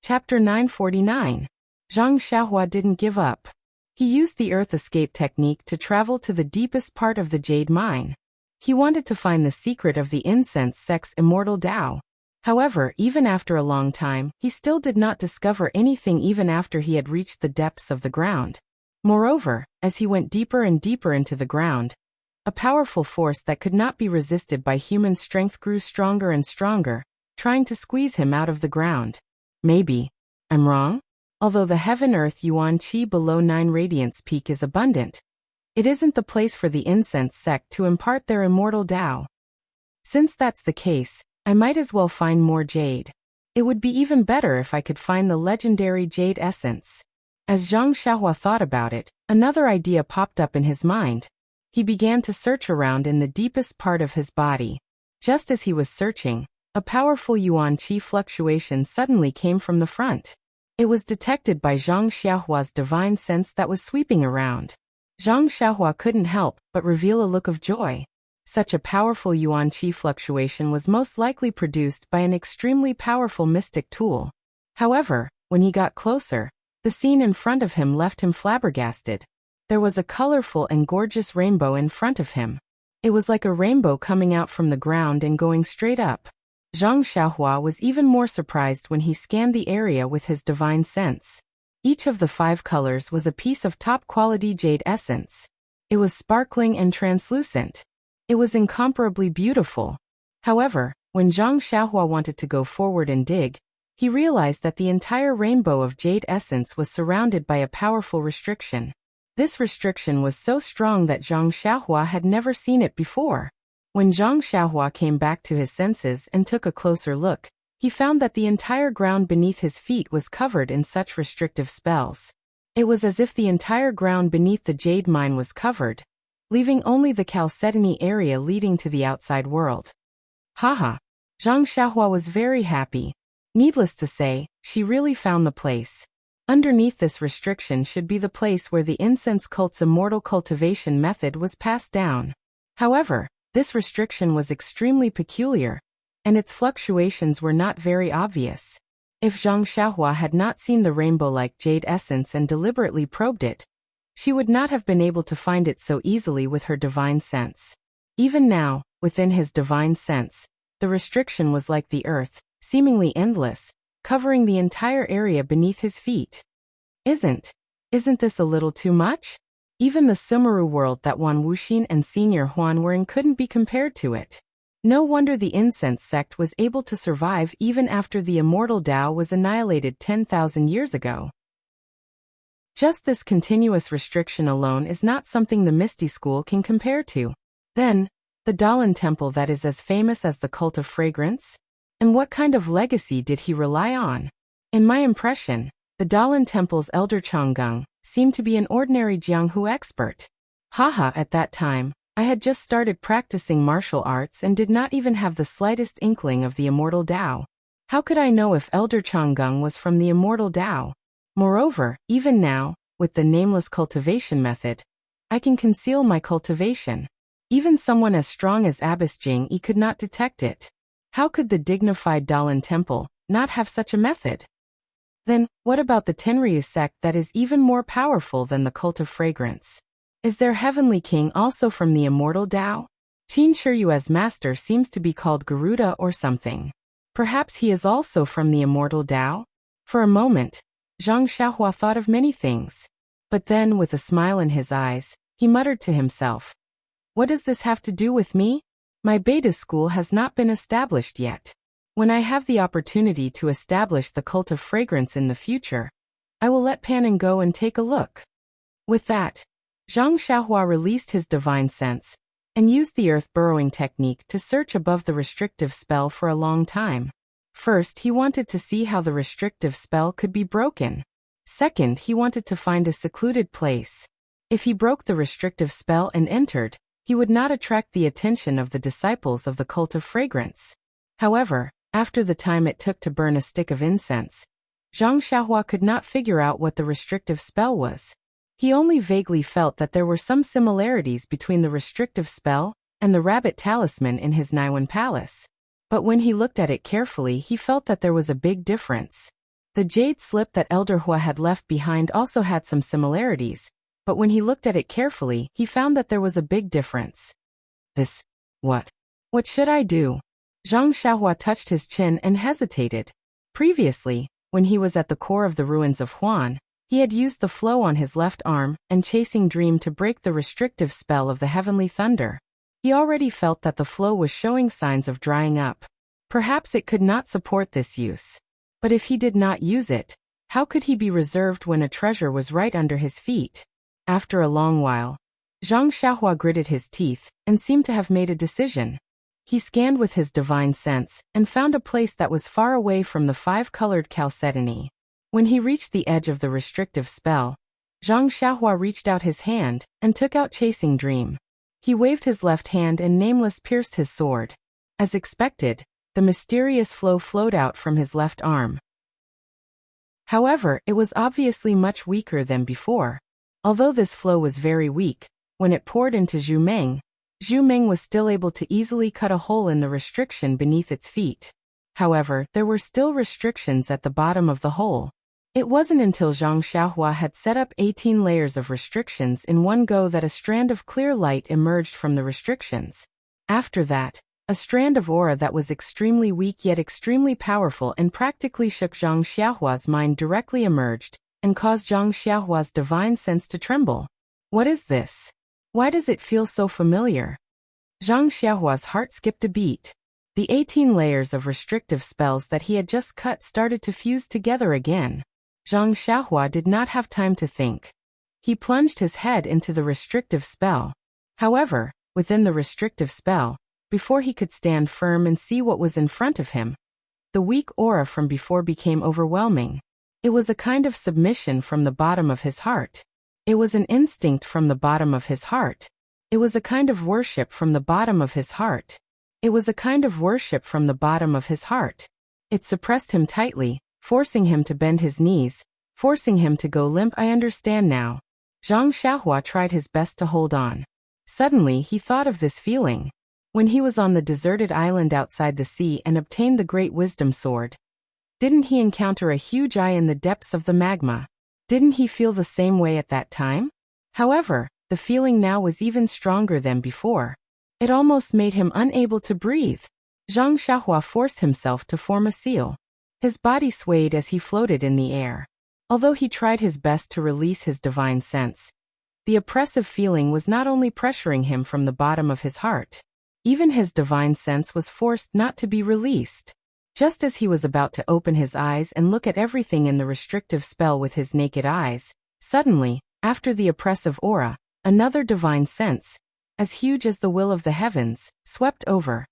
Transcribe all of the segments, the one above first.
Chapter 949. Zhang Xiaohua didn't give up. He used the earth escape technique to travel to the deepest part of the jade mine. He wanted to find the secret of the incense sect's immortal Tao. However, even after a long time, he still did not discover anything even after he had reached the depths of the ground. Moreover, as he went deeper and deeper into the ground, a powerful force that could not be resisted by human strength grew stronger and stronger, trying to squeeze him out of the ground. Maybe I'm wrong? Although the heaven-earth yuan qi below 9 radiance peak is abundant, it isn't the place for the incense sect to impart their immortal Tao. Since that's the case, I might as well find more jade. It would be even better if I could find the legendary jade essence. As Zhang Xiaohua thought about it, another idea popped up in his mind. He began to search around in the deepest part of his body. Just as he was searching, a powerful yuan qi fluctuation suddenly came from the front. It was detected by Zhang Xiaohua's divine sense that was sweeping around. Zhang Xiaohua couldn't help but reveal a look of joy. Such a powerful yuan qi fluctuation was most likely produced by an extremely powerful mystic tool. However, when he got closer, the scene in front of him left him flabbergasted. There was a colorful and gorgeous rainbow in front of him. It was like a rainbow coming out from the ground and going straight up. Zhang Xiaohua was even more surprised when he scanned the area with his divine sense. Each of the 5 colors was a piece of top-quality jade essence. It was sparkling and translucent. It was incomparably beautiful. However, when Zhang Xiaohua wanted to go forward and dig, he realized that the entire rainbow of jade essence was surrounded by a powerful restriction. This restriction was so strong that Zhang Xiaohua had never seen it before. When Zhang Xiaohua came back to his senses and took a closer look, he found that the entire ground beneath his feet was covered in such restrictive spells. It was as if the entire ground beneath the jade mine was covered, leaving only the chalcedony area leading to the outside world. Haha! Zhang Xiaohua was very happy. Needless to say, she really found the place. Underneath this restriction should be the place where the incense cult's immortal cultivation method was passed down. However, this restriction was extremely peculiar, and its fluctuations were not very obvious. If Zhang Xiaohua had not seen the rainbow-like jade essence and deliberately probed it, she would not have been able to find it so easily with her divine sense. Even now, within his divine sense, the restriction was like the earth, seemingly endless, covering the entire area beneath his feet. Isn't this a little too much? Even the Sumeru world that Wan Wuxin and Senior Huan were in couldn't be compared to it. No wonder the incense sect was able to survive even after the immortal Tao was annihilated 10,000 years ago. Just this continuous restriction alone is not something the Misty School can compare to. Then, the Dalan Temple that is as famous as the Cult of Fragrance? And what kind of legacy did he rely on? In my impression, the Dalan Temple's elder Changgang seemed to be an ordinary Jianghu expert. Haha, at that time, I had just started practicing martial arts and did not even have the slightest inkling of the immortal Tao. How could I know if Elder Changgang was from the immortal Tao? Moreover, even now, with the nameless cultivation method, I can conceal my cultivation. Even someone as strong as Abbess Jing Yi could not detect it. How could the dignified Dalan Temple not have such a method? Then, what about the Tenryu sect that is even more powerful than the Cult of Fragrance? Is their heavenly king also from the immortal Tao? Qin Shiryue's master seems to be called Garuda or something. Perhaps he is also from the immortal Tao? For a moment, Zhang Xiaohua thought of many things. But then, with a smile in his eyes, he muttered to himself, "What does this have to do with me? My beta school has not been established yet. When I have the opportunity to establish the Cult of Fragrance in the future, I will let Panin go and take a look." With that, Zhang Xiaohua released his divine sense and used the earth burrowing technique to search above the restrictive spell for a long time. First, he wanted to see how the restrictive spell could be broken. Second, he wanted to find a secluded place. If he broke the restrictive spell and entered, he would not attract the attention of the disciples of the Cult of Fragrance. However, after the time it took to burn a stick of incense, Zhang Xiaohua could not figure out what the restrictive spell was. He only vaguely felt that there were some similarities between the restrictive spell and the rabbit talisman in his Naiwan palace. But when he looked at it carefully, he felt that there was a big difference. The jade slip that Elder Hua had left behind also had some similarities, but when he looked at it carefully, he found that there was a big difference. This, what? What should I do? Zhang Xiaohua touched his chin and hesitated. Previously, when he was at the core of the ruins of Huan, he had used the flow on his left arm and chasing dream to break the restrictive spell of the heavenly thunder. He already felt that the flow was showing signs of drying up. Perhaps it could not support this use. But if he did not use it, how could he be reserved when a treasure was right under his feet? After a long while, Zhang Xiaohua gritted his teeth and seemed to have made a decision. He scanned with his divine sense and found a place that was far away from the five-colored chalcedony. When he reached the edge of the restrictive spell, Zhang Xiaohua reached out his hand and took out Chasing Dream. He waved his left hand and Nameless pierced his sword. As expected, the mysterious flow flowed out from his left arm. However, it was obviously much weaker than before. Although this flow was very weak, when it poured into Zhu Meng was still able to easily cut a hole in the restriction beneath its feet. However, there were still restrictions at the bottom of the hole. It wasn't until Zhang Xiaohua had set up 18 layers of restrictions in one go that a strand of clear light emerged from the restrictions. After that, a strand of aura that was extremely weak yet extremely powerful and practically shook Zhang Xiaohua's mind directly emerged and caused Zhang Xiaohua's divine sense to tremble. What is this? Why does it feel so familiar? Zhang Xiaohua's heart skipped a beat. The 18 layers of restrictive spells that he had just cut started to fuse together again. Zhang Xiaohua did not have time to think. He plunged his head into the restrictive spell. However, within the restrictive spell, before he could stand firm and see what was in front of him, the weak aura from before became overwhelming. It was a kind of submission from the bottom of his heart. It was an instinct from the bottom of his heart. It was a kind of worship from the bottom of his heart. It was a kind of worship from the bottom of his heart. It suppressed him tightly, forcing him to bend his knees, forcing him to go limp. I understand now. Zhang Xiaohua tried his best to hold on. Suddenly he thought of this feeling. When he was on the deserted island outside the sea and obtained the Great Wisdom Sword, didn't he encounter a huge eye in the depths of the magma? Didn't he feel the same way at that time? However, the feeling now was even stronger than before. It almost made him unable to breathe. Zhang Xiaohua forced himself to form a seal. His body swayed as he floated in the air. Although he tried his best to release his divine sense, the oppressive feeling was not only pressuring him from the bottom of his heart. Even his divine sense was forced not to be released. Just as he was about to open his eyes and look at everything in the restrictive spell with his naked eyes, suddenly, after the oppressive aura, another divine sense, as huge as the will of the heavens, swept over.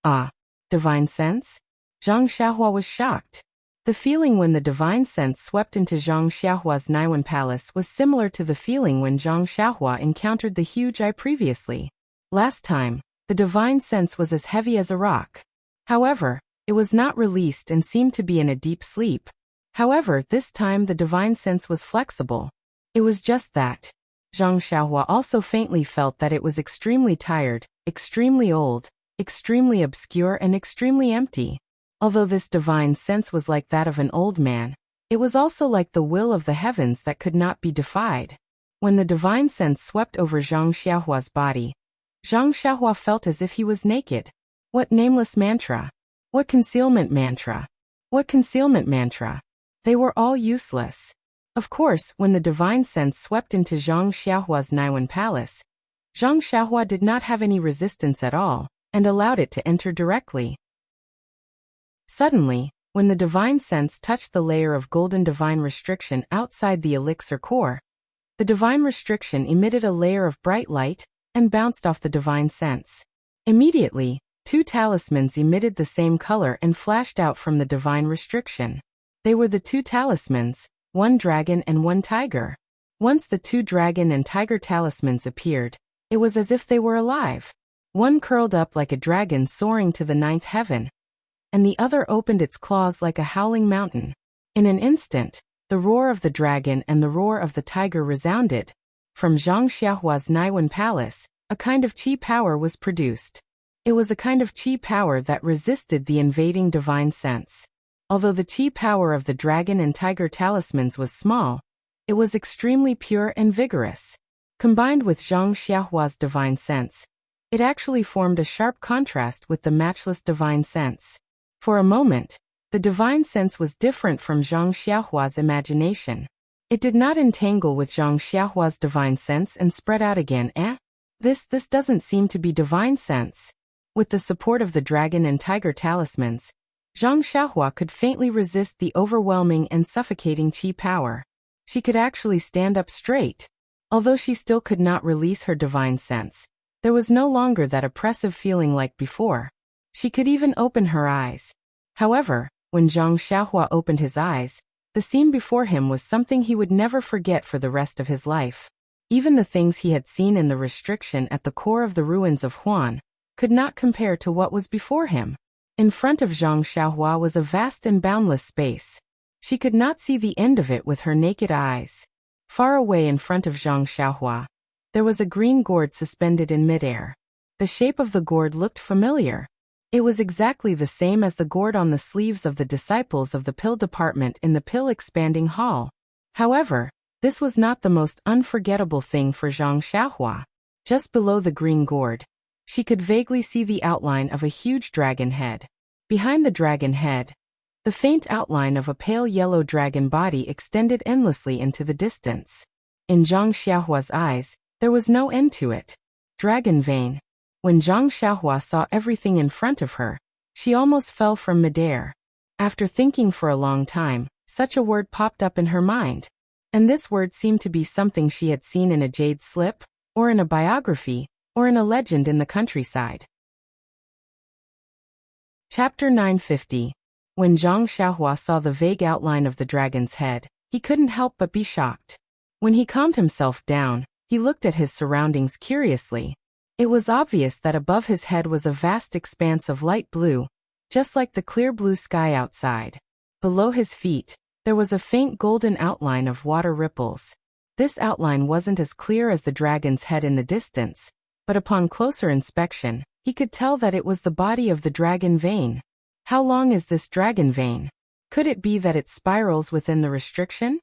Ah, divine sense? Zhang Xiaohua was shocked. The feeling when the divine sense swept into Zhang Xiaohua's Naiwan Palace was similar to the feeling when Zhang Xiaohua encountered the huge eye previously. Last time, the divine sense was as heavy as a rock. However, it was not released and seemed to be in a deep sleep. However, this time the divine sense was flexible. It was just that. Zhang Xiaohua also faintly felt that it was extremely tired, extremely old, extremely obscure and extremely empty. Although this divine sense was like that of an old man, it was also like the will of the heavens that could not be defied. When the divine sense swept over Zhang Xiaohua's body, Zhang Xiaohua felt as if he was naked. What nameless mantra? What concealment mantra? What concealment mantra? They were all useless. Of course, when the divine sense swept into Zhang Xiaohua's Naiwan Palace, Zhang Xiaohua did not have any resistance at all, and allowed it to enter directly. Suddenly, when the divine sense touched the layer of golden divine restriction outside the elixir core, the divine restriction emitted a layer of bright light and bounced off the divine sense. Immediately, two talismans emitted the same color and flashed out from the divine restriction. They were the two talismans, one dragon and one tiger. Once the two dragon and tiger talismans appeared, it was as if they were alive. One curled up like a dragon soaring to the ninth heaven, and the other opened its claws like a howling mountain. In an instant, the roar of the dragon and the roar of the tiger resounded. From Zhang Xiaohua's Naiwan Palace, a kind of qi power was produced. It was a kind of qi power that resisted the invading divine sense. Although the chi power of the dragon and tiger talismans was small, it was extremely pure and vigorous. Combined with Zhang Xiaohua's divine sense, it actually formed a sharp contrast with the matchless divine sense. For a moment, the divine sense was different from Zhang Xiaohua's imagination. It did not entangle with Zhang Xiaohua's divine sense and spread out again. This doesn't seem to be divine sense. With the support of the dragon and tiger talismans, Zhang Xiaohua could faintly resist the overwhelming and suffocating qi power. She could actually stand up straight. Although she still could not release her divine sense, there was no longer that oppressive feeling like before. She could even open her eyes. However, when Zhang Xiaohua opened his eyes, the scene before him was something he would never forget for the rest of his life. Even the things he had seen in the restriction at the core of the ruins of Huan could not compare to what was before him. In front of Zhang Xiaohua was a vast and boundless space. She could not see the end of it with her naked eyes. Far away in front of Zhang Xiaohua, there was a green gourd suspended in midair. The shape of the gourd looked familiar. It was exactly the same as the gourd on the sleeves of the disciples of the pill department in the pill expanding hall. However, this was not the most unforgettable thing for Zhang Xiaohua. Just below the green gourd, she could vaguely see the outline of a huge dragon head. Behind the dragon head, the faint outline of a pale yellow dragon body extended endlessly into the distance. In Zhang Xiaohua's eyes, there was no end to it. Dragon vein. When Zhang Xiaohua saw everything in front of her, she almost fell from midair. After thinking for a long time, such a word popped up in her mind. And this word seemed to be something she had seen in a jade slip, or in a biography, or in a legend in the countryside. Chapter 950. When Zhang Xiaohua saw the vague outline of the dragon's head, he couldn't help but be shocked. When he calmed himself down, he looked at his surroundings curiously. It was obvious that above his head was a vast expanse of light blue, just like the clear blue sky outside. Below his feet, there was a faint golden outline of water ripples. This outline wasn't as clear as the dragon's head in the distance, but upon closer inspection, he could tell that it was the body of the dragon vein. How long is this dragon vein? Could it be that it spirals within the restriction?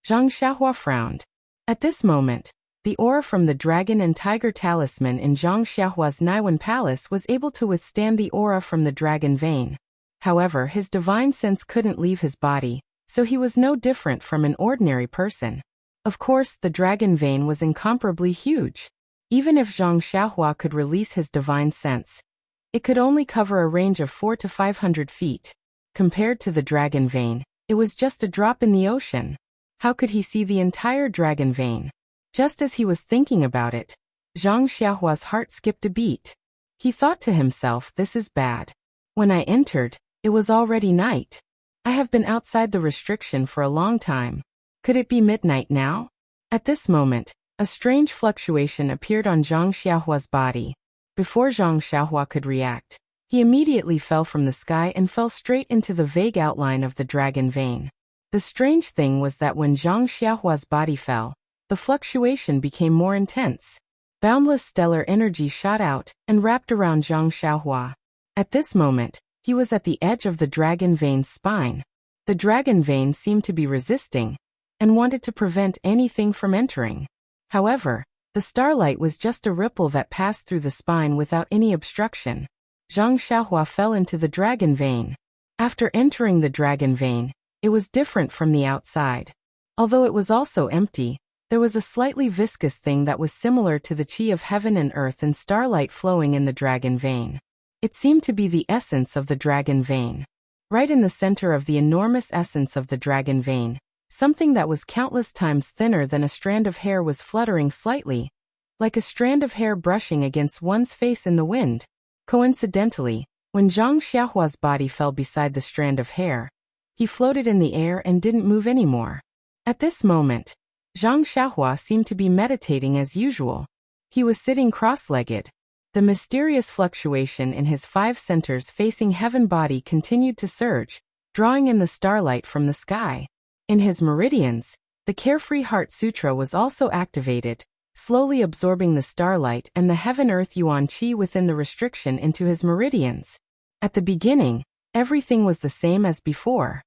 Zhang Xiaohua frowned. At this moment, the aura from the dragon and tiger talisman in Zhang Xiaohua's Naiwan palace was able to withstand the aura from the dragon vein. However, his divine sense couldn't leave his body, so he was no different from an ordinary person. Of course, the dragon vein was incomparably huge. Even if Zhang Xiaohua could release his divine sense, it could only cover a range of 400 to 500 feet. Compared to the dragon vein, it was just a drop in the ocean. How could he see the entire dragon vein? Just as he was thinking about it, Zhang Xiaohua's heart skipped a beat. He thought to himself, this is bad. When I entered, it was already night. I have been outside the restriction for a long time. Could it be midnight now? At this moment, a strange fluctuation appeared on Zhang Xiaohua's body. Before Zhang Xiaohua could react, he immediately fell from the sky and fell straight into the vague outline of the dragon vein. The strange thing was that when Zhang Xiaohua's body fell, the fluctuation became more intense. Boundless stellar energy shot out and wrapped around Zhang Xiaohua. At this moment, he was at the edge of the dragon vein's spine. The dragon vein seemed to be resisting and wanted to prevent anything from entering. However, the starlight was just a ripple that passed through the spine without any obstruction. Zhang Xiaohua fell into the dragon vein. After entering the dragon vein, it was different from the outside. Although it was also empty, there was a slightly viscous thing that was similar to the qi of heaven and earth and starlight flowing in the dragon vein. It seemed to be the essence of the dragon vein. Right in the center of the enormous essence of the dragon vein, something that was countless times thinner than a strand of hair was fluttering slightly, like a strand of hair brushing against one's face in the wind. Coincidentally, when Zhang Xiaohua's body fell beside the strand of hair, he floated in the air and didn't move anymore. At this moment, Zhang Xiaohua seemed to be meditating as usual. He was sitting cross-legged. The mysterious fluctuation in his 5 centers facing heaven body continued to surge, drawing in the starlight from the sky. In his meridians, the Carefree Heart Sutra was also activated, slowly absorbing the starlight and the heaven-earth yuan qi within the restriction into his meridians. At the beginning, Everything was the same as before.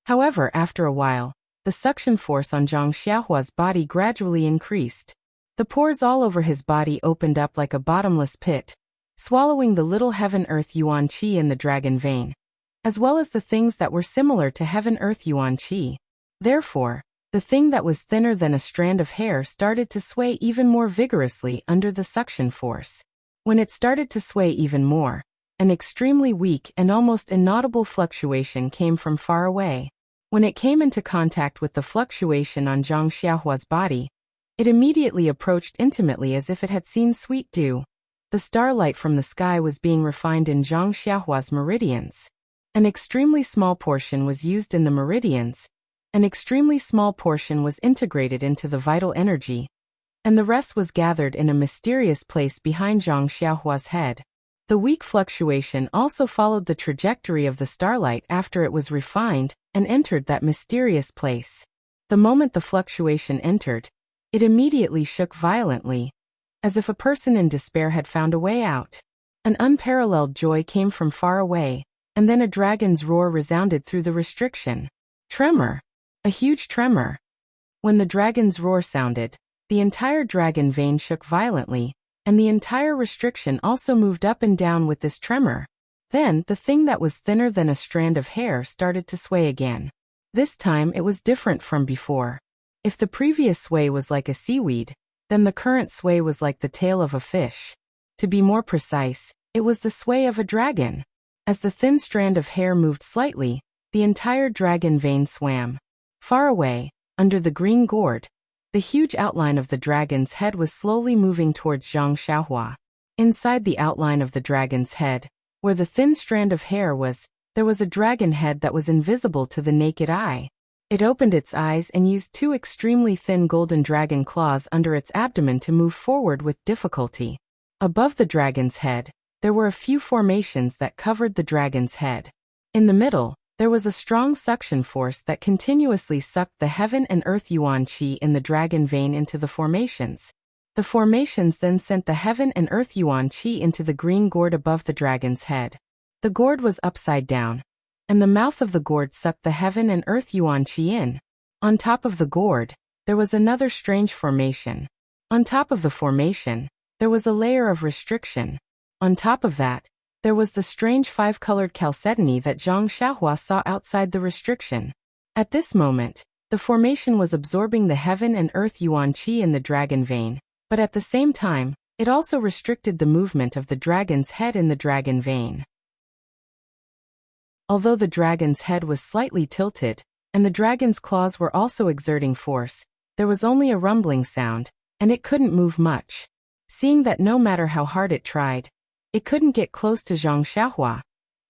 However, after a while, the suction force on Zhang Xiaohua's body gradually increased. The pores all over his body opened up like a bottomless pit, swallowing the little heaven-earth yuan qi in the dragon vein, as well as the things that were similar to heaven-earth yuan qi. Therefore, the thing that was thinner than a strand of hair started to sway even more vigorously under the suction force. When it started to sway even more, an extremely weak and almost inaudible fluctuation came from far away. When it came into contact with the fluctuation on Zhang Xiaohua's body, it immediately approached intimately as if it had seen sweet dew. The starlight from the sky was being refined in Zhang Xiaohua's meridians. An extremely small portion was used in the meridians, an extremely small portion was integrated into the vital energy, and the rest was gathered in a mysterious place behind Zhang Xiaohua's head. The weak fluctuation also followed the trajectory of the starlight after it was refined and entered that mysterious place. The moment the fluctuation entered, it immediately shook violently, as if a person in despair had found a way out. An unparalleled joy came from far away, and then a dragon's roar resounded through the restriction. Tremor. A huge tremor. When the dragon's roar sounded, the entire dragon vein shook violently, and the entire restriction also moved up and down with this tremor. Then, the thing that was thinner than a strand of hair started to sway again. This time it was different from before. If the previous sway was like a seaweed, then the current sway was like the tail of a fish. To be more precise, it was the sway of a dragon. As the thin strand of hair moved slightly, the entire dragon vein swam. Far away, under the green gourd, the huge outline of the dragon's head was slowly moving towards Zhang Xiaohua. Inside the outline of the dragon's head, where the thin strand of hair was, there was a dragon head that was invisible to the naked eye. It opened its eyes and used two extremely thin golden dragon claws under its abdomen to move forward with difficulty. Above the dragon's head, there were a few formations that covered the dragon's head. In the middle, there was a strong suction force that continuously sucked the heaven and earth yuan qi in the dragon vein into the formations. The formations then sent the heaven and earth yuan qi into the green gourd above the dragon's head. The gourd was upside down, and the mouth of the gourd sucked the heaven and earth yuan qi in. On top of the gourd, there was another strange formation. On top of the formation, there was a layer of restriction. On top of that, there was the strange five-colored chalcedony that Zhang Xiaohua saw outside the restriction. At this moment, the formation was absorbing the heaven and earth yuan qi in the dragon vein, but at the same time, it also restricted the movement of the dragon's head in the dragon vein. Although the dragon's head was slightly tilted, and the dragon's claws were also exerting force, there was only a rumbling sound, and it couldn't move much. Seeing that no matter how hard it tried, it couldn't get close to Zhang Xiaohua,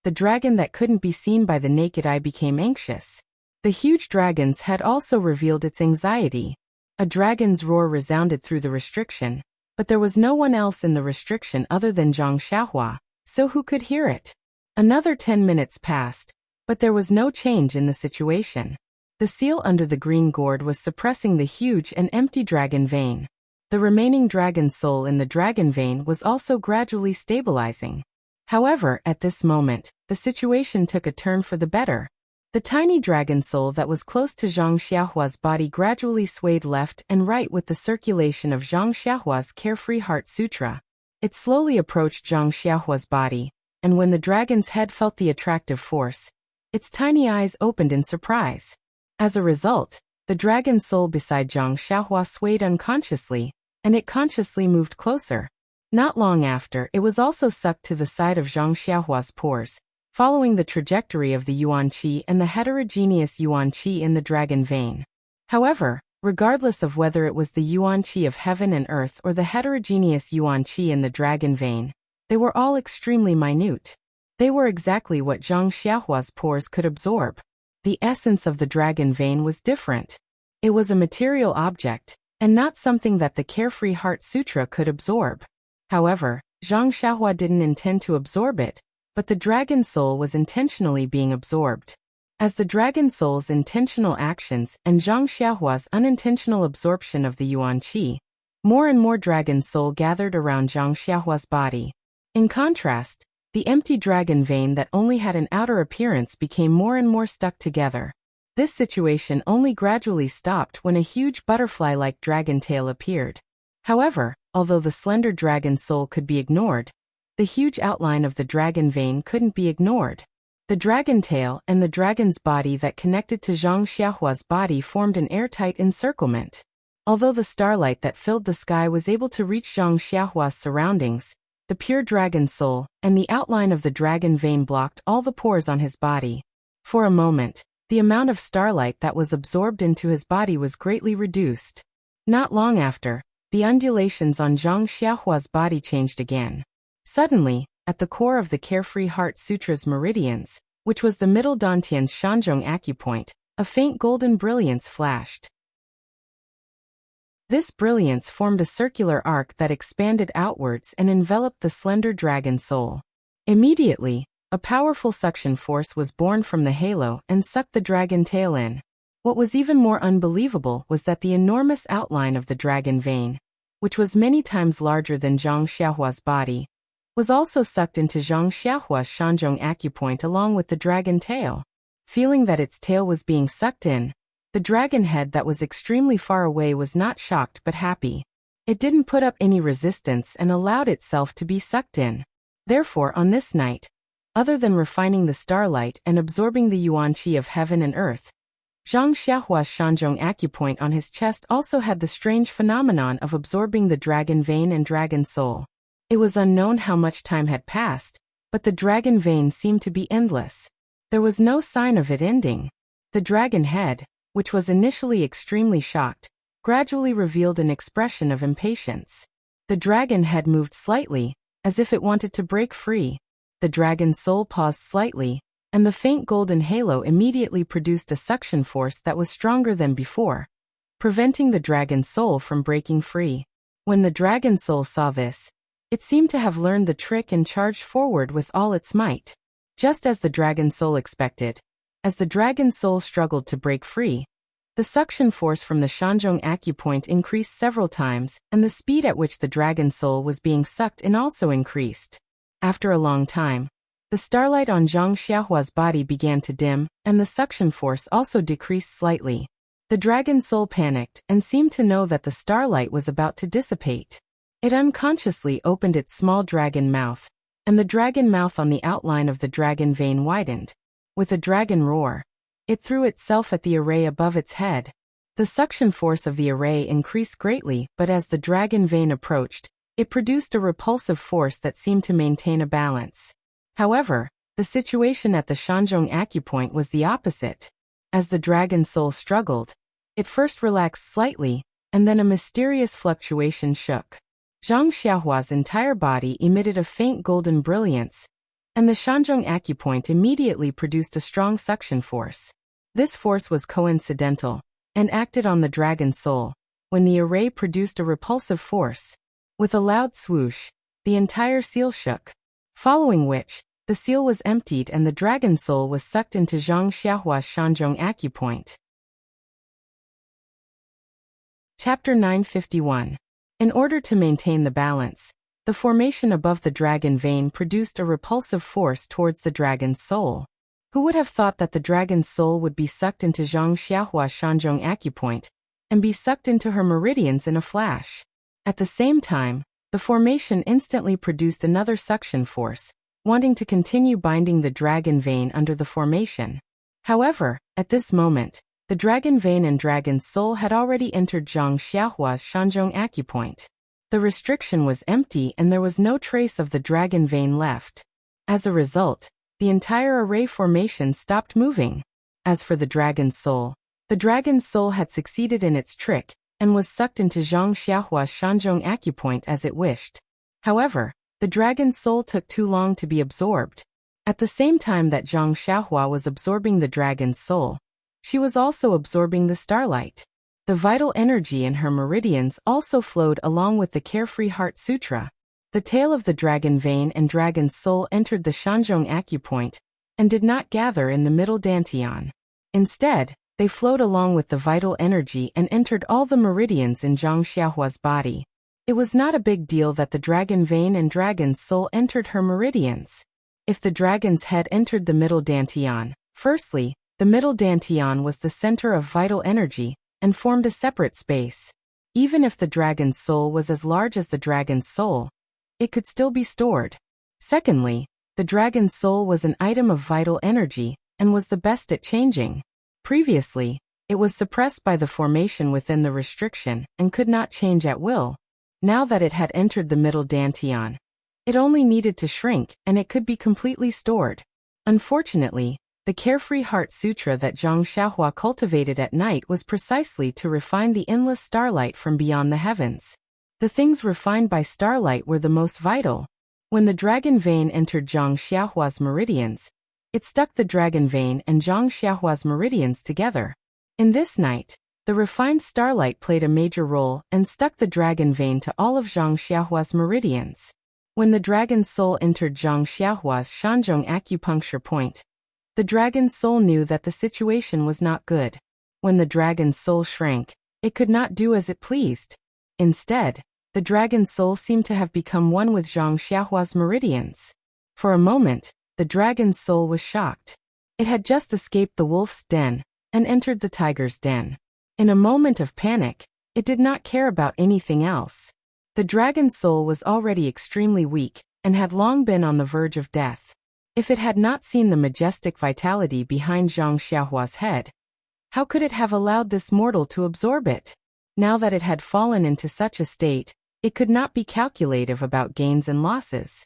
the dragon that couldn't be seen by the naked eye became anxious. The huge dragon's head also revealed its anxiety. A dragon's roar resounded through the restriction, but there was no one else in the restriction other than Zhang Xiaohua, so who could hear it? Another 10 minutes passed, but there was no change in the situation. The seal under the green gourd was suppressing the huge and empty dragon vein. The remaining dragon soul in the dragon vein was also gradually stabilizing. However, at this moment, the situation took a turn for the better. The tiny dragon soul that was close to Zhang Xiaohua's body gradually swayed left and right with the circulation of Zhang Xiaohua's carefree heart sutra. It slowly approached Zhang Xiaohua's body, and when the dragon's head felt the attractive force, its tiny eyes opened in surprise. As a result, the dragon soul beside Zhang Xiaohua swayed unconsciously, and it consciously moved closer. Not long after, it was also sucked to the side of Zhang Xiaohua's pores, following the trajectory of the yuan qi and the heterogeneous yuan qi in the dragon vein. However, regardless of whether it was the yuan qi of heaven and earth or the heterogeneous yuan qi in the dragon vein, they were all extremely minute. They were exactly what Zhang Xiaohua's pores could absorb. The essence of the dragon vein was different. It was a material object, and not something that the Carefree Heart Sutra could absorb. However, Zhang Xiaohua didn't intend to absorb it, but the dragon soul was intentionally being absorbed. As the dragon soul's intentional actions and Zhang Xiaohua's unintentional absorption of the yuan qi, more and more dragon soul gathered around Zhang Xiaohua's body. In contrast, The empty dragon vein that only had an outer appearance became more and more stuck together. This situation only gradually stopped when a huge butterfly-like dragon tail appeared. However, although the slender dragon soul could be ignored, the huge outline of the dragon vein couldn't be ignored. The dragon tail and the dragon's body that connected to Zhang Xiaohua's body formed an airtight encirclement. Although the starlight that filled the sky was able to reach Zhang Xiaohua's surroundings, the pure dragon soul and the outline of the dragon vein blocked all the pores on his body. For a moment, the amount of starlight that was absorbed into his body was greatly reduced. Not long after, the undulations on Zhang Xiaohua's body changed again. Suddenly, at the core of the Carefree Heart Sutra's meridians, which was the middle dantian's Shanzhong acupoint, a faint golden brilliance flashed. This brilliance formed a circular arc that expanded outwards and enveloped the slender dragon soul. Immediately, a powerful suction force was born from the halo and sucked the dragon tail in. What was even more unbelievable was that the enormous outline of the dragon vein, which was many times larger than Zhang Xiaohua's body, was also sucked into Zhang Xiaohua's Shanzhong acupoint along with the dragon tail. Feeling that its tail was being sucked in, the dragon head that was extremely far away was not shocked but happy. It didn't put up any resistance and allowed itself to be sucked in. Therefore, on this night, other than refining the starlight and absorbing the yuan qi of heaven and earth, Zhang Xiaohua's Shanzhong acupoint on his chest also had the strange phenomenon of absorbing the dragon vein and dragon soul. It was unknown how much time had passed, but the dragon vein seemed to be endless. There was no sign of it ending. The dragon head, which was initially extremely shocked, gradually revealed an expression of impatience. The dragon head moved slightly, as if it wanted to break free. The dragon soul paused slightly, and the faint golden halo immediately produced a suction force that was stronger than before, preventing the dragon soul from breaking free. When the dragon soul saw this, it seemed to have learned the trick and charged forward with all its might. Just as the dragon soul expected, as the dragon soul struggled to break free, the suction force from the Shanzhong acupoint increased several times, and the speed at which the dragon soul was being sucked in also increased. After a long time, the starlight on Zhang Xiaohua's body began to dim, and the suction force also decreased slightly. The dragon soul panicked and seemed to know that the starlight was about to dissipate. It unconsciously opened its small dragon mouth, and the dragon mouth on the outline of the dragon vein widened. With a dragon roar, it threw itself at the array above its head. The suction force of the array increased greatly, but as the dragon vein approached, it produced a repulsive force that seemed to maintain a balance. However, the situation at the Shanzhong acupoint was the opposite. As the dragon soul struggled, it first relaxed slightly, and then a mysterious fluctuation shook. Zhang Xiaohua's entire body emitted a faint golden brilliance, and the Shanzhong acupoint immediately produced a strong suction force. This force was coincidental, and acted on the dragon soul, when the array produced a repulsive force. With a loud swoosh, the entire seal shook, following which, the seal was emptied and the dragon soul was sucked into Zhang Xiaohua's Shanzhong acupoint. Chapter 951. In order to maintain the balance, the formation above the dragon vein produced a repulsive force towards the dragon's soul. Who would have thought that the dragon's soul would be sucked into Zhang Xiaohua's Shanzhong acupoint, and be sucked into her meridians in a flash? At the same time, the formation instantly produced another suction force, wanting to continue binding the dragon vein under the formation. However, at this moment, the dragon vein and dragon's soul had already entered Zhang Xiaohua's Shanzhong acupoint. The restriction was empty and there was no trace of the dragon vein left. As a result, the entire array formation stopped moving. As for the dragon's soul had succeeded in its trick, and was sucked into Zhang Xiaohua's Shanzhong acupoint as it wished. However, the dragon's soul took too long to be absorbed. At the same time that Zhang Xiaohua was absorbing the dragon's soul, she was also absorbing the starlight. The vital energy in her meridians also flowed along with the Carefree Heart Sutra. The tail of the dragon vein and dragon's soul entered the Shanzhong acupoint, and did not gather in the middle dantian. Instead, they flowed along with the vital energy and entered all the meridians in Zhang Xiaohua's body. It was not a big deal that the dragon vein and dragon's soul entered her meridians. If the dragon's head entered the middle dantian, firstly, the middle dantian was the center of vital energy and formed a separate space. Even if the dragon's soul was as large as the dragon's soul, it could still be stored. Secondly, the dragon's soul was an item of vital energy and was the best at changing. Previously, it was suppressed by the formation within the restriction and could not change at will. Now that it had entered the middle dantian, it only needed to shrink and it could be completely stored. Unfortunately, the Carefree Heart Sutra that Zhang Xiaohua cultivated at night was precisely to refine the endless starlight from beyond the heavens. The things refined by starlight were the most vital. When the dragon vein entered Zhang Xiaohua's meridians, it stuck the dragon vein and Zhang Xiaohua's meridians together. In this night, the refined starlight played a major role and stuck the dragon vein to all of Zhang Xiaohua's meridians. When the dragon's soul entered Zhang Xiaohua's Shanzhong acupuncture point, the dragon's soul knew that the situation was not good. When the dragon's soul shrank, it could not do as it pleased. Instead, the dragon's soul seemed to have become one with Zhang Xiaohua's meridians. For a moment, the dragon's soul was shocked. It had just escaped the wolf's den and entered the tiger's den. In a moment of panic, it did not care about anything else. The dragon's soul was already extremely weak and had long been on the verge of death. If it had not seen the majestic vitality behind Zhang Xiaohua's head, how could it have allowed this mortal to absorb it? Now that it had fallen into such a state, it could not be calculative about gains and losses.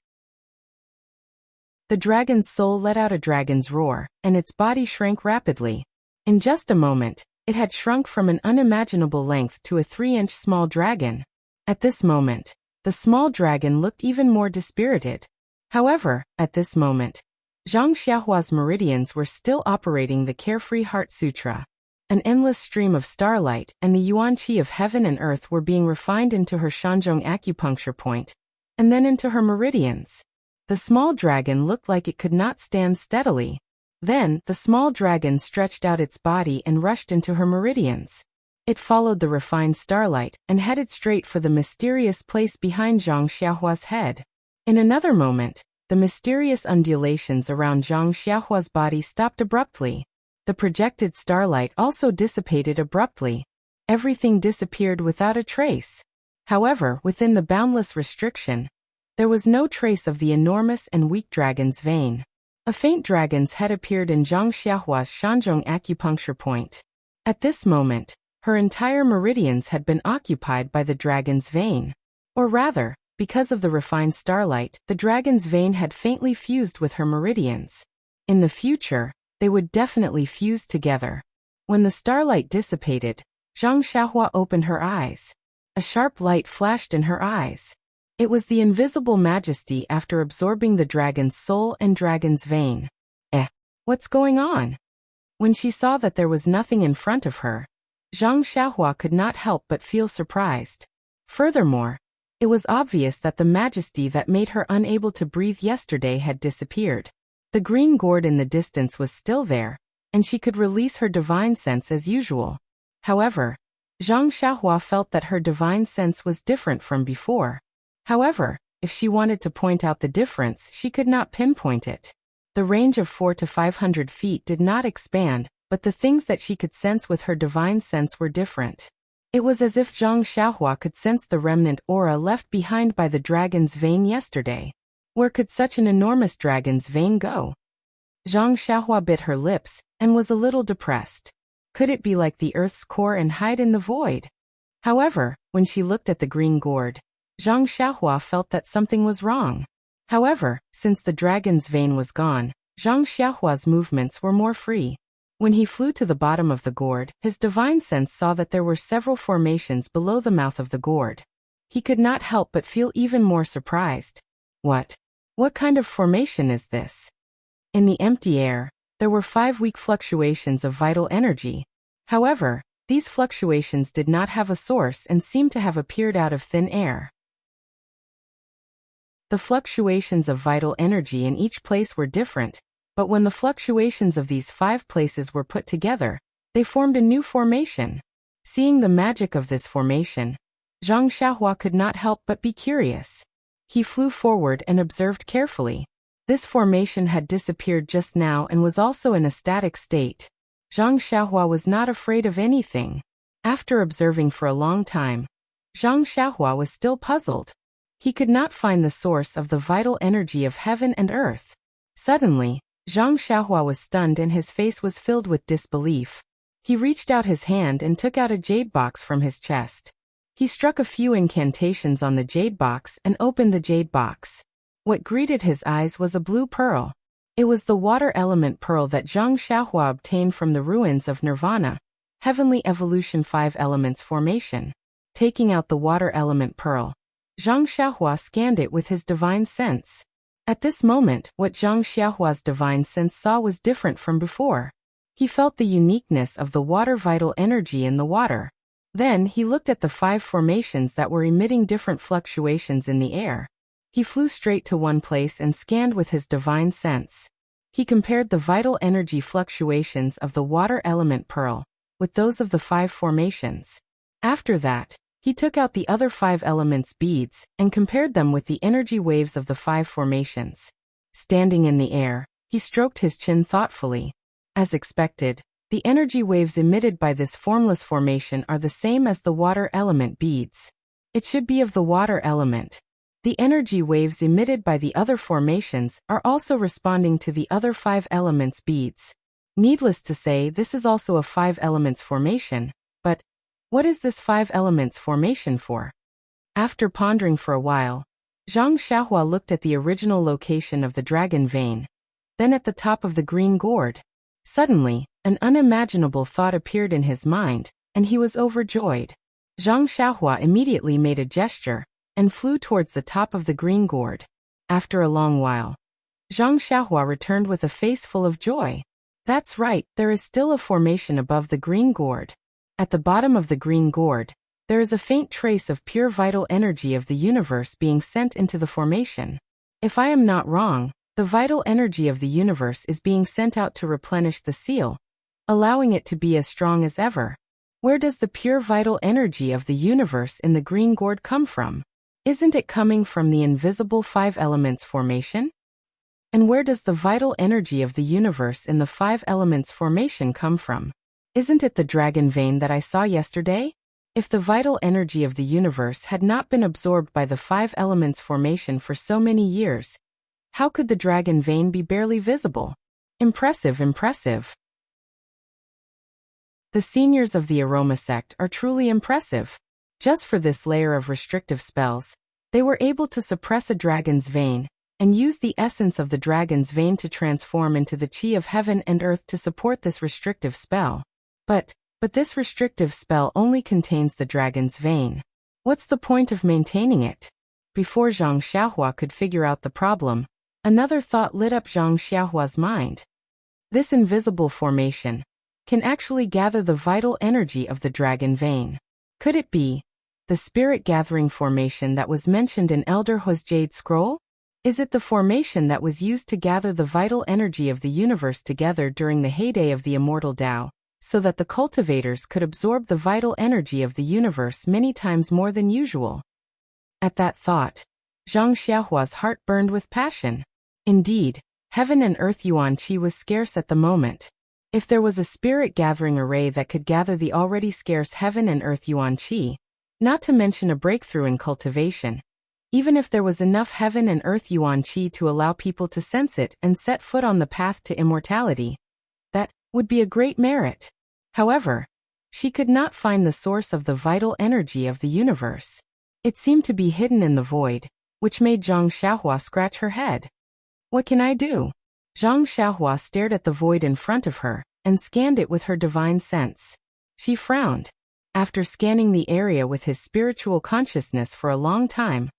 The dragon's soul let out a dragon's roar, and its body shrank rapidly. In just a moment, it had shrunk from an unimaginable length to a 3-inch small dragon. At this moment, the small dragon looked even more dispirited. However, at this moment, Zhang Xiaohua's meridians were still operating the Carefree Heart Sutra. An endless stream of starlight and the yuan qi of heaven and earth were being refined into her Shanzhong acupuncture point, and then into her meridians. The small dragon looked like it could not stand steadily. Then, the small dragon stretched out its body and rushed into her meridians. It followed the refined starlight and headed straight for the mysterious place behind Zhang Xiaohua's head. In another moment, the mysterious undulations around Zhang Xiaohua's body stopped abruptly. The projected starlight also dissipated abruptly. Everything disappeared without a trace. However, within the boundless restriction, there was no trace of the enormous and weak dragon's vein. A faint dragon's head appeared in Zhang Xiaohua's Shanzhong acupuncture point. At this moment, her entire meridians had been occupied by the dragon's vein. Or rather, because of the refined starlight, the dragon's vein had faintly fused with her meridians. In the future, they would definitely fuse together. When the starlight dissipated, Zhang Xiaohua opened her eyes. A sharp light flashed in her eyes. It was the invisible majesty after absorbing the dragon's soul and dragon's vein. What's going on? When she saw that there was nothing in front of her, Zhang Xiaohua could not help but feel surprised. Furthermore, it was obvious that the majesty that made her unable to breathe yesterday had disappeared. The green gourd in the distance was still there, and she could release her divine sense as usual. However, Zhang Xiaohua felt that her divine sense was different from before. However, if she wanted to point out the difference, she could not pinpoint it. The range of 400 to 500 feet did not expand, but the things that she could sense with her divine sense were different. It was as if Zhang Xiaohua could sense the remnant aura left behind by the dragon's vein yesterday. Where could such an enormous dragon's vein go? Zhang Xiaohua bit her lips and was a little depressed. Could it be like the earth's core and hide in the void? However, when she looked at the green gourd, Zhang Xiaohua felt that something was wrong. However, since the dragon's vein was gone, Zhang Xiaohua's movements were more free. When he flew to the bottom of the gourd, his divine sense saw that there were several formations below the mouth of the gourd. He could not help but feel even more surprised. What kind of formation is this? In the empty air, there were 5 weak fluctuations of vital energy. However, these fluctuations did not have a source and seemed to have appeared out of thin air. The fluctuations of vital energy in each place were different, but when the fluctuations of these 5 places were put together, they formed a new formation. Seeing the magic of this formation, Zhang Xiaohua could not help but be curious. He flew forward and observed carefully. This formation had disappeared just now and was also in a static state. Zhang Xiaohua was not afraid of anything. After observing for a long time, Zhang Xiaohua was still puzzled. He could not find the source of the vital energy of heaven and earth. Suddenly, Zhang Xiaohua was stunned and his face was filled with disbelief. He reached out his hand and took out a jade box from his chest. He struck a few incantations on the jade box and opened the jade box. What greeted his eyes was a blue pearl. It was the water element pearl that Zhang Xiaohua obtained from the ruins of Nirvana, Heavenly Evolution 5 Elements Formation. Taking out the water element pearl, Zhang Xiaohua scanned it with his divine sense. At this moment, what Zhang Xiaohua's divine sense saw was different from before. He felt the uniqueness of the water vital energy in the water. Then he looked at the 5 formations that were emitting different fluctuations in the air. He flew straight to one place and scanned with his divine sense. He compared the vital energy fluctuations of the water element pearl with those of the 5 formations. After that, he took out the other 5 elements beads and compared them with the energy waves of the 5 formations. Standing in the air, he stroked his chin thoughtfully. As expected, the energy waves emitted by this formless formation are the same as the water element beads. It should be of the water element. The energy waves emitted by the other formations are also responding to the other 5 elements beads. Needless to say, this is also a 5 elements formation, but what is this 5 elements formation for? After pondering for a while, Zhang Xiaohua looked at the original location of the dragon vein, then at the top of the green gourd. Suddenly, an unimaginable thought appeared in his mind, and he was overjoyed. Zhang Xiaohua immediately made a gesture and flew towards the top of the green gourd. After a long while, Zhang Xiaohua returned with a face full of joy. That's right, there is still a formation above the green gourd. At the bottom of the green gourd, there is a faint trace of pure vital energy of the universe being sent into the formation. If I am not wrong, the vital energy of the universe is being sent out to replenish the seal, allowing it to be as strong as ever. Where does the pure vital energy of the universe in the green gourd come from? Isn't it coming from the invisible 5 elements formation? And where does the vital energy of the universe in the 5 elements formation come from? Isn't it the dragon vein that I saw yesterday? If the vital energy of the universe had not been absorbed by the 5 elements formation for so many years, how could the dragon vein be barely visible? Impressive, impressive. The seniors of the aroma sect are truly impressive. Just for this layer of restrictive spells, they were able to suppress a dragon's vein and use the essence of the dragon's vein to transform into the chi of heaven and earth to support this restrictive spell. But this restrictive spell only contains the dragon's vein. What's the point of maintaining it? Before Zhang Xiaohua could figure out the problem, another thought lit up Zhang Xiaohua's mind. This invisible formation can actually gather the vital energy of the dragon vein. Could it be the spirit gathering formation that was mentioned in Elder Hu's Jade Scroll? Is it the formation that was used to gather the vital energy of the universe together during the heyday of the immortal Tao, so that the cultivators could absorb the vital energy of the universe many times more than usual? At that thought, Zhang Xiaohua's heart burned with passion. Indeed, heaven and earth yuan qi was scarce at the moment. If there was a spirit gathering array that could gather the already scarce heaven and earth yuan qi, not to mention a breakthrough in cultivation, even if there was enough heaven and earth yuan qi to allow people to sense it and set foot on the path to immortality, that would be a great merit. However, she could not find the source of the vital energy of the universe. It seemed to be hidden in the void, which made Zhang Xiaohua scratch her head. What can I do? Zhang Xiaohua stared at the void in front of her and scanned it with her divine sense. She frowned. After scanning the area with his spiritual consciousness for a long time,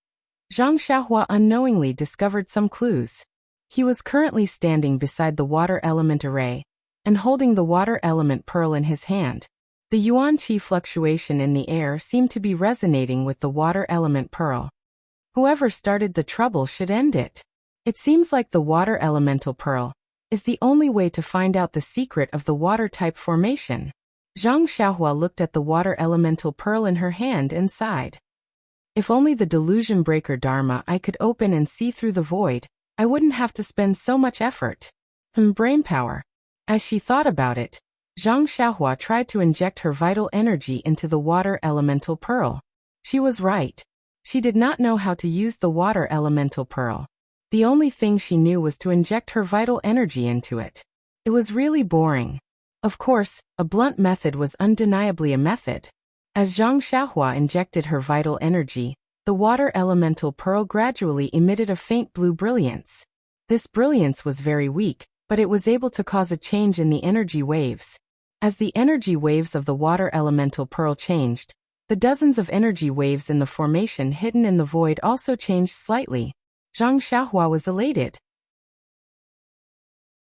Zhang Xiaohua unknowingly discovered some clues. He was currently standing beside the water element array and holding the water element pearl in his hand. The yuan qi fluctuation in the air seemed to be resonating with the water element pearl. Whoever started the trouble should end it. It seems like the water elemental pearl is the only way to find out the secret of the water type formation. Zhang Xiaohua looked at the water elemental pearl in her hand and sighed. If only the delusion breaker Dharma I could open and see through the void, I wouldn't have to spend so much effort. Brainpower. As she thought about it, Zhang Xiaohua tried to inject her vital energy into the water elemental pearl. She was right. She did not know how to use the water elemental pearl. The only thing she knew was to inject her vital energy into it. It was really boring. Of course, a blunt method was undeniably a method. As Zhang Xiaohua injected her vital energy, the water elemental pearl gradually emitted a faint blue brilliance. This brilliance was very weak, but it was able to cause a change in the energy waves. As the energy waves of the water elemental pearl changed, the dozens of energy waves in the formation hidden in the void also changed slightly. Zhang Xiaohua was elated.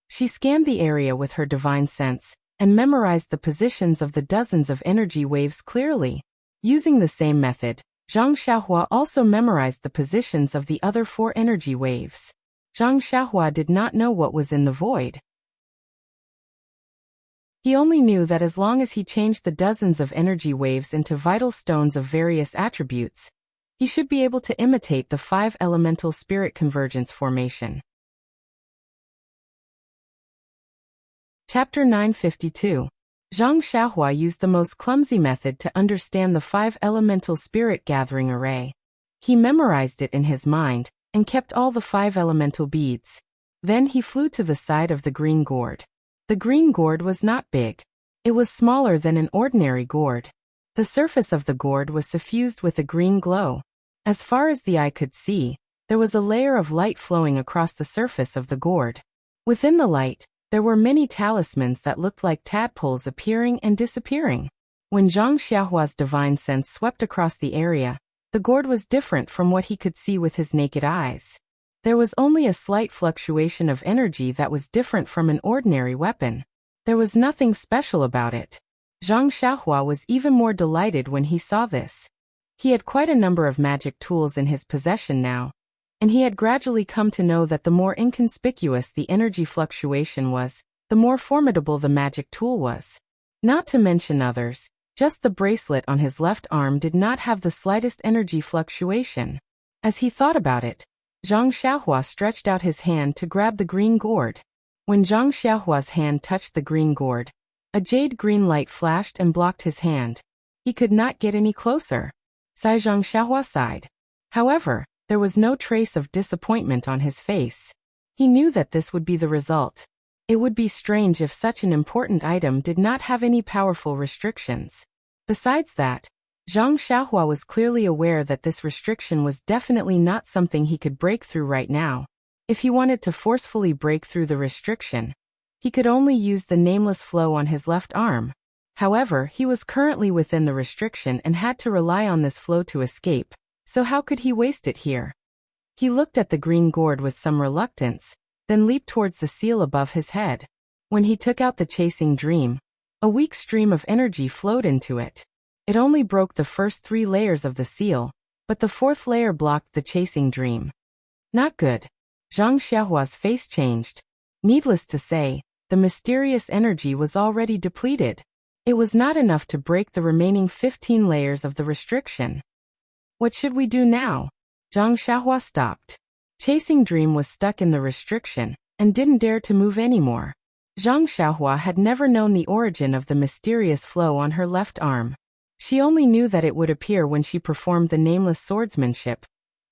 She scanned the area with her divine sense, and memorized the positions of the dozens of energy waves clearly. Using the same method, Zhang Xiaohua also memorized the positions of the other 4 energy waves. Zhang Xiaohua did not know what was in the void. He only knew that as long as he changed the dozens of energy waves into vital stones of various attributes, he should be able to imitate the 5 elemental spirit convergence formation. Chapter 952. Zhang Xiaohua used the most clumsy method to understand the 5 elemental spirit gathering array. He memorized it in his mind, and kept all the 5 elemental beads. Then he flew to the side of the green gourd. The green gourd was not big. It was smaller than an ordinary gourd. The surface of the gourd was suffused with a green glow. As far as the eye could see, there was a layer of light flowing across the surface of the gourd. Within the light, there were many talismans that looked like tadpoles appearing and disappearing. When Zhang Xiaohua's divine sense swept across the area, the gourd was different from what he could see with his naked eyes. There was only a slight fluctuation of energy that was different from an ordinary weapon. There was nothing special about it. Zhang Xiaohua was even more delighted when he saw this. He had quite a number of magic tools in his possession now, and he had gradually come to know that the more inconspicuous the energy fluctuation was, the more formidable the magic tool was. Not to mention others, just the bracelet on his left arm did not have the slightest energy fluctuation. As he thought about it, Zhang Xiaohua stretched out his hand to grab the green gourd. When Zhang Xiaohua's hand touched the green gourd, a jade green light flashed and blocked his hand. He could not get any closer. Zhang Xiaohua sighed. However, there was no trace of disappointment on his face. He knew that this would be the result. It would be strange if such an important item did not have any powerful restrictions. Besides that, Zhang Xiaohua was clearly aware that this restriction was definitely not something he could break through right now. If he wanted to forcefully break through the restriction, he could only use the nameless flow on his left arm. However, he was currently within the restriction and had to rely on this flow to escape, so how could he waste it here? He looked at the green gourd with some reluctance, then leaped towards the seal above his head. When he took out the chasing dream, a weak stream of energy flowed into it. It only broke the first 3 layers of the seal, but the 4th layer blocked the chasing dream. Not good. Zhang Xiaohua's face changed. Needless to say, the mysterious energy was already depleted. It was not enough to break the remaining 15 layers of the restriction. What should we do now? Zhang Xiaohua stopped. Chasing dream was stuck in the restriction, and didn't dare to move anymore. Zhang Xiaohua had never known the origin of the mysterious flow on her left arm. She only knew that it would appear when she performed the nameless swordsmanship,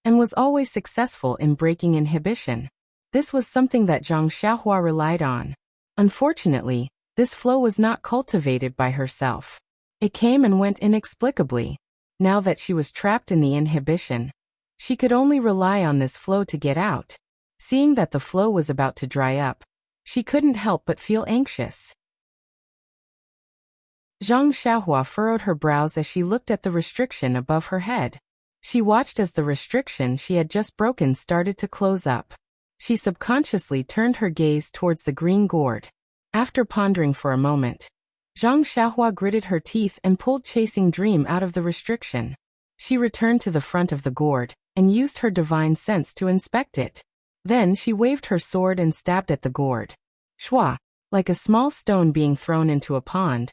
and was always successful in breaking inhibition. This was something that Zhang Xiaohua relied on. Unfortunately, this flow was not cultivated by herself. It came and went inexplicably. Now that she was trapped in the inhibition, she could only rely on this flow to get out. Seeing that the flow was about to dry up, she couldn't help but feel anxious. Zhang Xiaohua furrowed her brows as she looked at the restriction above her head. She watched as the restriction she had just broken started to close up. She subconsciously turned her gaze towards the green gourd. After pondering for a moment, Zhang Xiaohua gritted her teeth and pulled Chasing Dream out of the restriction. She returned to the front of the gourd, and used her divine sense to inspect it. Then she waved her sword and stabbed at the gourd. Shwa! Like a small stone being thrown into a pond,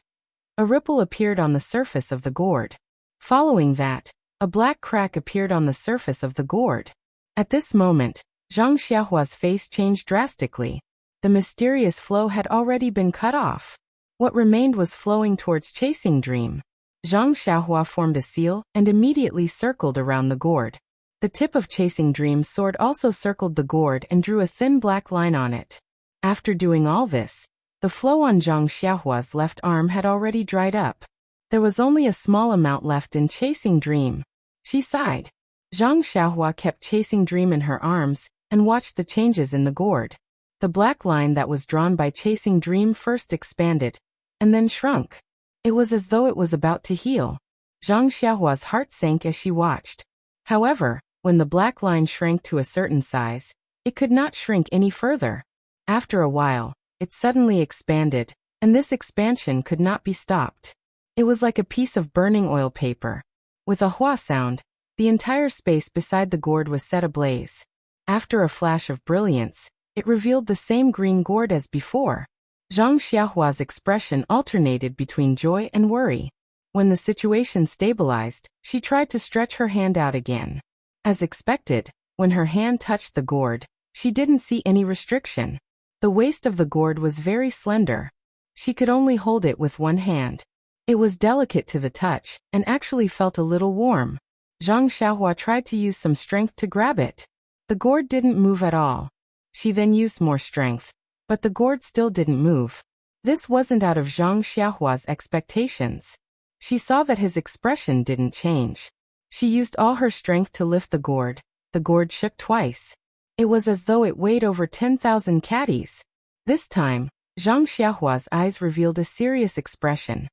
a ripple appeared on the surface of the gourd. Following that, a black crack appeared on the surface of the gourd. At this moment, Zhang Xiaohua's face changed drastically. The mysterious flow had already been cut off. What remained was flowing towards Chasing Dream. Zhang Xiaohua formed a seal and immediately circled around the gourd. The tip of Chasing Dream's sword also circled the gourd and drew a thin black line on it. After doing all this, the flow on Zhang Xiaohua's left arm had already dried up. There was only a small amount left in Chasing Dream. She sighed. Zhang Xiaohua kept Chasing Dream in her arms and watched the changes in the gourd. The black line that was drawn by Chasing Dream first expanded and then shrunk. It was as though it was about to heal. Zhang Xiaohua's heart sank as she watched. However, when the black line shrank to a certain size, it could not shrink any further. After a while, it suddenly expanded, and this expansion could not be stopped. It was like a piece of burning oil paper. With a hua sound, the entire space beside the gourd was set ablaze. After a flash of brilliance, it revealed the same green gourd as before. Zhang Xiaohua's expression alternated between joy and worry. When the situation stabilized, she tried to stretch her hand out again. As expected, when her hand touched the gourd, she didn't see any restriction. The waist of the gourd was very slender. She could only hold it with one hand. It was delicate to the touch and actually felt a little warm. Zhang Xiaohua tried to use some strength to grab it. The gourd didn't move at all. She then used more strength, but the gourd still didn't move. This wasn't out of Zhang Xiaohua's expectations. She saw that his expression didn't change. She used all her strength to lift the gourd. The gourd shook twice. It was as though it weighed over 10,000 caddies. This time, Zhang Xiaohua's eyes revealed a serious expression.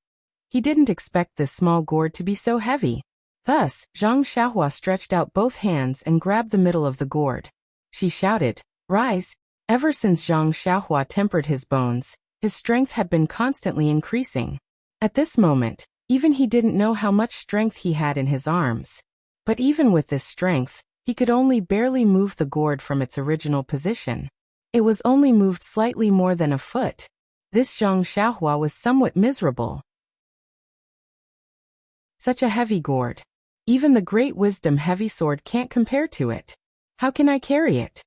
He didn't expect this small gourd to be so heavy. Thus, Zhang Xiaohua stretched out both hands and grabbed the middle of the gourd. She shouted, "Rise!" Ever since Zhang Xiaohua tempered his bones, his strength had been constantly increasing. At this moment, even he didn't know how much strength he had in his arms. But even with this strength, he could only barely move the gourd from its original position. It was only moved slightly more than a foot. This Zhang Xiaohua was somewhat miserable. Such a heavy gourd. Even the great wisdom heavy sword can't compare to it. How can I carry it?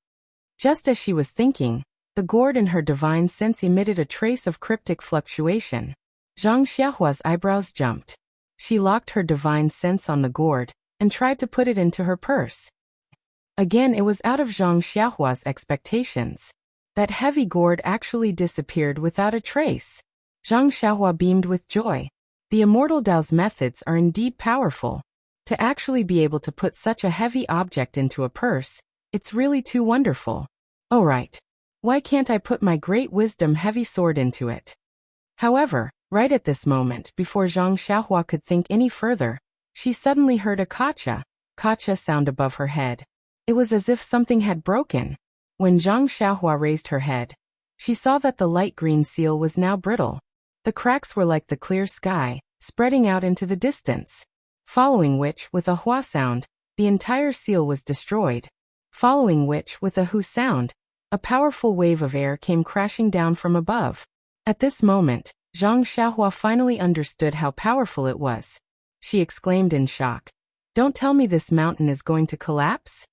Just as she was thinking, the gourd in her divine sense emitted a trace of cryptic fluctuation. Zhang Xiaohua's eyebrows jumped. She locked her divine sense on the gourd and tried to put it into her purse. Again, it was out of Zhang Xiaohua's expectations. That heavy gourd actually disappeared without a trace. Zhang Xiaohua beamed with joy. The immortal Dao's methods are indeed powerful. To actually be able to put such a heavy object into a purse, it's really too wonderful. Oh right. Why can't I put my great wisdom heavy sword into it? However, right at this moment, before Zhang Xiaohua could think any further, she suddenly heard a kacha sound above her head. It was as if something had broken. When Zhang Xiaohua raised her head, she saw that the light green seal was now brittle. The cracks were like the clear sky, spreading out into the distance. Following which, with a hua sound, the entire seal was destroyed. Following which, with a hu sound, a powerful wave of air came crashing down from above. At this moment, Zhang Xiaohua finally understood how powerful it was. She exclaimed in shock, "Don't tell me this mountain is going to collapse?"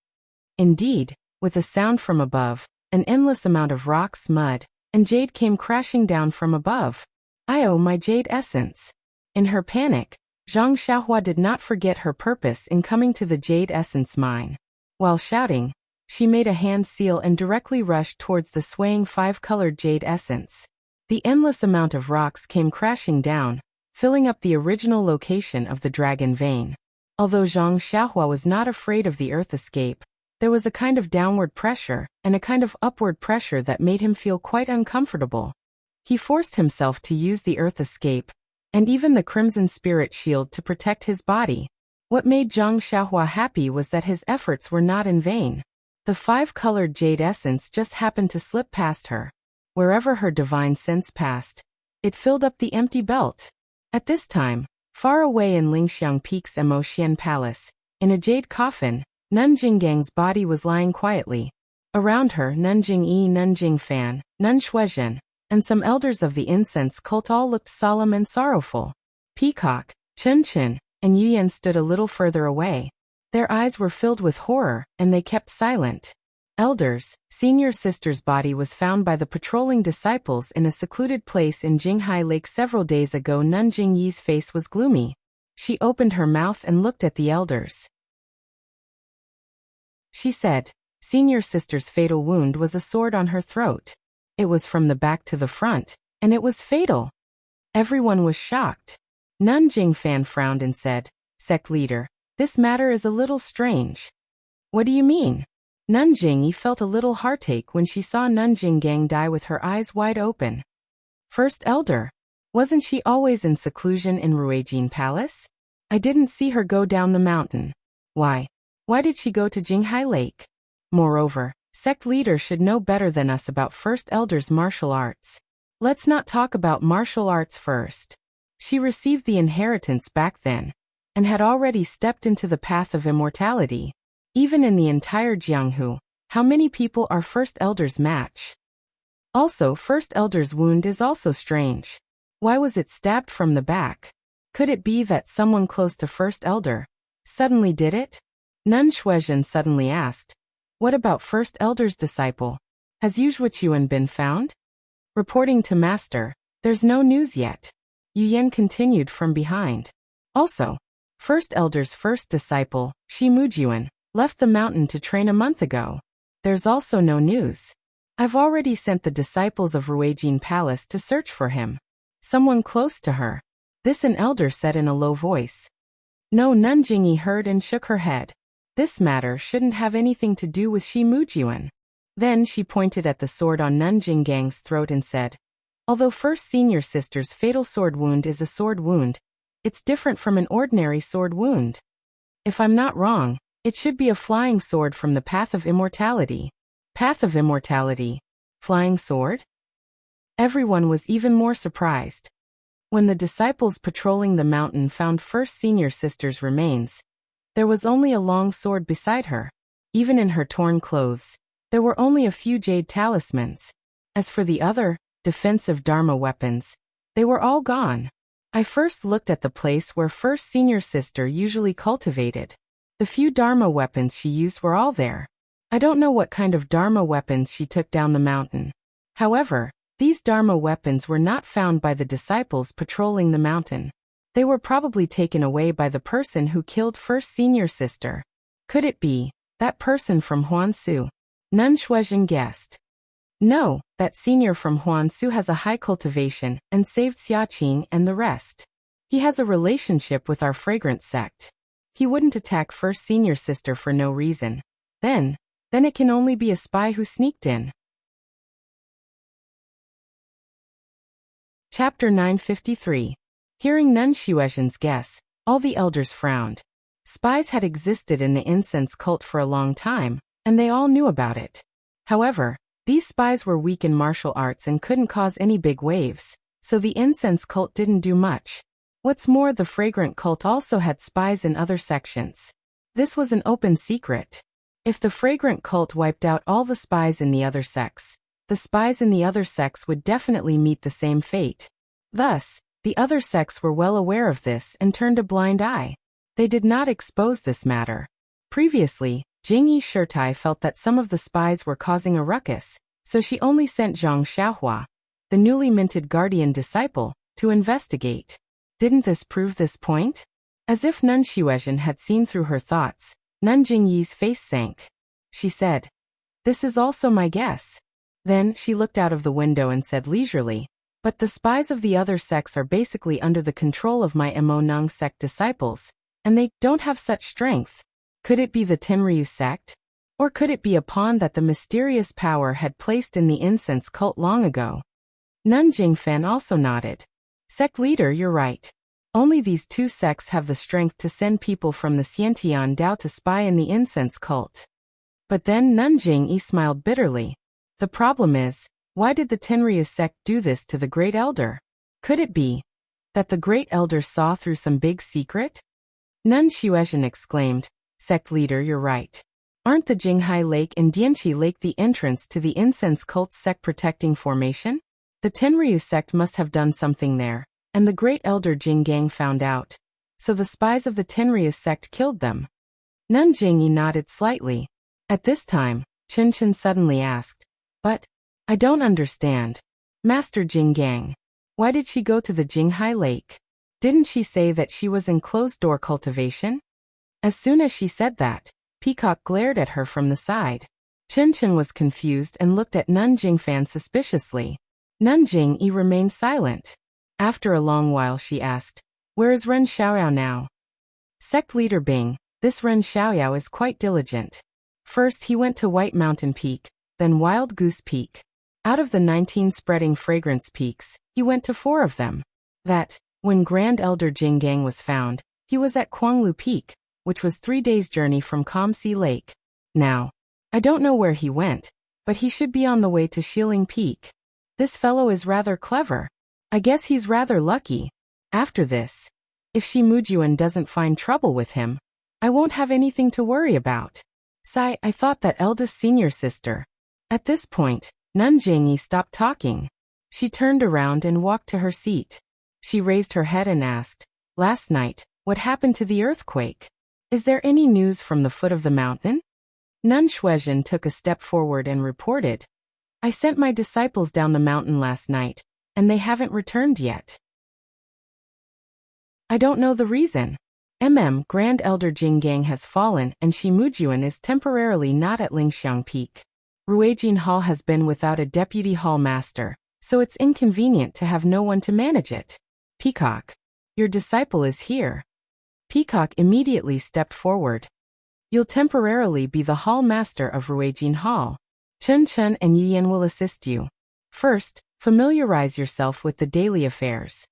Indeed, with a sound from above, an endless amount of rocks, mud, and jade came crashing down from above. "I owe my jade essence." In her panic, Zhang Xiaohua did not forget her purpose in coming to the jade essence mine. While shouting, she made a hand seal and directly rushed towards the swaying five-colored jade essence. The endless amount of rocks came crashing down, filling up the original location of the dragon vein. Although Zhang Xiaohua was not afraid of the earth escape, there was a kind of downward pressure and a kind of upward pressure that made him feel quite uncomfortable. He forced himself to use the earth escape, and even the crimson spirit shield to protect his body. What made Zhang Xiaohua happy was that his efforts were not in vain. The five-colored jade essence just happened to slip past her. Wherever her divine sense passed, it filled up the empty belt. At this time, far away in Lingxiang Peak's Emotian Palace, in a jade coffin, Nun Jinggang's body was lying quietly. Around her, Nun Jingyi, Nun Jingfan, Nun Shuizhen, and some elders of the incense cult all looked solemn and sorrowful. Peacock, Chen Chen, and Yuyan stood a little further away. Their eyes were filled with horror, and they kept silent. Elders, senior sister's body was found by the patrolling disciples in a secluded place in Jinghai Lake several days ago. Nun Jingyi's face was gloomy. She opened her mouth and looked at the elders. She said, "Senior sister's fatal wound was a sword on her throat. It was from the back to the front, and it was fatal." Everyone was shocked. Nun Jingfan frowned and said, "Sect leader, this matter is a little strange." "What do you mean?" Nun Jingyi felt a little heartache when she saw Nun Jinggang die with her eyes wide open. First elder. Wasn't she always in seclusion in Ruijin Palace? I didn't see her go down the mountain. Why? Why did she go to Jinghai Lake? Moreover, sect leader should know better than us about First Elder's martial arts. Let's not talk about martial arts first. She received the inheritance back then, and had already stepped into the path of immortality. Even in the entire Jianghu, how many people are First Elder's match? Also, First Elder's wound is also strange. Why was it stabbed from the back? Could it be that someone close to First Elder suddenly did it? Nun Shuizhen suddenly asked, "What about First Elder's disciple? Has Yuan been found?" Reporting to Master, "There's no news yet." Yu Yan continued from behind. Also, First Elder's first disciple, Shi Mujuan, left the mountain to train a month ago. There's also no news. I've already sent the disciples of Ruijin Palace to search for him. Someone close to her. This an elder said in a low voice. No, Nun Jingyi heard and shook her head. This matter shouldn't have anything to do with Shi Mujuan. Then she pointed at the sword on Nun Jinggang's throat and said, "Although first senior sister's fatal sword wound is a sword wound, it's different from an ordinary sword wound. If I'm not wrong, it should be a flying sword from the path of immortality." Path of immortality? Flying sword? Everyone was even more surprised. When the disciples patrolling the mountain found first senior sister's remains, there was only a long sword beside her. Even in her torn clothes, there were only a few jade talismans. As for the other, defensive Dharma weapons, they were all gone. I first looked at the place where first senior sister usually cultivated. The few Dharma weapons she used were all there. I don't know what kind of Dharma weapons she took down the mountain. However, these Dharma weapons were not found by the disciples patrolling the mountain. They were probably taken away by the person who killed first senior sister. Could it be that person from Huansu? Nun Shuizhen guessed. No, that senior from Huansu has a high cultivation and saved Xiaqing and the rest. He has a relationship with our fragrant sect. He wouldn't attack first senior sister for no reason. Then it can only be a spy who sneaked in. Chapter 953. Hearing Nun Shuizhen's guess, all the elders frowned. Spies had existed in the incense cult for a long time, and they all knew about it. However, these spies were weak in martial arts and couldn't cause any big waves, so the incense cult didn't do much. What's more, the fragrant cult also had spies in other sections. This was an open secret. If the fragrant cult wiped out all the spies in the other sects, the spies in the other sects would definitely meet the same fate. Thus, the other sects were well aware of this and turned a blind eye. They did not expose this matter. Previously, Jingyi Shirtai felt that some of the spies were causing a ruckus, so she only sent Zhang Xiaohua, the newly minted guardian disciple, to investigate. Didn't this prove this point? As if Nun Shuizhen had seen through her thoughts, Nun Jingyi's face sank. She said, "This is also my guess." Then she looked out of the window and said leisurely, "But the spies of the other sects are basically under the control of my Mo Nung sect disciples, and they don't have such strength. Could it be the Tenryu sect? Or could it be a pawn that the mysterious power had placed in the incense cult long ago?" Nun Jingfan also nodded. "Sect leader, you're right. Only these two sects have the strength to send people from the Xiantian Dao to spy in the incense cult." But then Nun Jingyi smiled bitterly. The problem is, why did the Tenryu sect do this to the Great Elder? Could it be that the Great Elder saw through some big secret? Nun Shuizhen exclaimed, "Sect leader, you're right. Aren't the Jinghai Lake and Dianqi Lake the entrance to the incense cult's sect protecting formation? The Tenryu sect must have done something there, and the Great Elder Jinggang found out. So the spies of the Tenryu sect killed them." Nun Jingyi nodded slightly. At this time, Chen Chen suddenly asked. But, I don't understand. Master Jinggang. Why did she go to the Jinghai Lake? Didn't she say that she was in closed-door cultivation? As soon as she said that, Peacock glared at her from the side. Chen Chen was confused and looked at Nun Jingfan suspiciously. Nun Jingyi remained silent. After a long while she asked, Where is Ren Xiaoyao now? Sect leader Bing, this Ren Xiaoyao is quite diligent. First he went to White Mountain Peak, then Wild Goose Peak. Out of the 19 spreading fragrance peaks, he went to 4 of them. That, when Grand Elder Jinggang was found, he was at Kuanglu Peak, which was 3 days' journey from Kamsi Lake. Now, I don't know where he went, but he should be on the way to Xiling Peak. This fellow is rather clever. I guess he's rather lucky. After this, if Shi Mujuan doesn't find trouble with him, I won't have anything to worry about. Sigh, I thought that eldest senior sister. At this point, Nun Jingyi stopped talking. She turned around and walked to her seat. She raised her head and asked, Last night, what happened to the earthquake? Is there any news from the foot of the mountain? Nun Shuizhen took a step forward and reported, I sent my disciples down the mountain last night, and they haven't returned yet. I don't know the reason. Grand Elder Jinggang has fallen and Shi Mujuan is temporarily not at Lingxiang Peak. Ruijin Hall has been without a deputy hall master, so it's inconvenient to have no one to manage it. Peacock, your disciple is here. Peacock immediately stepped forward. You'll temporarily be the hall master of Ruijin Hall. Chen Chen and Yiyan will assist you. First, familiarize yourself with the daily affairs.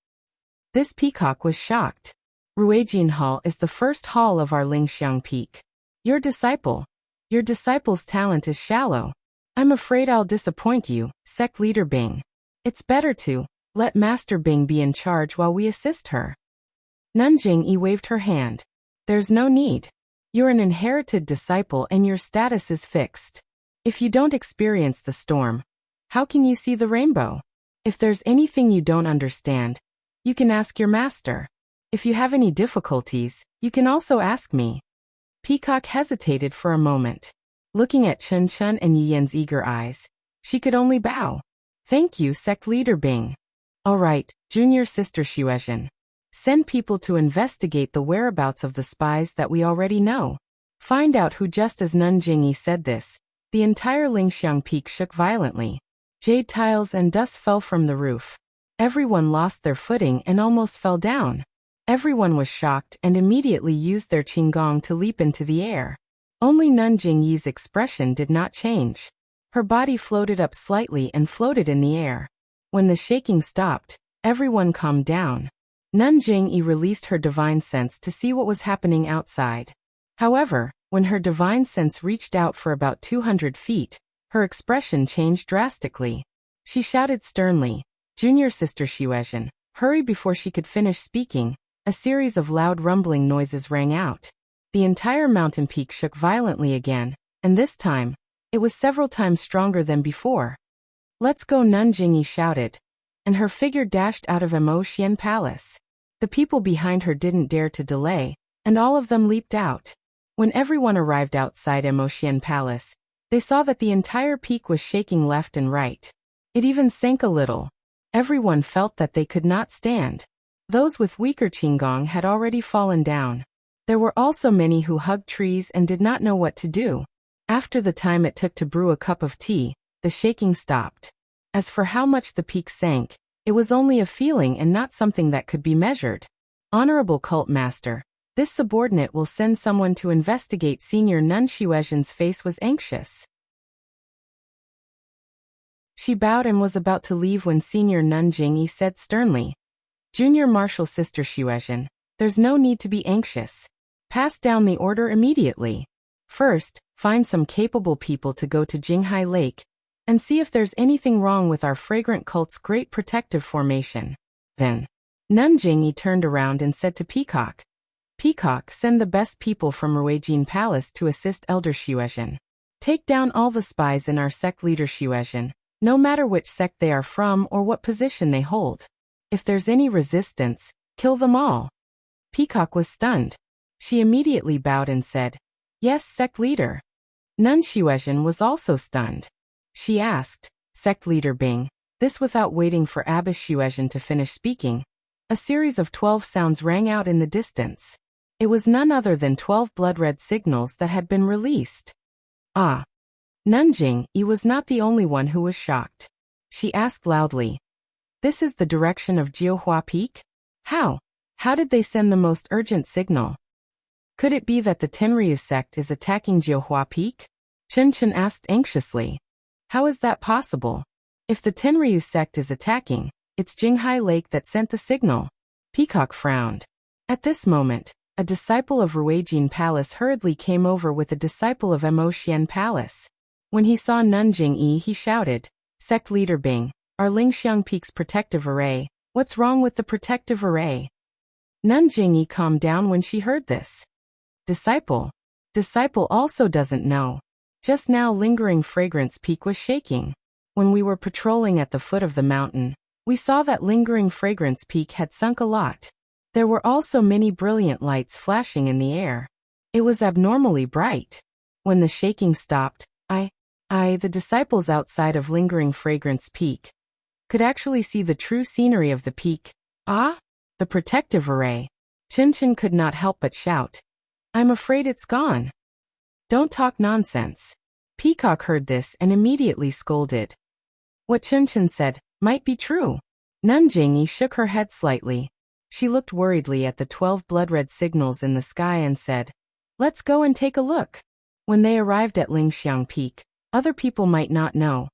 This Peacock was shocked. Ruijin Hall is the first hall of our Lingxiang Peak. Your disciple's talent is shallow. I'm afraid I'll disappoint you, sect leader Bing. It's better to let Master Bing be in charge while we assist her. Nun Jingyi waved her hand. There's no need. You're an inherited disciple and your status is fixed. If you don't experience the storm, how can you see the rainbow? If there's anything you don't understand, you can ask your master. If you have any difficulties, you can also ask me. Peacock hesitated for a moment. Looking at Chen Chen and Yiyan's eager eyes, she could only bow. Thank you, sect leader Bing. All right, junior sister Shuizhen. Send people to investigate the whereabouts of the spies that we already know. Find out who. Just as Nun Jingyi said this, the entire Lingxiang Peak shook violently. Jade tiles and dust fell from the roof. Everyone lost their footing and almost fell down. Everyone was shocked and immediately used their qinggong to leap into the air. Only Nun Jingyi's expression did not change. Her body floated up slightly and floated in the air. When the shaking stopped, everyone calmed down. Nun Jingyi released her divine sense to see what was happening outside. However, when her divine sense reached out for about 200 feet, her expression changed drastically. She shouted sternly, Junior sister Shuizhen, hurry. Before she could finish speaking, a series of loud rumbling noises rang out. The entire mountain peak shook violently again, and this time, it was several times stronger than before. Let's go, Nun Jingyi shouted, and her figure dashed out of Emotian Palace. The people behind her didn't dare to delay, and all of them leaped out. When everyone arrived outside Emotian Palace, they saw that the entire peak was shaking left and right. It even sank a little. Everyone felt that they could not stand. Those with weaker qinggong had already fallen down. There were also many who hugged trees and did not know what to do. After the time it took to brew a cup of tea, the shaking stopped. As for how much the peak sank, it was only a feeling and not something that could be measured. Honorable Cult Master, this subordinate will send someone to investigate. Senior Nun Shuizhen's face was anxious. She bowed and was about to leave when Senior Nun Jingyi said sternly, Junior Martial Sister Shuizhen, there's no need to be anxious. Pass down the order immediately. First, find some capable people to go to Jinghai Lake and see if there's anything wrong with our fragrant cult's great protective formation. Then, Nun Jingyi turned around and said to Peacock, Peacock, send the best people from Ruijin Palace to assist Elder Shuizhen. Take down all the spies in our sect leader Shuizhen, no matter which sect they are from or what position they hold. If there's any resistance, kill them all. Peacock was stunned. She immediately bowed and said, Yes, sect leader. Nun Xuezhen was also stunned. She asked, Sect Leader Bing, this without waiting for Abbess Xuezhen to finish speaking. A series of 12 sounds rang out in the distance. It was none other than 12 blood-red signals that had been released. Ah! Nanjing Yi was not the only one who was shocked. She asked loudly, this is the direction of Jiuhua Peak? How? How did they send the most urgent signal? Could it be that the Tenryu sect is attacking Jiuhua Peak? Chen Chen asked anxiously. How is that possible? If the Tenryu sect is attacking, it's Jinghai Lake that sent the signal. Peacock frowned. At this moment, a disciple of Ruijin Palace hurriedly came over with a disciple of Mo Xian Palace. When he saw Nanjing Yi, he shouted, Sect Leader Bing, our Lingxiang Peak's protective array, what's wrong with the protective array? Nanjing Yi calmed down when she heard this. Disciple also doesn't know. Just now Lingering Fragrance Peak was shaking. When we were patrolling at the foot of the mountain, we saw that Lingering Fragrance Peak had sunk a lot. There were also many brilliant lights flashing in the air. It was abnormally bright. When the shaking stopped, the disciples outside of Lingering Fragrance Peak could actually see the true scenery of the peak. Ah? The protective array. Chen Chen could not help but shout. I'm afraid it's gone. Don't talk nonsense. Peacock heard this and immediately scolded. What Chen Chen said might be true. Nanjing Yi shook her head slightly. She looked worriedly at the 12 blood-red signals in the sky and said, let's go and take a look. When they arrived at Lingxiang Peak, other people might not know.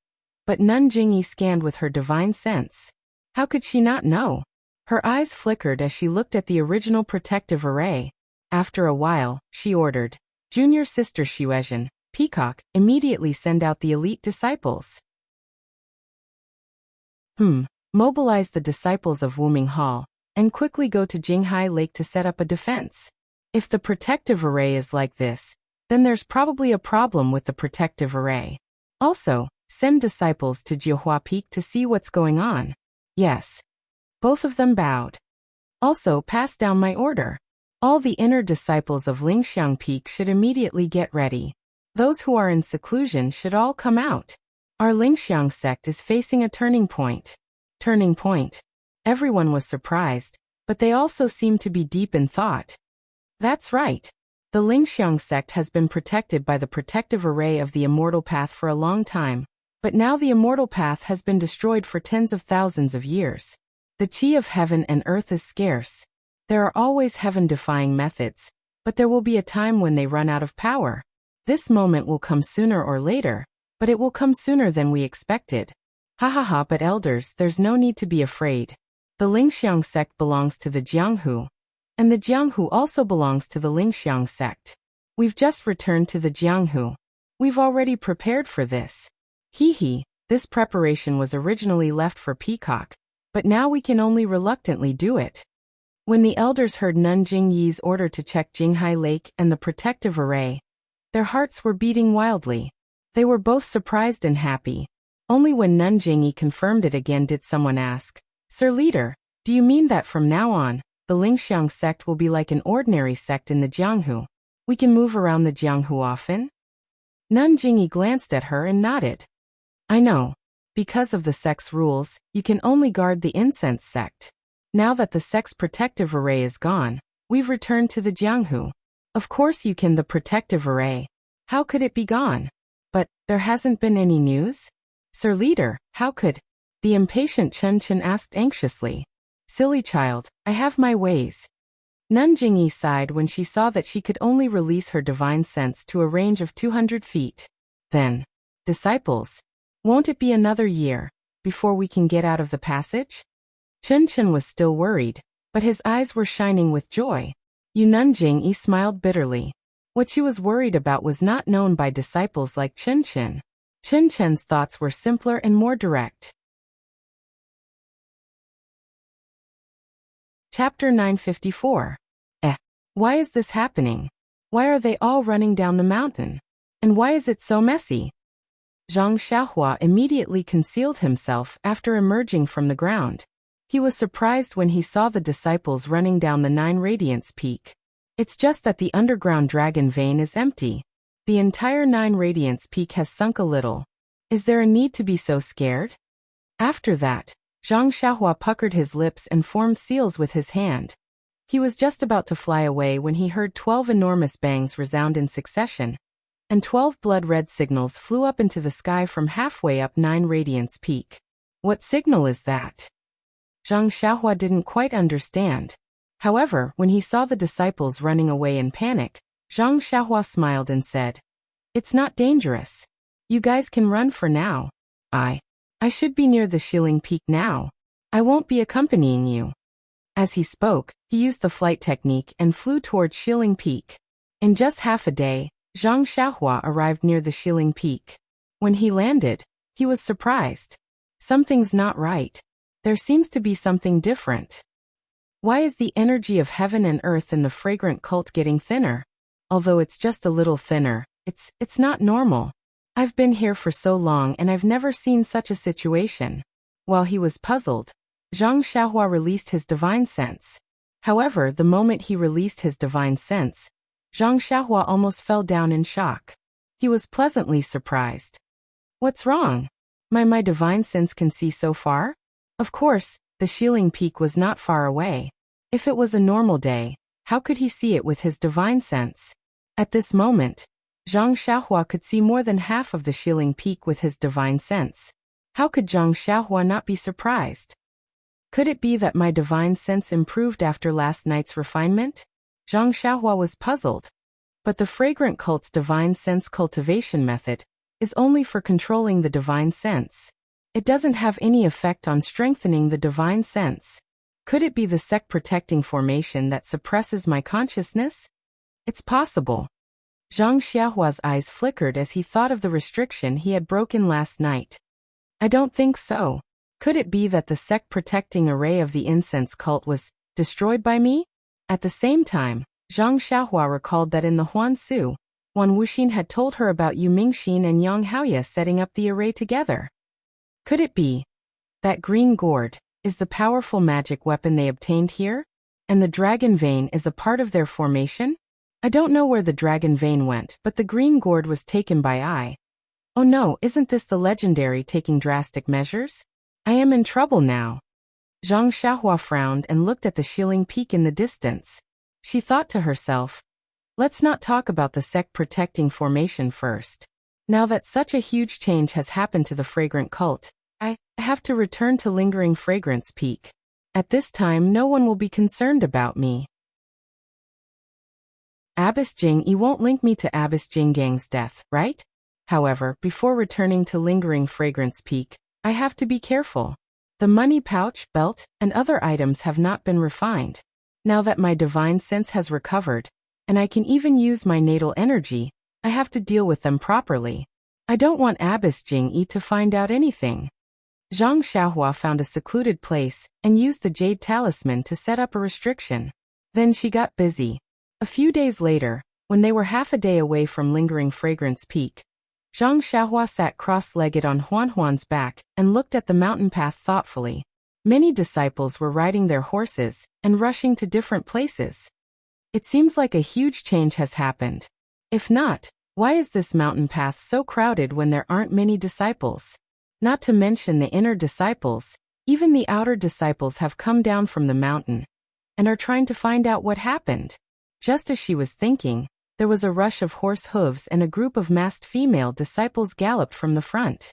But Nanjing Yi scanned with her divine sense. How could she not know? Her eyes flickered as she looked at the original protective array. After a while, she ordered, Junior Sister Xuezhen, Peacock, immediately send out the elite disciples. Mobilize the disciples of Wuming Hall, and quickly go to Jinghai Lake to set up a defense. If the protective array is like this, then there's probably a problem with the protective array. Also, send disciples to Jiuhua Peak to see what's going on. Yes. Both of them bowed. Also, pass down my order. All the inner disciples of Lingxiang Peak should immediately get ready. Those who are in seclusion should all come out. Our Lingxiang sect is facing a turning point. Turning point. Everyone was surprised, but they also seemed to be deep in thought. That's right. The Lingxiang sect has been protected by the protective array of the Immortal Path for a long time, but now the Immortal Path has been destroyed for tens of thousands of years. The qi of heaven and earth is scarce. There are always heaven-defying methods, but there will be a time when they run out of power. This moment will come sooner or later, but it will come sooner than we expected. But elders, there's no need to be afraid. The Lingxiang sect belongs to the Jianghu, and the Jianghu also belongs to the Lingxiang sect. We've just returned to the Jianghu. We've already prepared for this. This preparation was originally left for Peacock, but now we can only reluctantly do it. When the elders heard Nanjing Yi's order to check Jinghai Lake and the protective array, their hearts were beating wildly. They were both surprised and happy. Only when Nanjing Yi confirmed it again did someone ask, Sir Leader, do you mean that from now on, the Lingxiang sect will be like an ordinary sect in the Jianghu? We can move around the Jianghu often? Nanjing Yi glanced at her and nodded. I know. Because of the sect's rules, you can only guard the incense sect. Now that the sect's protective array is gone, we've returned to the Jianghu. Of course you can the protective array. How could it be gone? But, there hasn't been any news? Sir Leader, how could? The impatient Chen Chen asked anxiously. Silly child, I have my ways. Nanjing Yi sighed when she saw that she could only release her divine sense to a range of 200 feet. Then, disciples, won't it be another year before we can get out of the passage? Chen Chen was still worried, but his eyes were shining with joy. Nanjing Yi smiled bitterly. What she was worried about was not known by disciples like Chen Chen. Chen Chen's thoughts were simpler and more direct. Chapter 954. Why is this happening? Why are they all running down the mountain? And why is it so messy? Zhang Xiaohua immediately concealed himself after emerging from the ground. He was surprised when he saw the disciples running down the 9 Radiance Peak. It's just that the underground dragon vein is empty. The entire 9 Radiance Peak has sunk a little. Is there a need to be so scared? After that, Zhang Xiaohua puckered his lips and formed seals with his hand. He was just about to fly away when he heard 12 enormous bangs resound in succession, and 12 blood-red signals flew up into the sky from halfway up 9 Radiance Peak. What signal is that? Zhang Xiaohua didn't quite understand. However, when he saw the disciples running away in panic, Zhang Xiaohua smiled and said, "It's not dangerous. You guys can run for now. I should be near the Shilling Peak now. I won't be accompanying you." As he spoke, he used the flight technique and flew toward Shilling Peak. In just half a day, Zhang Xiaohua arrived near the Shilling Peak. When he landed, he was surprised. Something's not right. There seems to be something different. Why is the energy of heaven and earth in the fragrant cult getting thinner? Although it's just a little thinner, it's not normal. I've been here for so long and I've never seen such a situation. While he was puzzled, Zhang Xiaohua released his divine sense. However, the moment he released his divine sense, Zhang Xiaohua almost fell down in shock. He was pleasantly surprised. What's wrong? My divine sense can see so far? Of course, the Shilling Peak was not far away. If it was a normal day, how could he see it with his divine sense? At this moment, Zhang Xiaohua could see more than half of the Shilling Peak with his divine sense. How could Zhang Xiaohua not be surprised? Could it be that my divine sense improved after last night's refinement? Zhang Xiaohua was puzzled. But the fragrant cult's divine sense cultivation method is only for controlling the divine sense. It doesn't have any effect on strengthening the divine sense. Could it be the sect protecting formation that suppresses my consciousness? It's possible. Zhang Xiaohua's eyes flickered as he thought of the restriction he had broken last night. I don't think so. Could it be that the sect protecting array of the incense cult was destroyed by me? At the same time, Zhang Xiaohua recalled that in the Huansu, Wan Wuxin had told her about Yu Mingxin and Yang Haoye setting up the array together. Could it be that green gourd is the powerful magic weapon they obtained here? And the dragon vein is a part of their formation? I don't know where the dragon vein went, but the green gourd was taken by I. Oh no, isn't this the legendary taking drastic measures? I am in trouble now. Zhang Xiaohua frowned and looked at the Shilling Peak in the distance. She thought to herself, let's not talk about the sect protecting formation first. Now that such a huge change has happened to the fragrant cult, I have to return to Lingering Fragrance Peak. At this time no one will be concerned about me. Abbess Jing Yi won't link me to Abbess Jing Gang's death, right? However, before returning to Lingering Fragrance Peak, I have to be careful. The money pouch, belt, and other items have not been refined. Now that my divine sense has recovered, and I can even use my natal energy, I have to deal with them properly. I don't want Abbess Jing Yi to find out anything. Zhang Xiaohua found a secluded place and used the jade talisman to set up a restriction. Then she got busy. A few days later, when they were half a day away from Lingering Fragrance Peak, Zhang Xiaohua sat cross-legged on Huan's back and looked at the mountain path thoughtfully. Many disciples were riding their horses and rushing to different places. It seems like a huge change has happened. If not, why is this mountain path so crowded when there aren't many disciples? Not to mention the inner disciples, even the outer disciples have come down from the mountain and are trying to find out what happened. Just as she was thinking, there was a rush of horse hooves and a group of masked female disciples galloped from the front.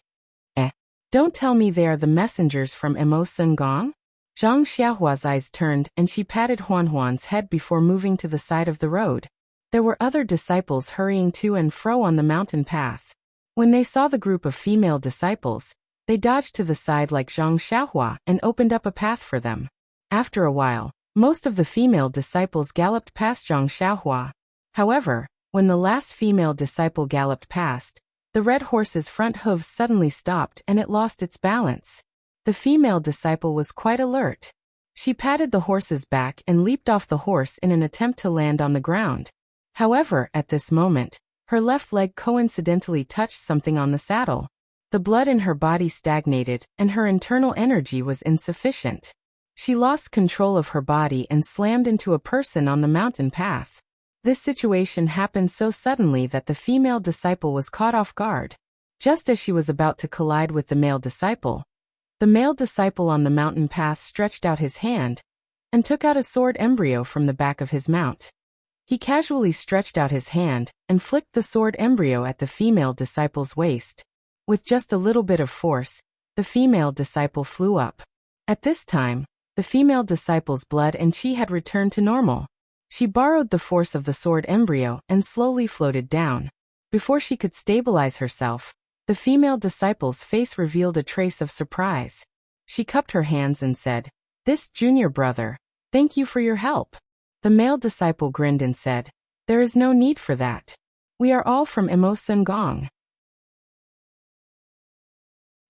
Don't tell me they are the messengers from Emo Sun Gong? Zhang Xiaohua's eyes turned and she patted Huan's head before moving to the side of the road. There were other disciples hurrying to and fro on the mountain path. When they saw the group of female disciples, they dodged to the side like Zhang Xiaohua and opened up a path for them. After a while, most of the female disciples galloped past Zhang Xiaohua. However, when the last female disciple galloped past, the red horse's front hooves suddenly stopped and it lost its balance. The female disciple was quite alert. She patted the horse's back and leaped off the horse in an attempt to land on the ground. However, at this moment, her left leg coincidentally touched something on the saddle. The blood in her body stagnated and her internal energy was insufficient. She lost control of her body and slammed into a person on the mountain path. This situation happened so suddenly that the female disciple was caught off guard. Just as she was about to collide with the male disciple on the mountain path stretched out his hand and took out a sword embryo from the back of his mount. He casually stretched out his hand and flicked the sword embryo at the female disciple's waist. With just a little bit of force, the female disciple flew up. At this time, the female disciple's blood and chi had returned to normal. She borrowed the force of the sword embryo and slowly floated down. Before she could stabilize herself, the female disciple's face revealed a trace of surprise. She cupped her hands and said, "This junior brother, thank you for your help." The male disciple grinned and said, "There is no need for that. We are all from Emo Sungong.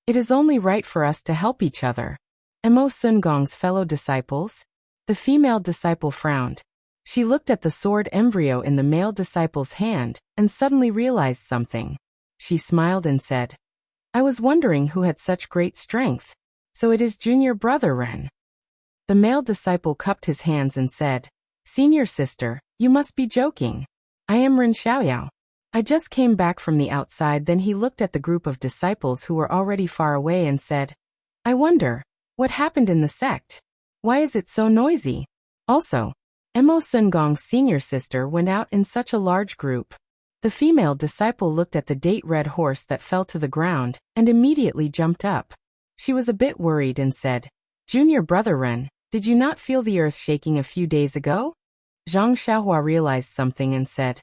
It is only right for us to help each other." Emo Sungong's fellow disciples? The female disciple frowned. She looked at the sword embryo in the male disciple's hand and suddenly realized something. She smiled and said, "I was wondering who had such great strength. So it is junior brother Ren." The male disciple cupped his hands and said, "Senior sister, you must be joking. I am Ren Xiaoyao. I just came back from the outside." Then he looked at the group of disciples who were already far away and said, "I wonder, what happened in the sect? Why is it so noisy? Also, Emo Sungong's senior sister went out in such a large group." The female disciple looked at the date-red horse that fell to the ground and immediately jumped up. She was a bit worried and said, "Junior brother Ren, did you not feel the earth shaking a few days ago?" Zhang Xiaohua realized something and said,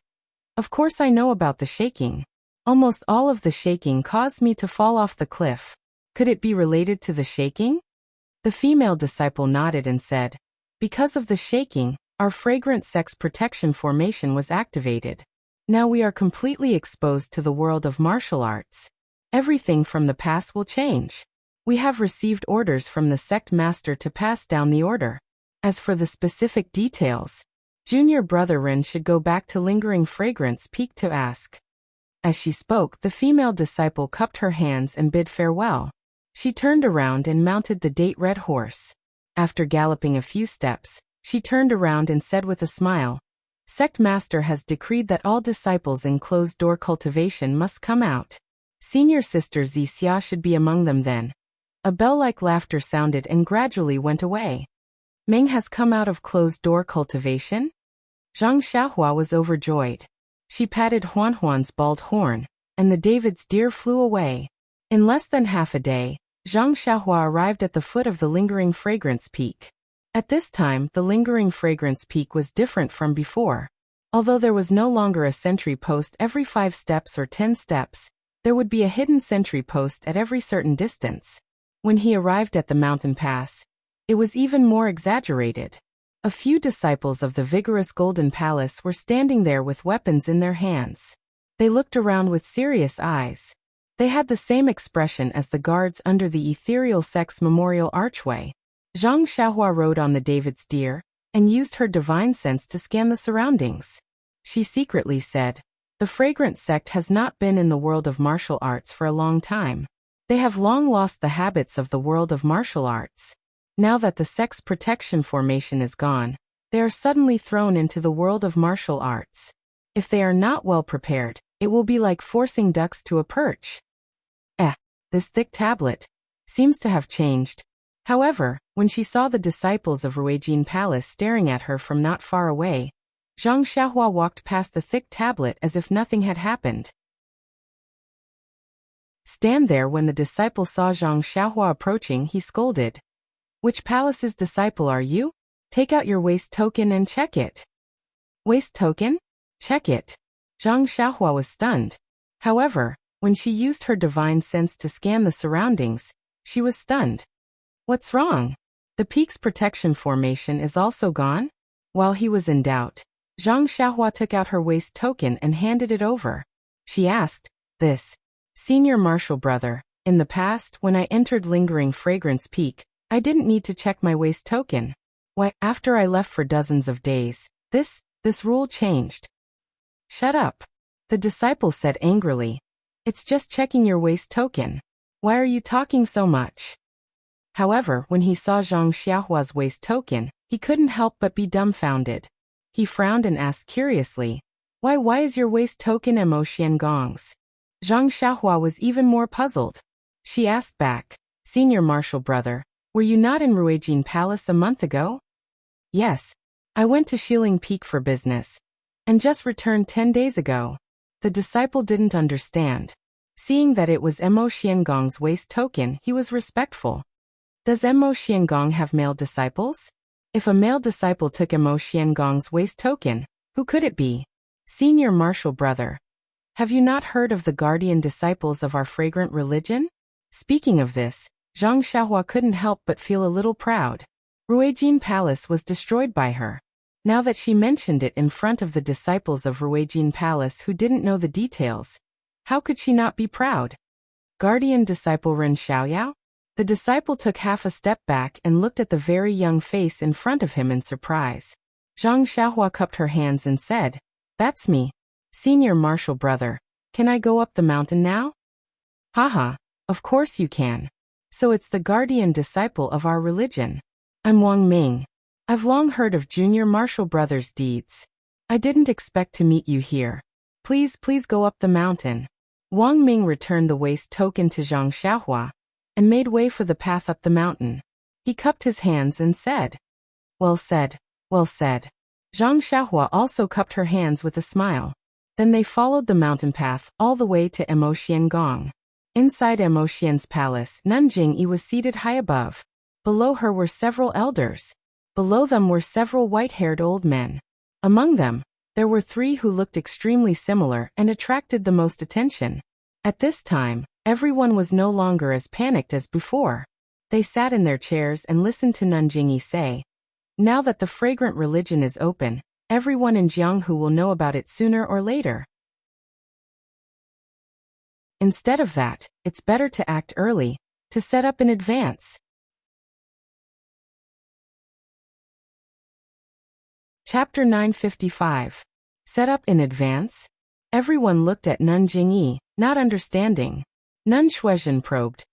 "Of course I know about the shaking. Almost all of the shaking caused me to fall off the cliff. Could it be related to the shaking?" The female disciple nodded and said, "Because of the shaking, our fragrant sex protection formation was activated. Now we are completely exposed to the world of martial arts. Everything from the past will change. We have received orders from the sect master to pass down the order. As for the specific details, junior brother Ren should go back to Lingering Fragrance Peak to ask." As she spoke, the female disciple cupped her hands and bid farewell. She turned around and mounted the date-red horse. After galloping a few steps, she turned around and said with a smile, "Sect master has decreed that all disciples in closed-door cultivation must come out. Senior sister Xia should be among them then." A bell-like laughter sounded and gradually went away. "Meng has come out of closed-door cultivation?" Zhang Xiaohua was overjoyed. She patted Huan's bald horn, and the David's deer flew away. In less than half a day, Zhang Xiaohua arrived at the foot of the Lingering Fragrance Peak. At this time, the Lingering Fragrance Peak was different from before. Although there was no longer a sentry post every 5 steps or 10 steps, there would be a hidden sentry post at every certain distance. When he arrived at the mountain pass, it was even more exaggerated. A few disciples of the vigorous Golden Palace were standing there with weapons in their hands. They looked around with serious eyes. They had the same expression as the guards under the ethereal sex memorial archway. Zhang Xiaohua rode on the David's deer and used her divine sense to scan the surroundings. She secretly said, "The fragrant sect has not been in the world of martial arts for a long time. They have long lost the habits of the world of martial arts. Now that the sex protection formation is gone, they are suddenly thrown into the world of martial arts. If they are not well prepared, it will be like forcing ducks to a perch." This thick tablet seems to have changed. However, when she saw the disciples of Ruijin Palace staring at her from not far away, Zhang Xiaohua walked past the thick tablet as if nothing had happened. Stand there. When the disciple saw Zhang Xiaohua approaching, he scolded, "Which palace's disciple are you? Take out your waist token and check it." "Waist token? Check it." Zhang Xiaohua was stunned. However, when she used her divine sense to scan the surroundings, she was stunned. "What's wrong? The peak's protection formation is also gone?" While he was in doubt, Zhang Xiaohua took out her waist token and handed it over. She asked, "This, senior martial brother, in the past when I entered Lingering Fragrance Peak, I didn't need to check my waist token. Why, after I left for dozens of days, this rule changed." "Shut up," the disciple said angrily. "It's just checking your waist token. Why are you talking so much?" However, when he saw Zhang Xiaohua's waist token, he couldn't help but be dumbfounded. He frowned and asked curiously, Why is your waist token emotion gongs? Zhang Xiaohua was even more puzzled. She asked back, Senior Marshal Brother, were you not in Ruijin Palace a month ago? Yes. I went to Xiling Peak for business. And just returned 10 days ago. The disciple didn't understand. Seeing that it was Emo Xiangong's waist token, he was respectful. Does Emo Xiangong have male disciples? If a male disciple took Emo Xiangong's waist token, who could it be? Senior Marshal Brother. Have you not heard of the guardian disciples of our fragrant religion? Speaking of this, Zhang Xiaohua couldn't help but feel a little proud. Ruijin Palace was destroyed by her. Now that she mentioned it in front of the disciples of Ruijin Palace who didn't know the details, how could she not be proud? Guardian disciple Ren Xiaoyao? The disciple took half a step back and looked at the very young face in front of him in surprise. Zhang Xiaohua cupped her hands and said, That's me. Senior Marshal Brother, can I go up the mountain now? Haha, of course you can. So it's the guardian disciple of our religion. I'm Wang Ming. I've long heard of Junior Marshal Brothers' deeds. I didn't expect to meet you here. Please go up the mountain. Wang Ming returned the waist token to Zhang Xiaohua and made way for the path up the mountain. He cupped his hands and said, Well said, well said. Zhang Xiaohua also cupped her hands with a smile. Then they followed the mountain path all the way to Emo Xiangong. Inside Emo Xian's palace, Nanjing Yi was seated high above. Below her were several elders. Below them were several white-haired old men. Among them, there were 3 who looked extremely similar and attracted the most attention. At this time, everyone was no longer as panicked as before. They sat in their chairs and listened to Nanjing Yi say, Now that the fragrant religion is open, everyone in Jianghu will know about it sooner or later. Instead of that, it's better to act early, to set up in advance. Chapter 955. Set up in advance? Everyone looked at Nanjing Yi, not understanding. Nun Shuizhen probed.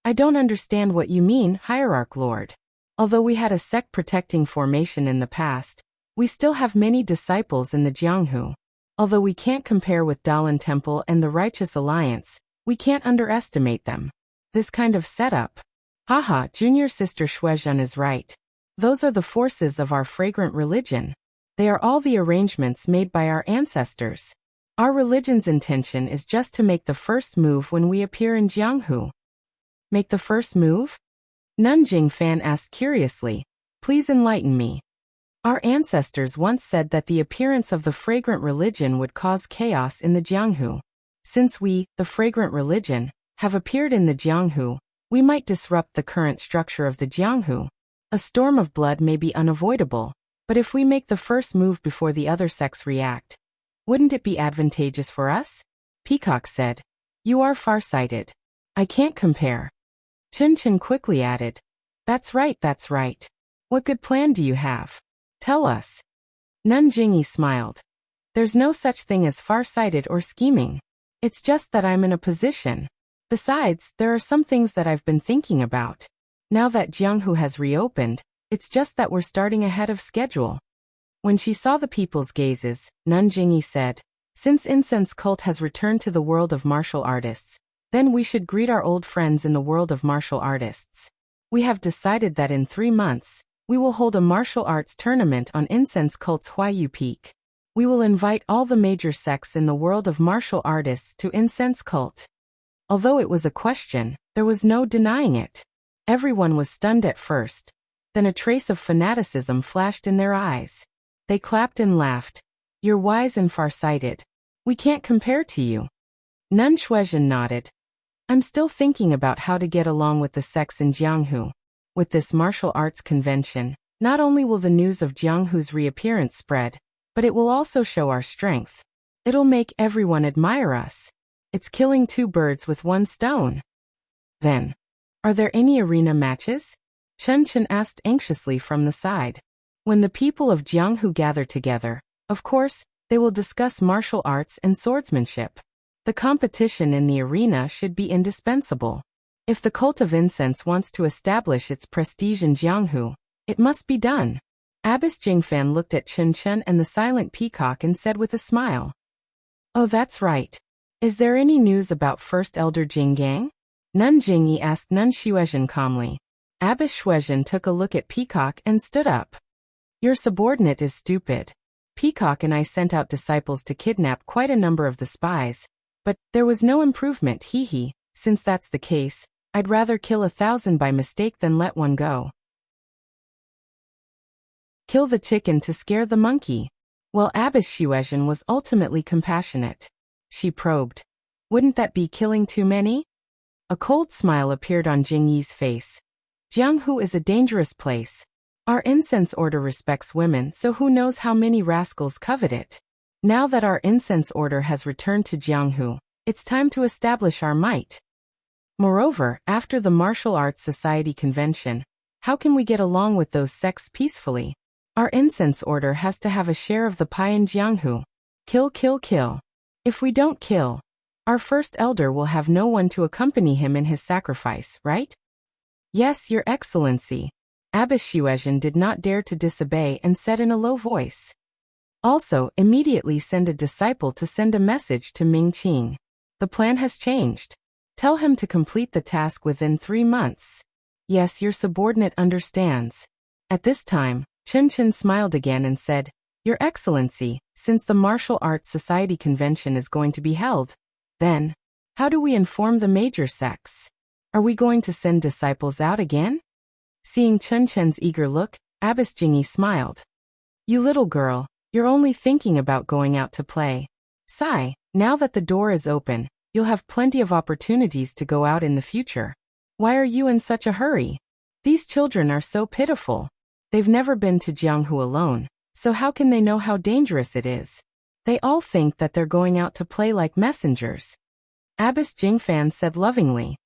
I don't understand what you mean, Hierarch Lord. Although we had a sect protecting formation in the past, we still have many disciples in the Jianghu. Although we can't compare with Dalan Temple and the Righteous Alliance, we can't underestimate them. This kind of setup. Haha, Junior Sister Shuizhen is right. Those are the forces of our fragrant religion. They are all the arrangements made by our ancestors. Our religion's intention is just to make the first move when we appear in Jianghu. Make the first move? Nanjing Fan asked curiously. Please enlighten me. Our ancestors once said that the appearance of the fragrant religion would cause chaos in the Jianghu. Since we, the fragrant religion, have appeared in the Jianghu, we might disrupt the current structure of the Jianghu. A storm of blood may be unavoidable, but if we make the first move before the other sects react, wouldn't it be advantageous for us? Peacock said. You are far-sighted. I can't compare. Chin quickly added. That's right, that's right. What good plan do you have? Tell us. Nanjing Yi smiled. There's no such thing as far-sighted or scheming. It's just that I'm in a position. Besides, there are some things that I've been thinking about. Now that Jianghu has reopened, it's just that we're starting ahead of schedule. When she saw the people's gazes, Nanjing Yi said, Since incense cult has returned to the world of martial artists, then we should greet our old friends in the world of martial artists. We have decided that in 3 months, we will hold a martial arts tournament on incense cult's Huayu Peak. We will invite all the major sects in the world of martial artists to incense cult. Although it was a question, there was no denying it. Everyone was stunned at first. Then a trace of fanaticism flashed in their eyes. They clapped and laughed. You're wise and far-sighted. We can't compare to you. Nun Shuizhen nodded. I'm still thinking about how to get along with the sects in Jianghu. With this martial arts convention, not only will the news of Jianghu's reappearance spread, but it will also show our strength. It'll make everyone admire us. It's killing 2 birds with 1 stone. Then, are there any arena matches? Chen asked anxiously from the side. When the people of Jianghu gather together, of course, they will discuss martial arts and swordsmanship. The competition in the arena should be indispensable. If the cult of incense wants to establish its prestige in Jianghu, it must be done. Abbess Jingfan looked at Chun Chun and the silent peacock and said with a smile, "Oh, that's right. Is there any news about First Elder Jinggang?" Nun Jingyi asked Nun Shuezhen calmly. Abbess Shuezhen took a look at Peacock and stood up. "Your subordinate is stupid. Peacock and I sent out disciples to kidnap quite a number of the spies, but there was no improvement, hee. Since that's the case, I'd rather kill 1,000 by mistake than let one go. Kill the chicken to scare the monkey." Well, Abbess Shuezhen was ultimately compassionate. She probed, "Wouldn't that be killing too many?" A cold smile appeared on Jingyi's face. "Jianghu is a dangerous place. Our incense order respects women, so who knows how many rascals covet it. Now that our incense order has returned to Jianghu, it's time to establish our might. Moreover, after the Martial Arts Society convention, how can we get along with those sects peacefully? Our incense order has to have a share of the pie in Jianghu. Kill, kill, kill. If we don't kill, our first elder will have no one to accompany him in his sacrifice, right?" "Yes, Your Excellency." Abbess Shuezhen did not dare to disobey and said in a low voice. "Also, immediately send a disciple to send a message to Ming Qing. The plan has changed. Tell him to complete the task within 3 months. Yes, your subordinate understands." At this time, Chun Chun smiled again and said, "Your Excellency, since the Martial Arts Society convention is going to be held, then, how do we inform the major sects? Are we going to send disciples out again?" Seeing Chun Chun's eager look, Abbess Jingyi smiled. "You little girl, you're only thinking about going out to play. Sigh, now that the door is open, you'll have plenty of opportunities to go out in the future. Why are you in such a hurry? These children are so pitiful. They've never been to Jianghu alone, so how can they know how dangerous it is? They all think that they're going out to play like messengers." Abbess Jingfan said lovingly.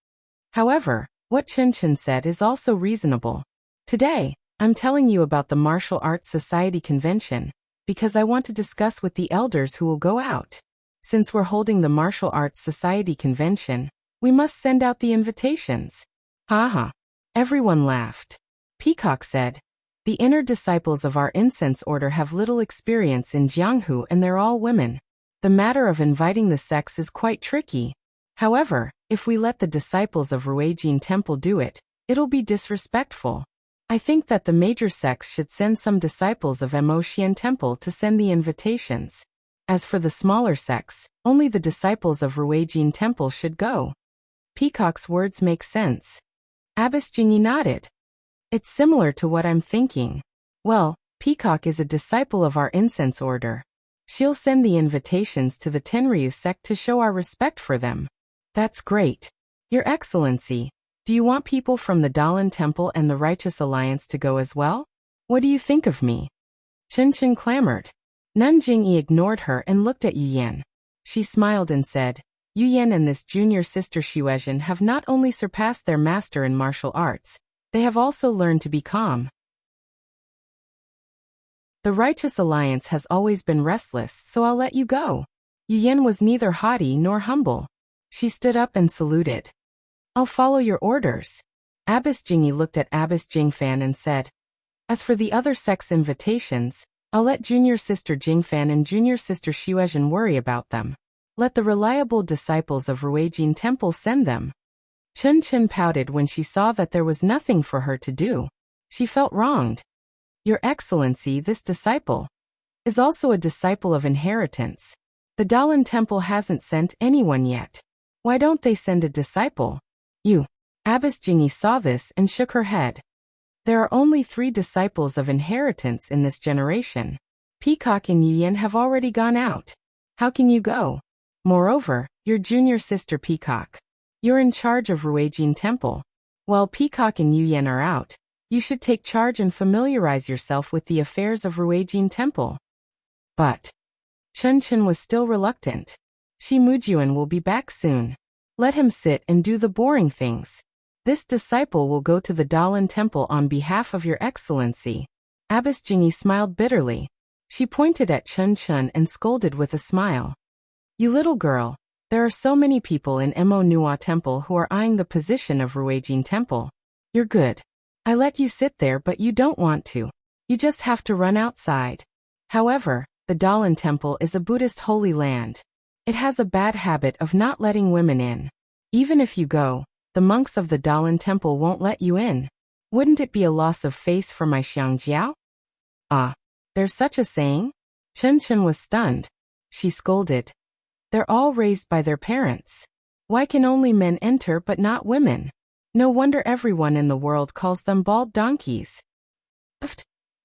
However, what Chun Chun said is also reasonable. "Today, I'm telling you about the Martial Arts Society convention, because I want to discuss with the elders who will go out. Since we're holding the Martial Arts Society convention, we must send out the invitations." "Ha." Everyone laughed. Peacock said, "The inner disciples of our incense order have little experience in Jianghu and they're all women. The matter of inviting the sects is quite tricky. However, if we let the disciples of Ruijin Temple do it, it'll be disrespectful. I think that the major sects should send some disciples of Emotian Temple to send the invitations. As for the smaller sects, only the disciples of Ruijin Temple should go." Peacock's words make sense. Abbess Jingyi nodded. "It's similar to what I'm thinking. Well, Peacock is a disciple of our incense order. She'll send the invitations to the Tenryu sect to show our respect for them." "That's great. Your Excellency, do you want people from the Dalan Temple and the Righteous Alliance to go as well? What do you think of me?" Chun Chun clamored. Nun Jingyi ignored her and looked at Yu Yan. She smiled and said, "Yu Yan and this junior sister Shuezhen have not only surpassed their master in martial arts, they have also learned to be calm. The Righteous Alliance has always been restless, so I'll let you go." Yu Yan was neither haughty nor humble. She stood up and saluted. "I'll follow your orders." Abbess Jingyi looked at Abbess Jingfan and said, "As for the other sects' invitations, I'll let junior sister Jingfan and junior sister Shuezhen worry about them. Let the reliable disciples of Ruijin Temple send them." Chun Chun pouted when she saw that there was nothing for her to do. She felt wronged. "Your Excellency, this disciple is also a disciple of inheritance. The Dalan Temple hasn't sent anyone yet. Why don't they send a disciple?" "You." Abbess Jingyi saw this and shook her head. "There are only 3 disciples of inheritance in this generation. Peacock and Yu Yan have already gone out. How can you go? Moreover, your junior sister Peacock. You're in charge of Ruijin Temple. While Peacock and Yu Yan are out, you should take charge and familiarize yourself with the affairs of Ruijin Temple." But Chun Chun was still reluctant. Shi Mujuan will be back soon. Let him sit and do the boring things. This disciple will go to the Dalan Temple on behalf of your Excellency. Abbess Jingyi smiled bitterly. She pointed at Chun Chun and scolded with a smile. "You little girl, there are so many people in Emo Nua Temple who are eyeing the position of Ruijin Temple. You're good. I let you sit there but you don't want to. You just have to run outside. However, the Dalan Temple is a Buddhist holy land. It has a bad habit of not letting women in. Even if you go, the monks of the Dalan Temple won't let you in. Wouldn't it be a loss of face for my Xiangjiao? Ah, there's such a saying? Chen Chen was stunned. She scolded. They're all raised by their parents. Why can only men enter but not women? No wonder everyone in the world calls them bald donkeys.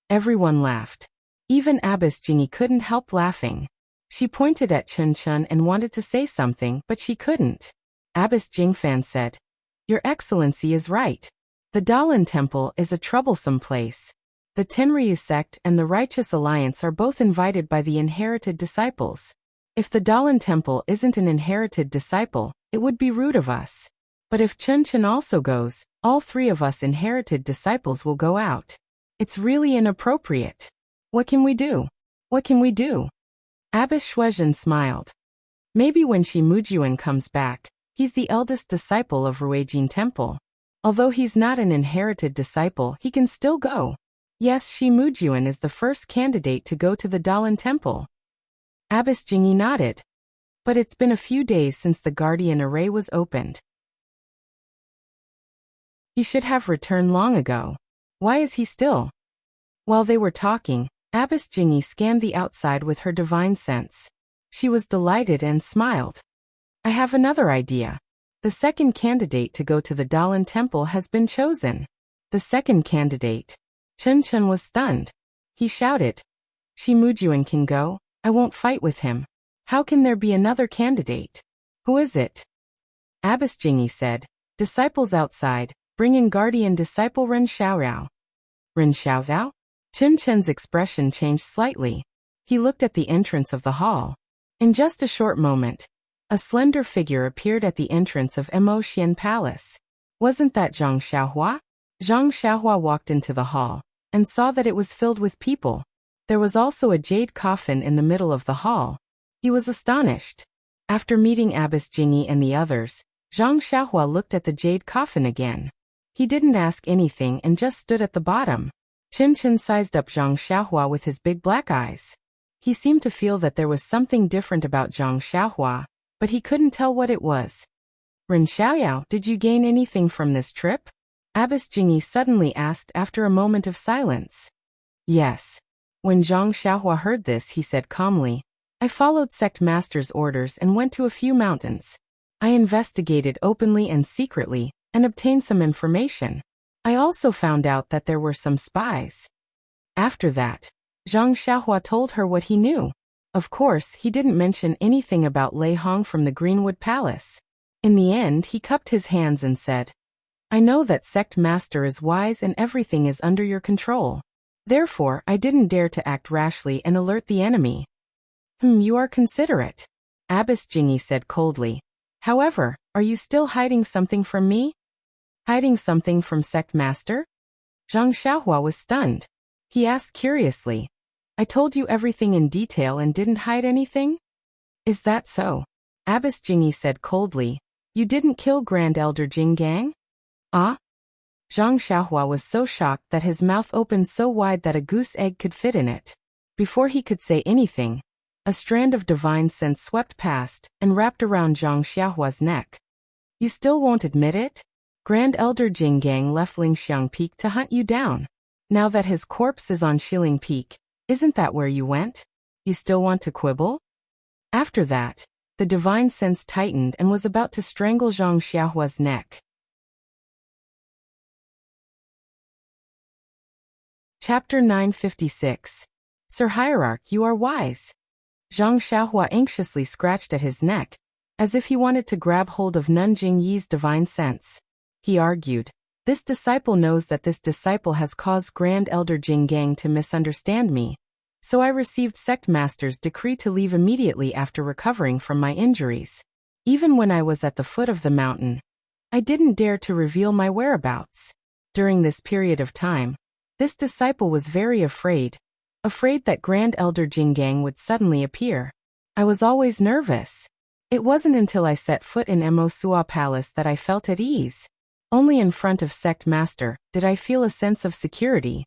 Everyone laughed. Even Abbess Jingy couldn't help laughing. She pointed at Chen Chen and wanted to say something, but she couldn't. Abbess Jingfan said, Your Excellency is right. The Dalan Temple is a troublesome place. The Tenryu sect and the Righteous Alliance are both invited by the inherited disciples. If the Dalan Temple isn't an inherited disciple, it would be rude of us. But if Chen Chen also goes, all three of us inherited disciples will go out. It's really inappropriate. What can we do? What can we do? Abbess Shuizhen smiled. Maybe when Shi Mujuan comes back, he's the eldest disciple of Ruijin Temple. Although he's not an inherited disciple, he can still go. Yes, Shi Mujuan is the first candidate to go to the Dalan Temple. Abbess Jingy nodded. But it's been a few days since the Guardian Array was opened. He should have returned long ago. Why is he still? While they were talking, Abbess Jingy scanned the outside with her divine sense. She was delighted and smiled. I have another idea. The second candidate to go to the Dalan Temple has been chosen. The second candidate. Chen Chen was stunned. He shouted. Shi Mujuan can go, I won't fight with him. How can there be another candidate? Who is it? Abbess Jingy said, Disciples outside, bring in guardian disciple Ren Xiaorao. Ren Xiaozao? Chen Chen's expression changed slightly. He looked at the entrance of the hall. In just a short moment, a slender figure appeared at the entrance of Mo Xian Palace. Wasn't that Zhang Xiaohua? Zhang Xiaohua walked into the hall and saw that it was filled with people. There was also a jade coffin in the middle of the hall. He was astonished. After meeting Abbess Jingy and the others, Zhang Xiaohua looked at the jade coffin again. He didn't ask anything and just stood at the bottom. Chen Chen sized up Zhang Xiaohua with his big black eyes. He seemed to feel that there was something different about Zhang Xiaohua, but he couldn't tell what it was. Ren Xiaoyao, did you gain anything from this trip? Abbess Jingy suddenly asked after a moment of silence. Yes. When Zhang Xiaohua heard this, he said calmly, I followed sect master's orders and went to a few mountains. I investigated openly and secretly, and obtained some information. I also found out that there were some spies. After that, Zhang Xiaohua told her what he knew. Of course, he didn't mention anything about Lei Hong from the Greenwood Palace. In the end, he cupped his hands and said, I know that sect master is wise and everything is under your control. Therefore, I didn't dare to act rashly and alert the enemy. You are considerate, Abbess Jingy said coldly. However, are you still hiding something from me? Hiding something from sect master? Zhang Xiaohua was stunned. He asked curiously, I told you everything in detail and didn't hide anything? Is that so? Abbess Jingy said coldly, You didn't kill Grand Elder Jinggang? Ah? Zhang Xiaohua was so shocked that his mouth opened so wide that a goose egg could fit in it. Before he could say anything, a strand of divine sense swept past and wrapped around Zhang Xiaohua's neck. You still won't admit it? Grand Elder Jinggang left Lingxiang Peak to hunt you down. Now that his corpse is on Shiling Peak, isn't that where you went? You still want to quibble? After that, the divine sense tightened and was about to strangle Zhang Xiaohua's neck. Chapter 956. Sir Hierarch, you are wise. Zhang Xiaohua anxiously scratched at his neck, as if he wanted to grab hold of Nanjing Yi's divine sense. He argued, This disciple knows that this disciple has caused Grand Elder Jinggang to misunderstand me, so I received sect master's decree to leave immediately after recovering from my injuries. Even when I was at the foot of the mountain, I didn't dare to reveal my whereabouts. During this period of time, this disciple was very afraid that Grand Elder Jinggang would suddenly appear. I was always nervous. It wasn't until I set foot in Mo Sua Palace that I felt at ease. Only in front of sect master did I feel a sense of security.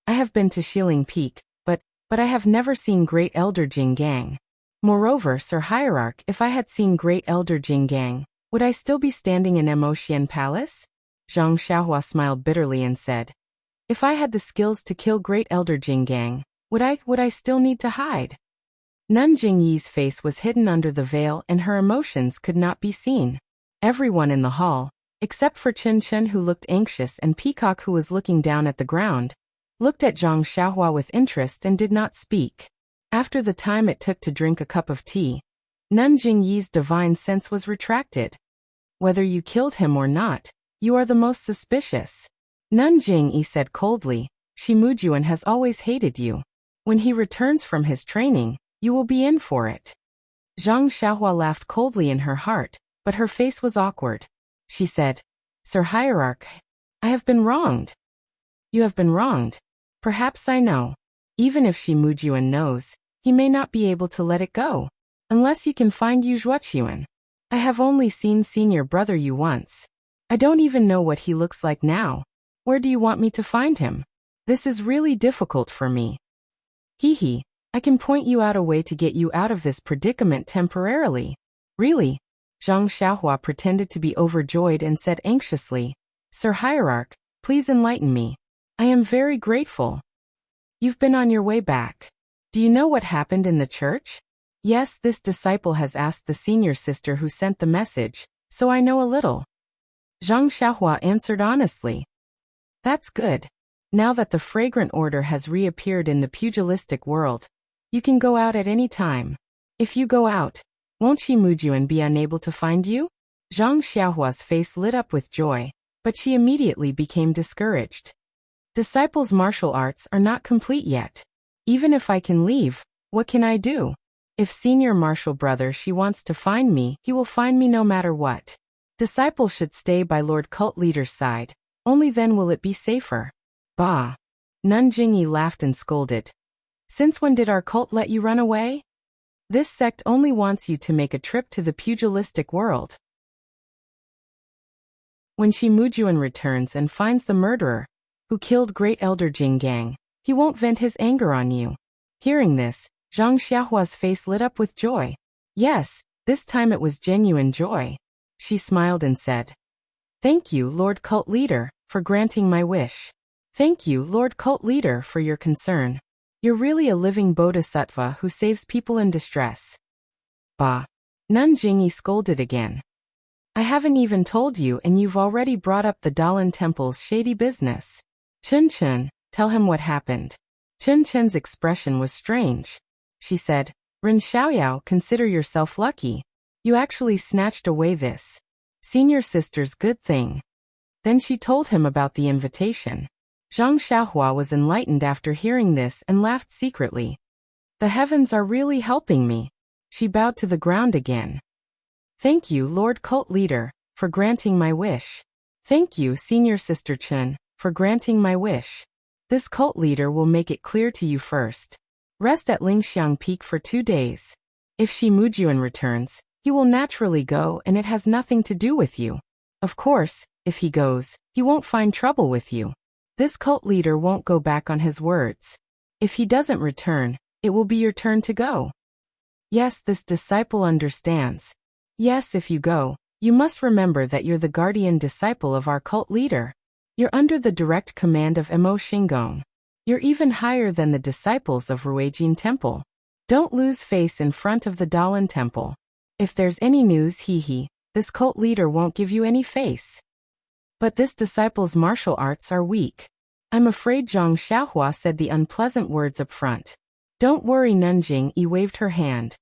I have been to Xiling Peak, but I have never seen Great Elder Jinggang. Moreover, Sir Hierarch, if I had seen Great Elder Jinggang, would I still be standing in Emotian Palace? Zhang Xiaohua smiled bitterly and said, if I had the skills to kill Great Elder Jinggang, would I still need to hide? Nun Jingyi's face was hidden under the veil and her emotions could not be seen. Everyone in the hall, except for Chen Chen who looked anxious and Peacock who was looking down at the ground, looked at Zhang Xiaohua with interest and did not speak. After the time it took to drink a cup of tea, Nun Jingyi's divine sense was retracted. Whether you killed him or not, you are the most suspicious. Nun Jingyi said coldly, Shi Mujuan has always hated you. When he returns from his training, you will be in for it. Zhang Xiaohua laughed coldly in her heart, but her face was awkward. She said, Sir Hierarch, I have been wronged. You have been wronged. Perhaps I know. Even if Shi Mujuan knows, he may not be able to let it go. Unless you can find Yu Zhuochuan. I have only seen senior brother Yu once. I don't even know what he looks like now. Where do you want me to find him? This is really difficult for me. Hee, I can point you out a way to get you out of this predicament temporarily. Really? Zhang Xiaohua pretended to be overjoyed and said anxiously, Sir Hierarch, please enlighten me. I am very grateful. You've been on your way back. Do you know what happened in the church? Yes, this disciple has asked the senior sister who sent the message, so I know a little. Zhang Xiaohua answered honestly. That's good. Now that the fragrant order has reappeared in the pugilistic world, you can go out at any time. If you go out, won't Shi Mujuan be unable to find you? Zhang Xiaohua's face lit up with joy, but she immediately became discouraged. Disciples' martial arts are not complete yet. Even if I can leave, what can I do? If senior martial brother Shi wants to find me, he will find me no matter what. Disciples should stay by Lord Cult Leader's side, only then will it be safer. Bah! Nun Jingyi laughed and scolded. Since when did our cult let you run away? This sect only wants you to make a trip to the pugilistic world. When Shi Mujuan returns and finds the murderer, who killed Great Elder Jinggang, he won't vent his anger on you. Hearing this, Zhang Xiaohua's face lit up with joy. Yes, this time it was genuine joy. She smiled and said, Thank you, Lord Cult Leader, for granting my wish. Thank you, Lord Cult Leader, for your concern. You're really a living bodhisattva who saves people in distress. Bah! Nun Jingyi scolded again. I haven't even told you and you've already brought up the Dalan Temple's shady business. Chen Chen, tell him what happened. Chen Chen's expression was strange. She said, Ren Xiaoyao, consider yourself lucky. You actually snatched away this senior sister's good thing. Then she told him about the invitation. Zhang Xiaohua was enlightened after hearing this and laughed secretly. The heavens are really helping me. She bowed to the ground again. Thank you, Lord Cult Leader, for granting my wish. Thank you, Senior Sister Chen, for granting my wish. This cult leader will make it clear to you first. Rest at Lingxiang Peak for 2 days. If Shi Mujuan returns, he will naturally go and it has nothing to do with you. Of course, if he goes, he won't find trouble with you. This cult leader won't go back on his words. If he doesn't return, it will be your turn to go. Yes, this disciple understands. Yes, if you go, you must remember that you're the guardian disciple of our cult leader. You're under the direct command of Emo Xingong. You're even higher than the disciples of Ruijin Temple. Don't lose face in front of the Dalan Temple. If there's any news, this cult leader won't give you any face. But this disciple's martial arts are weak. I'm afraid Zhang Xiaohua said the unpleasant words up front. Don't worry, Nanjing Yi waved her hand.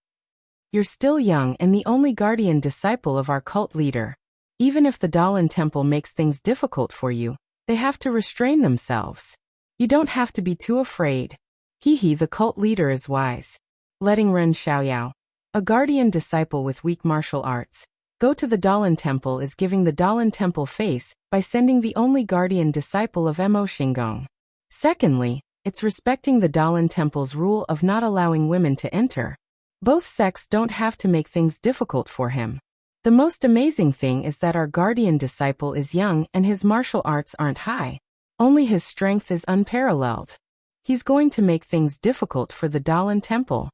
You're still young and the only guardian disciple of our cult leader. Even if the Dalan Temple makes things difficult for you, they have to restrain themselves. You don't have to be too afraid. The cult leader is wise. Letting Ren Xiaoyao, a guardian disciple with weak martial arts, go to the Dalan Temple is giving the Dalan Temple face by sending the only guardian disciple of Emo Xingong. Secondly, it's respecting the Dalan Temple's rule of not allowing women to enter. Both sects don't have to make things difficult for him. The most amazing thing is that our guardian disciple is young and his martial arts aren't high. Only his strength is unparalleled. He's going to make things difficult for the Dalan Temple.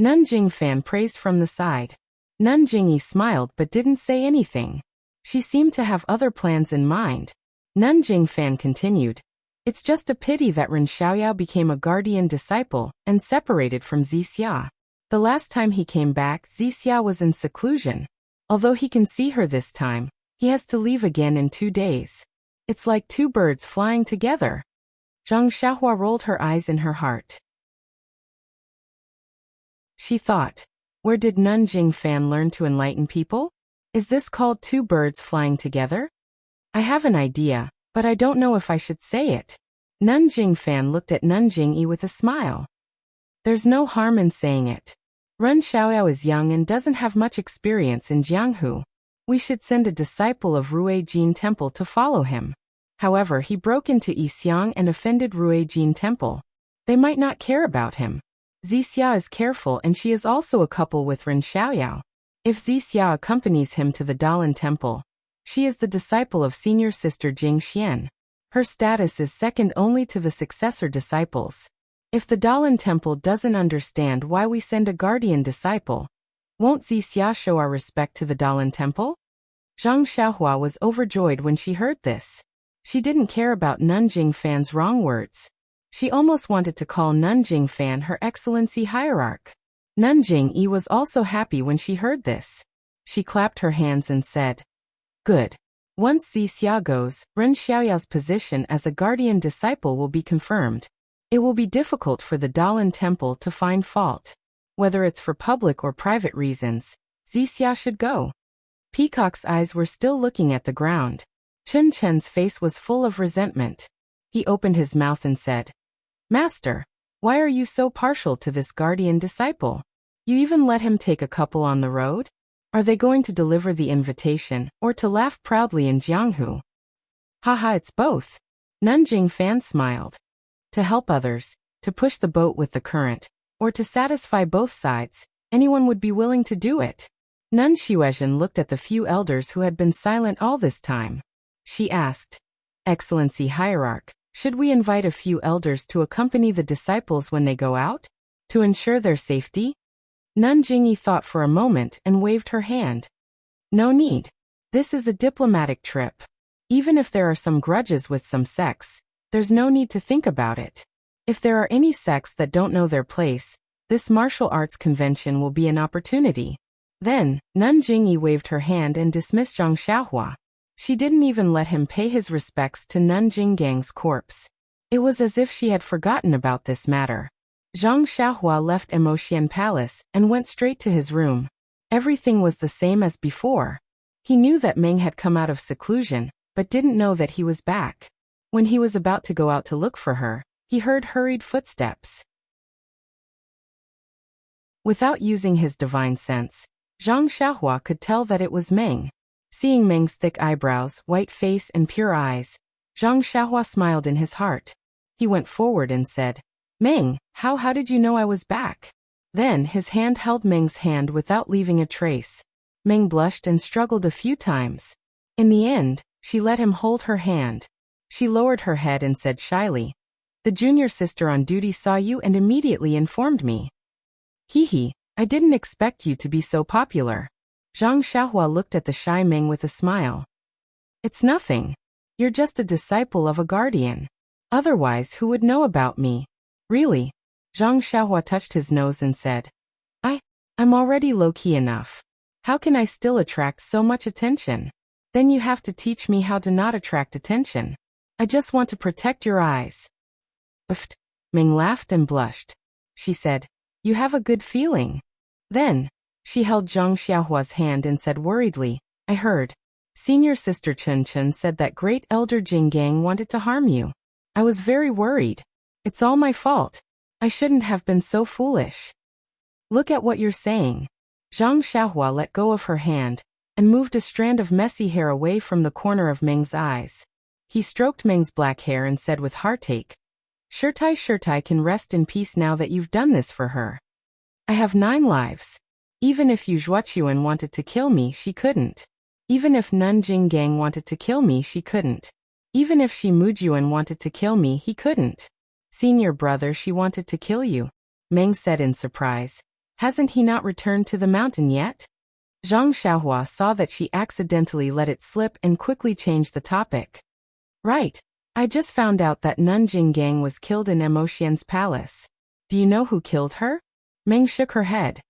Nun Jingfan praised from the side. Nun Jingyi smiled but didn't say anything. She seemed to have other plans in mind. Nun Jingfan continued. It's just a pity that Ren Xiaoyao became a guardian disciple and separated from Zixia. The last time he came back, Zixia was in seclusion. Although he can see her this time, he has to leave again in 2 days. It's like 2 birds flying together. Zhang Xiaohua rolled her eyes in her heart. She thought, where did Nun Jingfan learn to enlighten people? Is this called 2 birds flying together? I have an idea, but I don't know if I should say it. Nun Jingfan looked at Nun Jingyi with a smile. There's no harm in saying it. Ren Xiaoyao is young and doesn't have much experience in Jianghu. We should send a disciple of Ruijin Temple to follow him. However, he broke into Yixiang and offended Ruijin Temple. They might not care about him. Zixia is careful and she is also a couple with Ren Xiaoyao. If Zixia accompanies him to the Dalan Temple, she is the disciple of senior sister Jing Xian. Her status is second only to the successor disciples. If the Dalan Temple doesn't understand why we send a guardian disciple, won't Zixia show our respect to the Dalan Temple? Zhang Xiaohua was overjoyed when she heard this. She didn't care about Nun Jingfan's wrong words. She almost wanted to call Nun Jingfan her Excellency Hierarch. Nun Jingyi was also happy when she heard this. She clapped her hands and said, Good. Once Zixia goes, Ren Xiaoyao's position as a guardian disciple will be confirmed. It will be difficult for the Dalan Temple to find fault. Whether it's for public or private reasons, Zixia should go. Peacock's eyes were still looking at the ground. Chen Chen's face was full of resentment. He opened his mouth and said, Master, why are you so partial to this guardian disciple? You even let him take a couple on the road? Are they going to deliver the invitation, or to laugh proudly in Jianghu? Haha, it's both. Nun Jingfan smiled. To help others, to push the boat with the current, or to satisfy both sides, anyone would be willing to do it. Nun Xuezhen looked at the few elders who had been silent all this time. She asked, Excellency Hierarch, should we invite a few elders to accompany the disciples when they go out? To ensure their safety? Nun Jingyi thought for a moment and waved her hand. No need. This is a diplomatic trip. Even if there are some grudges with some sects, there's no need to think about it. If there are any sects that don't know their place, this martial arts convention will be an opportunity. Then, Nun Jingyi waved her hand and dismissed Zhang Xiaohua. She didn't even let him pay his respects to Nun Jinggang's corpse. It was as if she had forgotten about this matter. Zhang Xiaohua left Emotian Palace and went straight to his room. Everything was the same as before. He knew that Meng had come out of seclusion, but didn't know that he was back. When he was about to go out to look for her, he heard hurried footsteps. Without using his divine sense, Zhang Xiaohua could tell that it was Meng. Seeing Meng's thick eyebrows, white face and pure eyes, Zhang Xiaohua smiled in his heart. He went forward and said, Meng, how did you know I was back? Then his hand held Meng's hand without leaving a trace. Meng blushed and struggled a few times. In the end, she let him hold her hand. She lowered her head and said shyly, The junior sister on duty saw you and immediately informed me. Hee, I didn't expect you to be so popular. Zhang Xiaohua looked at the shy Meng with a smile. It's nothing. You're just a disciple of a guardian. Otherwise, who would know about me? Really? Zhang Xiaohua touched his nose and said, I'm already low-key enough. How can I still attract so much attention? Then you have to teach me how to not attract attention. I just want to protect your eyes. Uft. Meng laughed and blushed. She said, You have a good feeling. Then, she held Zhang Xiaohua's hand and said worriedly, I heard. Senior sister Chen Chen said that great elder Jinggang wanted to harm you. I was very worried. It's all my fault. I shouldn't have been so foolish. Look at what you're saying. Zhang Xiaohua let go of her hand and moved a strand of messy hair away from the corner of Meng's eyes. He stroked Meng's black hair and said with heartache, Shirtai can rest in peace now that you've done this for her. I have 9 lives. Even if Yu Zhuochuan wanted to kill me, she couldn't. Even if Nun Jinggang wanted to kill me, she couldn't. Even if Shi Mujuan wanted to kill me, he couldn't. Senior brother, she wanted to kill you, Meng said in surprise. Hasn't he not returned to the mountain yet? Zhang Xiaohua saw that she accidentally let it slip and quickly changed the topic. Right. I just found out that Nanjing Gang was killed in Emotian's palace. Do you know who killed her? Meng shook her head.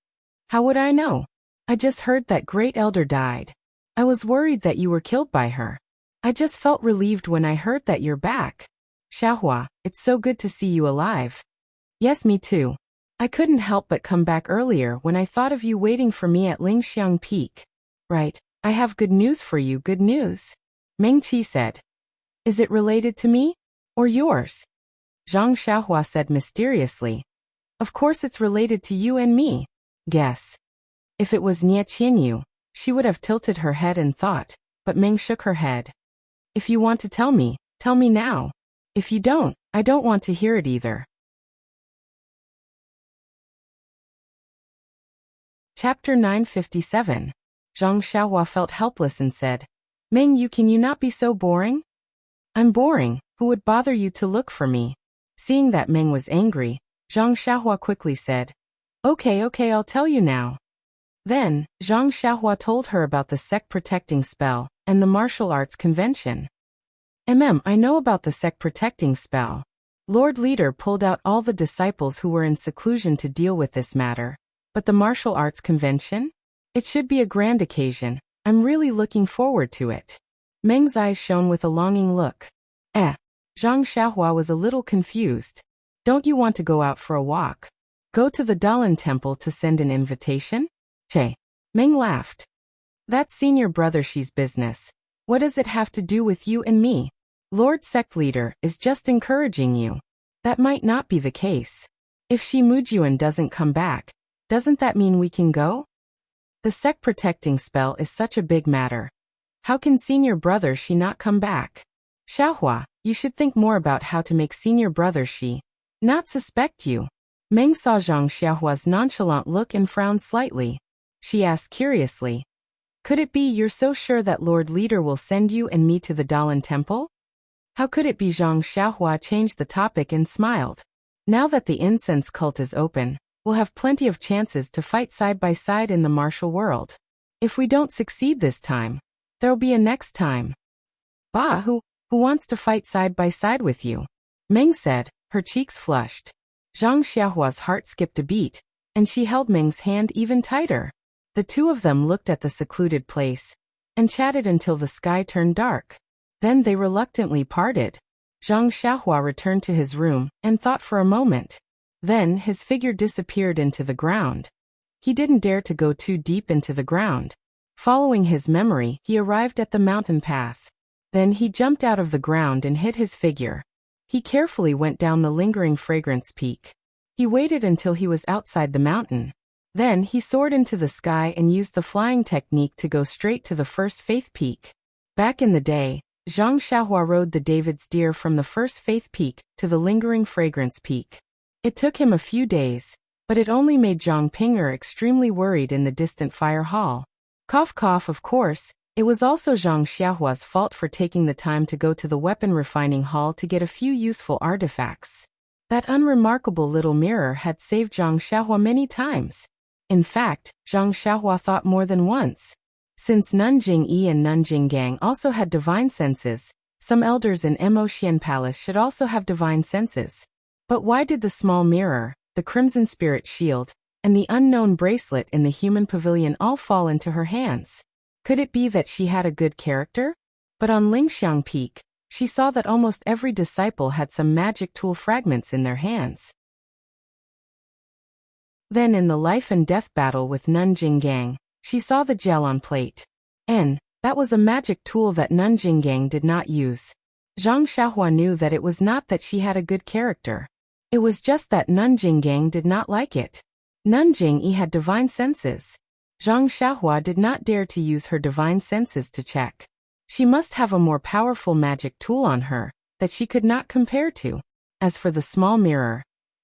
How would I know? I just heard that great elder died. I was worried that you were killed by her. I just felt relieved when I heard that you're back. Xiaohua, it's so good to see you alive. Yes, me too. I couldn't help but come back earlier when I thought of you waiting for me at Lingxiang Peak. Right, I have good news for you, good news. Meng Qi said. Is it related to me? Or yours? Zhang Xiaohua said mysteriously. Of course it's related to you and me. Guess. If it was Nie Qianyu, she would have tilted her head and thought, but Meng shook her head. If you want to tell me now. If you don't, I don't want to hear it either. Chapter 957. Zhang Xiaohua felt helpless and said, Meng, can you not be so boring? I'm boring, who would bother you to look for me? Seeing that Meng was angry, Zhang Xiaohua quickly said, Okay, I'll tell you now. Then, Zhang Xiaohua told her about the sect protecting spell and the martial arts convention. I know about the sect protecting spell. Lord Leader pulled out all the disciples who were in seclusion to deal with this matter. But the martial arts convention? It should be a grand occasion. I'm really looking forward to it. Meng's eyes shone with a longing look. Zhang Xiaohua was a little confused. Don't you want to go out for a walk? Go to the Dalan temple to send an invitation? Che. Meng laughed. That's senior brother Shi's business. What does it have to do with you and me? Lord Sect Leader is just encouraging you. That might not be the case. If Shi Mujuan doesn't come back, doesn't that mean we can go? The sect protecting spell is such a big matter. How can senior brother Shi not come back? Xiaohua, you should think more about how to make senior brother Shi not suspect you. Meng saw Zhang Xiaohua's nonchalant look and frowned slightly. She asked curiously, Could it be you're so sure that Lord Leader will send you and me to the Dalan temple? How could it be? Zhang Xiaohua changed the topic and smiled. Now that the incense cult is open, we'll have plenty of chances to fight side by side in the martial world. If we don't succeed this time, there'll be a next time. Bah, who wants to fight side by side with you? Meng said, her cheeks flushed. Zhang Xiaohua's heart skipped a beat, and she held Meng's hand even tighter. The two of them looked at the secluded place and chatted until the sky turned dark. Then they reluctantly parted. Zhang Xiaohua returned to his room and thought for a moment. Then his figure disappeared into the ground. He didn't dare to go too deep into the ground. Following his memory, he arrived at the mountain path. Then he jumped out of the ground and hid his figure. He carefully went down the lingering fragrance peak. He waited until he was outside the mountain. Then he soared into the sky and used the flying technique to go straight to the first faith peak. Back in the day, Zhang Xiaohua rode the David's deer from the first faith peak to the lingering fragrance peak. It took him a few days, but it only made Zhang Ping'er extremely worried in the distant fire hall. Cough cough, of course, it was also Zhang Xiaohua's fault for taking the time to go to the weapon refining hall to get a few useful artifacts. That unremarkable little mirror had saved Zhang Xiaohua many times. In fact, Zhang Xiaohua thought more than once. Since Nanjing Yi and Nanjing Gang also had divine senses, some elders in Emotian Palace should also have divine senses. But why did the small mirror, the Crimson Spirit Shield, and the unknown bracelet in the human pavilion all fall into her hands? Could it be that she had a good character? But on Lingxiang Peak, she saw that almost every disciple had some magic tool fragments in their hands. Then in the life and death battle with Nanjing Gang, she saw the Jialan plate. That was a magic tool that Nanjing Gang did not use. Zhang Xiaohua knew that it was not that she had a good character. It was just that Nanjing Gang did not like it. Nanjing Yi had divine senses. Zhang Xiaohua did not dare to use her divine senses to check. She must have a more powerful magic tool on her that she could not compare to. As for the small mirror,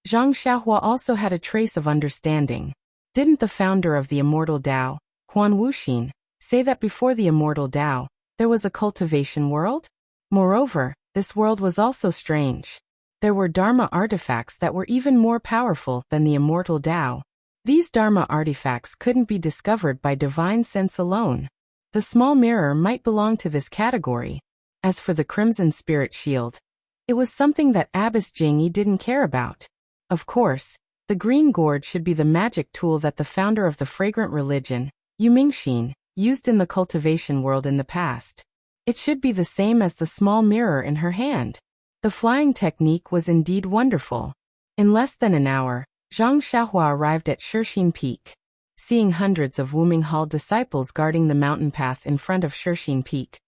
Zhang Xiaohua also had a trace of understanding. Didn't the founder of the immortal Tao, Huan Wuxin, say that before the immortal Tao, there was a cultivation world? Moreover, this world was also strange. There were Dharma artifacts that were even more powerful than the immortal Tao. These Dharma artifacts couldn't be discovered by divine sense alone. The small mirror might belong to this category. As for the Crimson Spirit Shield, it was something that Abbess Jingyi didn't care about. Of course, the green gourd should be the magic tool that the founder of the fragrant religion, Yu Mingxin, used in the cultivation world in the past. It should be the same as the small mirror in her hand. The flying technique was indeed wonderful. In less than an hour, Zhang Xiaohua arrived at Shixin Peak. Seeing hundreds of Wuming Hall disciples guarding the mountain path in front of Shixin Peak,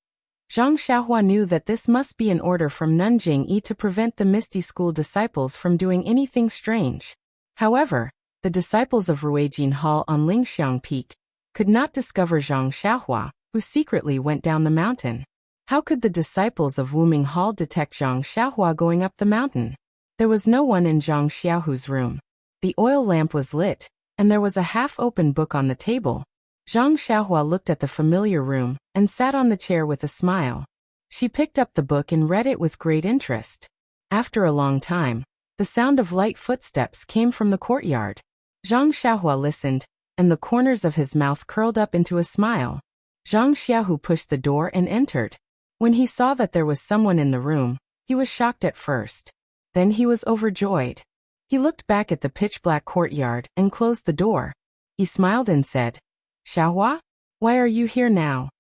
Zhang Xiaohua knew that this must be an order from Nanjing to prevent the Misty School disciples from doing anything strange. However, the disciples of Ruijin Hall on Lingxiang Peak could not discover Zhang Xiaohua, who secretly went down the mountain. How could the disciples of Wuming Hall detect Zhang Xiaohua going up the mountain? There was no one in Zhang Xiaohu's room. The oil lamp was lit, and there was a half-open book on the table. Zhang Xiaohua looked at the familiar room and sat on the chair with a smile. She picked up the book and read it with great interest. After a long time, the sound of light footsteps came from the courtyard. Zhang Xiaohua listened, and the corners of his mouth curled up into a smile. Zhang Xiaohu pushed the door and entered. When he saw that there was someone in the room, he was shocked at first. Then he was overjoyed. He looked back at the pitch-black courtyard and closed the door. He smiled and said, "Xiaohua? Why are you here now?"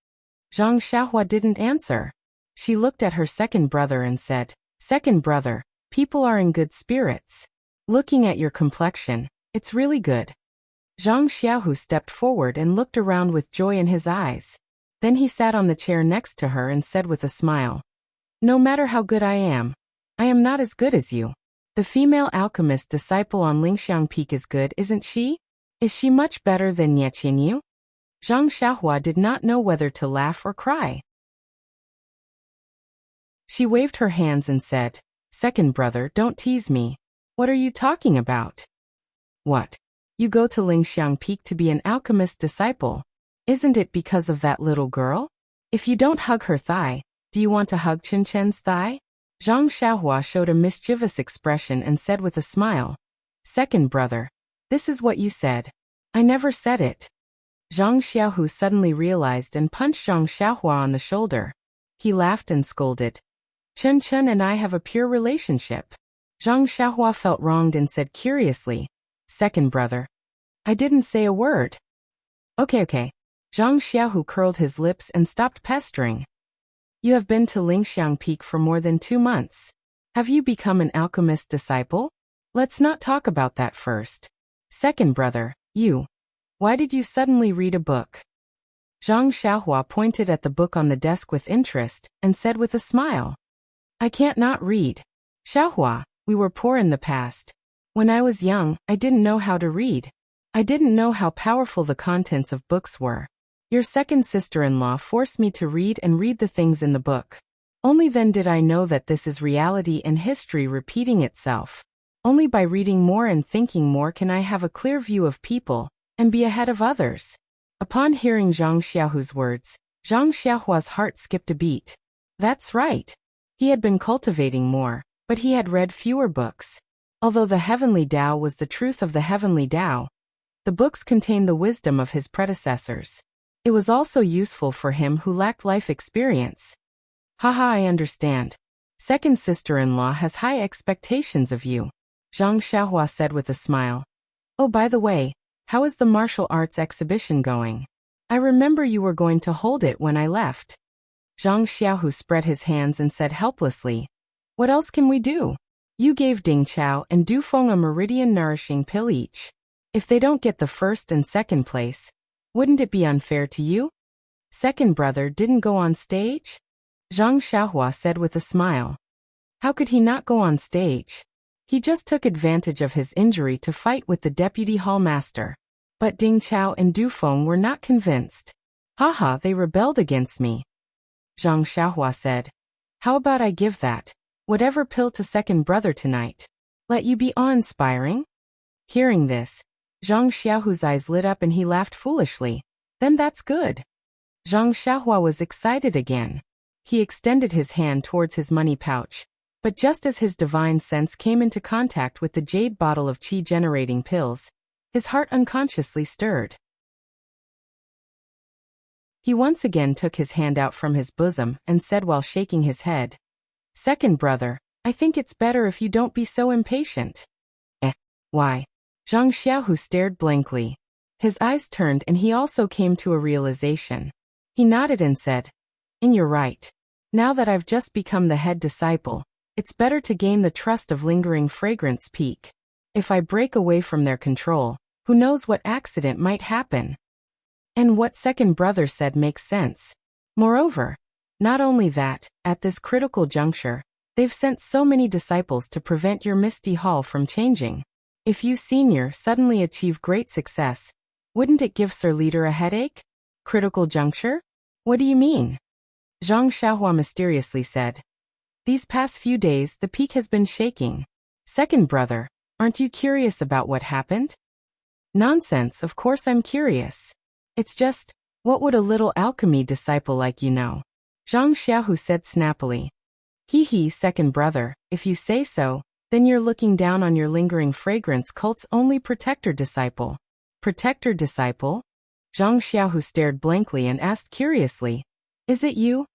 Zhang Xiaohua didn't answer. She looked at her second brother and said, "Second brother, people are in good spirits. Looking at your complexion, it's really good." Zhang Xiaohu stepped forward and looked around with joy in his eyes. Then he sat on the chair next to her and said with a smile, "No matter how good I am not as good as you. The female alchemist disciple on Lingxiang Peak is good, isn't she? Is she much better than Ye Qinyu?" Zhang Xiaohua did not know whether to laugh or cry. She waved her hands and said, "Second brother, don't tease me. What are you talking about?" "What? You go to Lingxiang Peak to be an alchemist disciple? Isn't it because of that little girl? If you don't hug her thigh, do you want to hug Chen Chen's thigh?" Zhang Xiaohua showed a mischievous expression and said with a smile, "Second brother, this is what you said." "I never said it." Zhang Xiaohu suddenly realized and punched Zhang Xiaohua on the shoulder. He laughed and scolded, "Chen Chen and I have a pure relationship." Zhang Xiaohua felt wronged and said curiously, "Second brother, I didn't say a word." Okay. Zhang Xiaohu curled his lips and stopped pestering. "You have been to Lingxiang Peak for more than 2 months. Have you become an alchemist disciple? Let's not talk about that first. Second brother, why did you suddenly read a book?" Zhang Xiaohua pointed at the book on the desk with interest and said with a smile, "I can't not read. Xiaohua, we were poor in the past. When I was young, I didn't know how to read. I didn't know how powerful the contents of books were. Your second sister-in-law forced me to read the things in the book. Only then did I know that this is reality and history repeating itself. Only by reading more and thinking more can I have a clear view of people and be ahead of others." Upon hearing Zhang Xiaohu's words, Zhang Xiaohua's heart skipped a beat. That's right. He had been cultivating more, but he had read fewer books. Although the heavenly Tao was the truth of the heavenly Tao, the books contained the wisdom of his predecessors. It was also useful for him who lacked life experience. Haha, I understand. Second sister-in-law has high expectations of you, Zhang Xiaohua said with a smile. Oh, by the way, how is the martial arts exhibition going? I remember you were going to hold it when I left. Zhang Xiaohu spread his hands and said helplessly, What else can we do? You gave Ding Chao and Du Feng a meridian nourishing pill each. If they don't get the first and second place, wouldn't it be unfair to you? Second brother didn't go on stage? Zhang Xiaohua said with a smile. How could he not go on stage? He just took advantage of his injury to fight with the deputy hall master. But Ding Chao and Du Feng were not convinced. Haha, they rebelled against me. Zhang Xiaohua said. How about I give that, whatever pill to second brother tonight? Let you be awe-inspiring? Hearing this, Zhang Xiaohu's eyes lit up and he laughed foolishly. Then that's good. Zhang Xiaohua was excited again. He extended his hand towards his money pouch. But just as his divine sense came into contact with the jade bottle of qi-generating pills, his heart unconsciously stirred. He once again took his hand out from his bosom and said while shaking his head, "Second brother, I think it's better if you don't be so impatient." Why? Zhang Xiaohu stared blankly. His eyes turned and he also came to a realization. He nodded and said, "And you're right. Now that I've just become the head disciple, it's better to gain the trust of lingering fragrance peak. If I break away from their control, who knows what accident might happen?" And what second brother said makes sense. Moreover, not only that, at this critical juncture, they've sent so many disciples to prevent your Misty Hall from changing. If you senior suddenly achieve great success, wouldn't it give Sir Leader a headache? Critical juncture? What do you mean? Zhang Xiaohua mysteriously said. These past few days the peak has been shaking. Second brother, aren't you curious about what happened? Nonsense, of course I'm curious. It's just, what would a little alchemy disciple like you know? Zhang Xiaohu said snappily. Hee, second brother, if you say so, then you're looking down on your lingering fragrance cult's only protector disciple. Protector disciple? Zhang Xiaohu stared blankly and asked curiously, Is it you?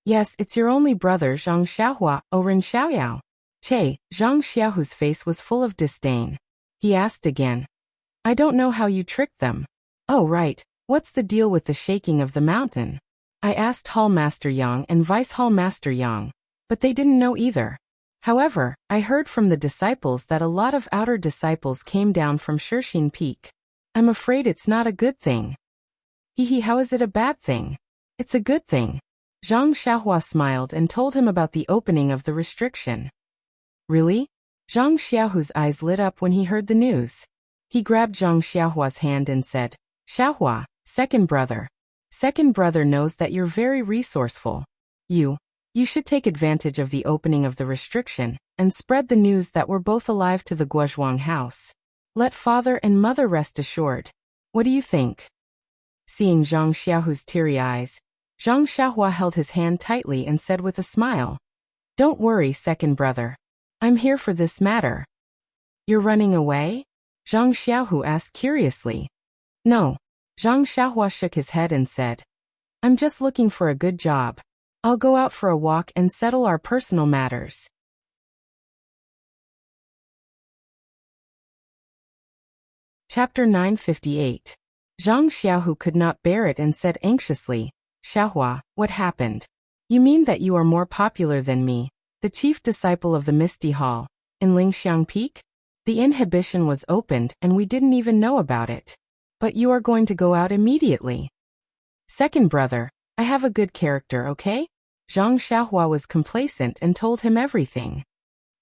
Yes, it's your only brother Zhang Xiaohua, Oren Xiaoyao. Che, Zhang Xiaohu's face was full of disdain. He asked again. I don't know how you tricked them. Oh right, what's the deal with the shaking of the mountain? I asked Hall Master Yang and Vice Hall Master Yang, but they didn't know either. However, I heard from the disciples that a lot of outer disciples came down from Shixin Peak. I'm afraid it's not a good thing. How is it a bad thing? It's a good thing. Zhang Xiaohua smiled and told him about the opening of the restriction. Really? Zhang Xiaohu's eyes lit up when he heard the news. He grabbed Zhang Xiaohua's hand and said, Xiaohua, second brother. Second brother knows that you're very resourceful. You should take advantage of the opening of the restriction and spread the news that we're both alive to the Guozhuang house. Let father and mother rest assured. What do you think? Seeing Zhang Xiaohu's teary eyes, Zhang Xiaohua held his hand tightly and said with a smile, Don't worry, second brother. I'm here for this matter. You're running away? Zhang Xiaohu asked curiously. No. Zhang Xiaohua shook his head and said, I'm just looking for a good job. I'll go out for a walk and settle our personal matters. Chapter 958. Zhang Xiaohu could not bear it and said anxiously, Xiaohua, what happened? You mean that you are more popular than me, the chief disciple of the Misty Hall, in Lingxiang Peak? The inhibition was opened and we didn't even know about it. But you are going to go out immediately. Second brother, I have a good character, okay? Zhang Xiaohua was complacent and told him everything.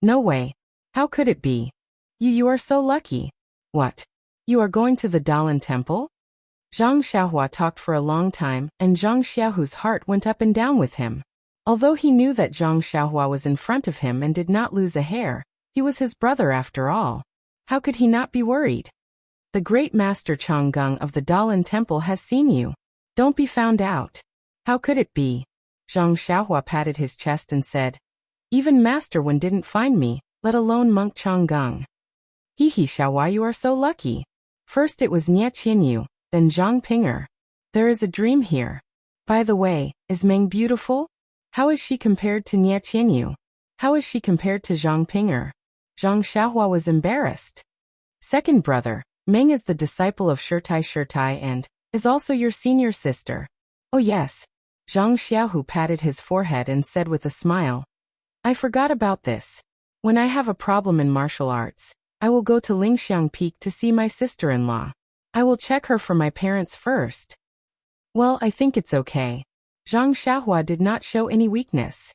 No way. How could it be? You are so lucky. What? You are going to the Dalan temple? Zhang Xiaohua talked for a long time and Zhang Xiaohu's heart went up and down with him. Although he knew that Zhang Xiaohua was in front of him and did not lose a hair, he was his brother after all. How could he not be worried? The great master Changgung of the Dalan temple has seen you. Don't be found out. How could it be? Zhang Xiaohua patted his chest and said, Even Master Wen didn't find me, let alone Monk Changgung. Xiaohua, you are so lucky. First it was Nie Qinyu, then Zhang Pinger. There is a dream here. By the way, is Meng beautiful? How is she compared to Nie Qinyu? How is she compared to Zhang Pinger? Zhang Xiaohua was embarrassed. Second brother, Meng is the disciple of Shirtai and is also your senior sister. Oh yes. Zhang Xiaohu patted his forehead and said with a smile, I forgot about this. When I have a problem in martial arts, I will go to Lingxiang Peak to see my sister-in-law. I will check her for my parents first. Well, I think it's okay. Zhang Xiaohua did not show any weakness.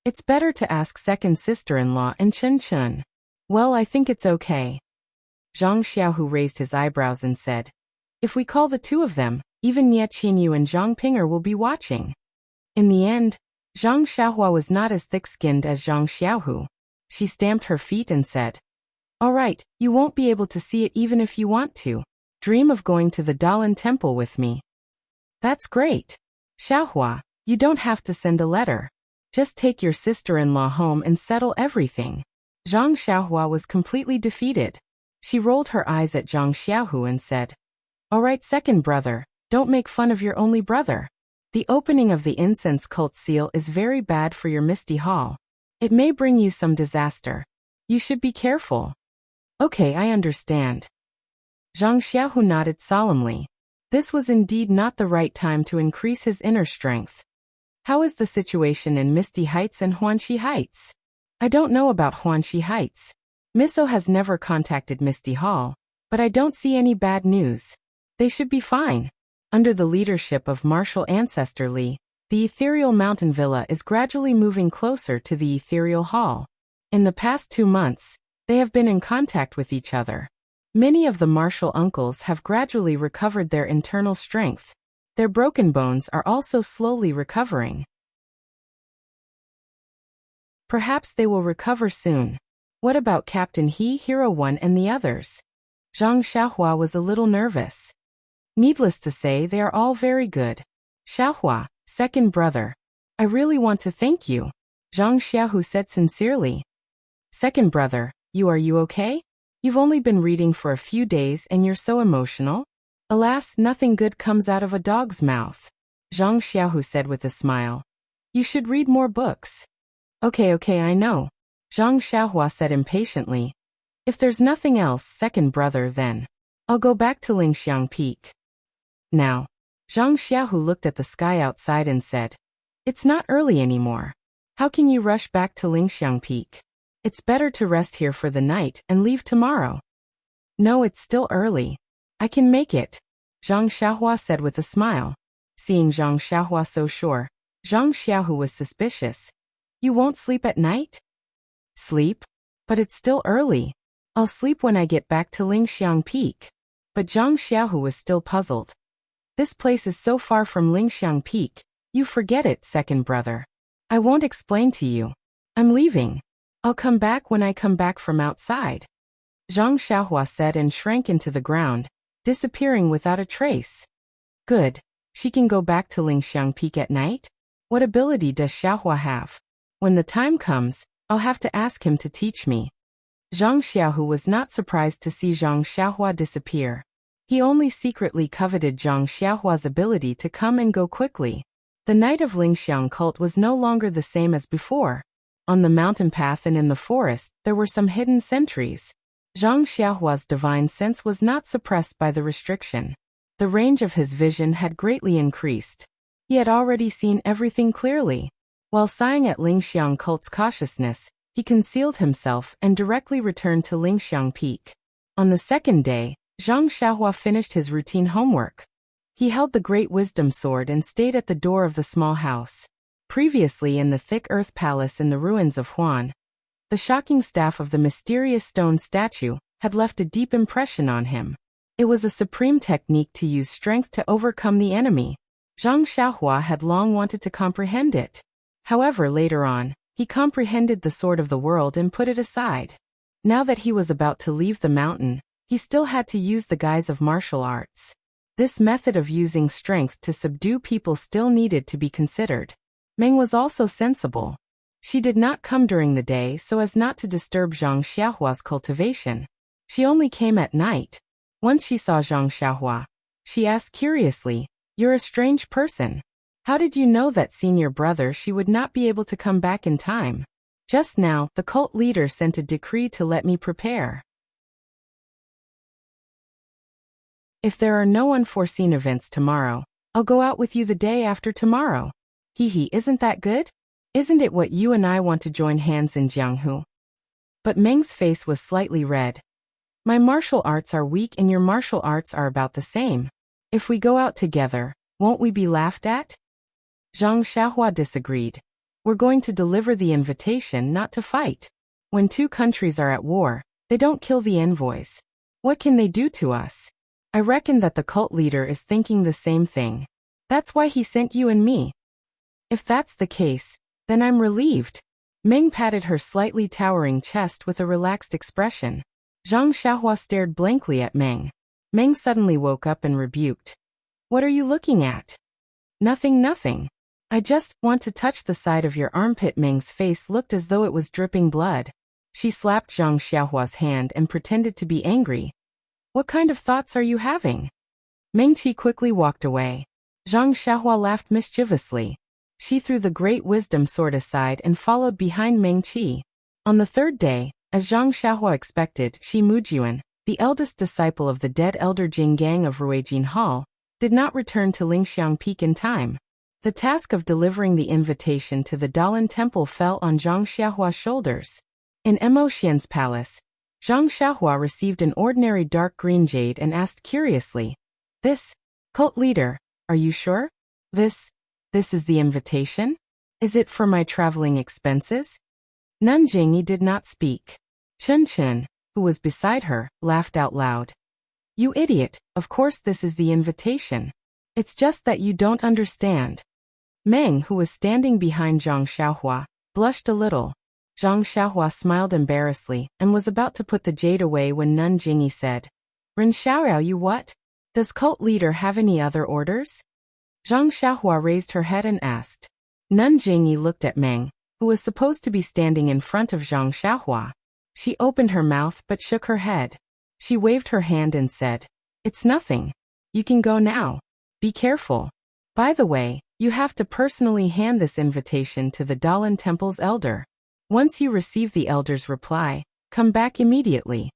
It's better to ask second sister-in-law and Chen Chun. Well, I think it's okay. Zhang Xiaohu raised his eyebrows and said, If we call the two of them, even Nie Qinyu and Zhang Pinger will be watching. In the end, Zhang Xiaohua was not as thick-skinned as Zhang Xiaohu. She stamped her feet and said, All right, you won't be able to see it even if you want to. Dream of going to the Dalan temple with me. That's great. Xiaohua, you don't have to send a letter. Just take your sister-in-law home and settle everything. Zhang Xiaohua was completely defeated. She rolled her eyes at Zhang Xiaohu and said, "All right, second brother, don't make fun of your only brother. The opening of the incense cult seal is very bad for your Misty Hall. It may bring you some disaster. You should be careful." "Okay, I understand." Zhang Xiaohu nodded solemnly. This was indeed not the right time to increase his inner strength. How is the situation in Misty Heights and Huanxi Heights? I don't know about Huanxi Heights. Miso has never contacted Misty Hall, but I don't see any bad news. They should be fine. Under the leadership of Martial Ancestor Li, the Ethereal Mountain Villa is gradually moving closer to the Ethereal Hall. In the past 2 months, they have been in contact with each other. Many of the martial uncles have gradually recovered their internal strength. Their broken bones are also slowly recovering. Perhaps they will recover soon. What about Captain He, Hero 1 and the others? Zhang Xiaohua was a little nervous. Needless to say, they are all very good. Xiaohua, second brother, I really want to thank you, Zhang Xiaohu said sincerely. Second brother, are you okay? You've only been reading for a few days and you're so emotional? Alas, nothing good comes out of a dog's mouth, Zhang Xiaohu said with a smile. You should read more books. Okay, I know, Zhang Xiaohua said impatiently. If there's nothing else, second brother, then I'll go back to Lingxiang Peak. Now, Zhang Xiaohu looked at the sky outside and said, "It's not early anymore. How can you rush back to Lingxiang Peak? It's better to rest here for the night and leave tomorrow." No, it's still early. I can make it, Zhang Xiaohua said with a smile. Seeing Zhang Xiaohua so sure, Zhang Xiaohu was suspicious. You won't sleep at night? Sleep? But it's still early. I'll sleep when I get back to Lingxiang Peak. But Zhang Xiaohu was still puzzled. This place is so far from Lingxiang Peak. You forget it, second brother. I won't explain to you. I'm leaving. I'll come back when I come back from outside, Zhang Xiaohua said and shrank into the ground, disappearing without a trace. Good. She can go back to Lingxiang Peak at night? What ability does Xiaohua have? When the time comes, I'll have to ask him to teach me. Zhang Xiaohu was not surprised to see Zhang Xiaohua disappear. He only secretly coveted Zhang Xiaohua's ability to come and go quickly. The night of Lingxiang cult was no longer the same as before. On the mountain path and in the forest, there were some hidden sentries. Zhang Xiaohua's divine sense was not suppressed by the restriction. The range of his vision had greatly increased. He had already seen everything clearly. While sighing at Lingxiang cult's cautiousness, he concealed himself and directly returned to Lingxiang Peak. On the second day, Zhang Xiaohua finished his routine homework. He held the Great Wisdom Sword and stayed at the door of the small house. Previously in the thick earth palace in the ruins of Huan, the shocking staff of the mysterious stone statue had left a deep impression on him. It was a supreme technique to use strength to overcome the enemy. Zhang Xiaohua had long wanted to comprehend it. However, later on, he comprehended the sword of the world and put it aside. Now that he was about to leave the mountain, he still had to use the guise of martial arts. This method of using strength to subdue people still needed to be considered. Meng was also sensible. She did not come during the day so as not to disturb Zhang Xiaohua's cultivation. She only came at night. Once she saw Zhang Xiaohua, she asked curiously, "You're a strange person. How did you know that senior brother she would not be able to come back in time? Just now, the cult leader sent a decree to let me prepare. If there are no unforeseen events tomorrow, I'll go out with you the day after tomorrow. Isn't that good? Isn't it what you and I want to join hands in Jianghu?" But Meng's face was slightly red. My martial arts are weak and your martial arts are about the same. If we go out together, won't we be laughed at? Zhang Xiaohua disagreed. We're going to deliver the invitation not to fight. When two countries are at war, they don't kill the envoys. What can they do to us? I reckon that the cult leader is thinking the same thing. That's why he sent you and me. If that's the case, then I'm relieved. Meng patted her slightly towering chest with a relaxed expression. Zhang Xiaohua stared blankly at Meng. Meng suddenly woke up and rebuked. What are you looking at? Nothing. I just want to touch the side of your armpit. Meng's face looked as though it was dripping blood. She slapped Zhang Xiaohua's hand and pretended to be angry. What kind of thoughts are you having? Meng Qi quickly walked away. Zhang Xiaohua laughed mischievously. She threw the great wisdom sword aside and followed behind Meng Qi. On the third day, as Zhang Xiaohua expected, Shi Mujuan, the eldest disciple of the dead elder Jing Gang of Ruijin Hall, did not return to Lingxiang Peak in time. The task of delivering the invitation to the Dalan Temple fell on Zhang Xiaohua's shoulders. In Emotian's palace, Zhang Xiaohua received an ordinary dark green jade and asked curiously, "This, cult leader, are you sure? This is the invitation? Is it for my traveling expenses?" Nun Jingyi did not speak. Chen Chen, who was beside her, laughed out loud. "You idiot, of course this is the invitation. It's just that you don't understand." Meng, who was standing behind Zhang Xiaohua, blushed a little. Zhang Xiaohua smiled embarrassedly and was about to put the jade away when Nun Jingyi said, "Ren Xiaoyao, you what? Does cult leader have any other orders?" Zhang Xiaohua raised her head and asked. Nun Jingyi looked at Meng, who was supposed to be standing in front of Zhang Xiaohua. She opened her mouth but shook her head. She waved her hand and said, "It's nothing. You can go now. Be careful. By the way, you have to personally hand this invitation to the Dalan Temple's elder. Once you receive the elder's reply, come back immediately."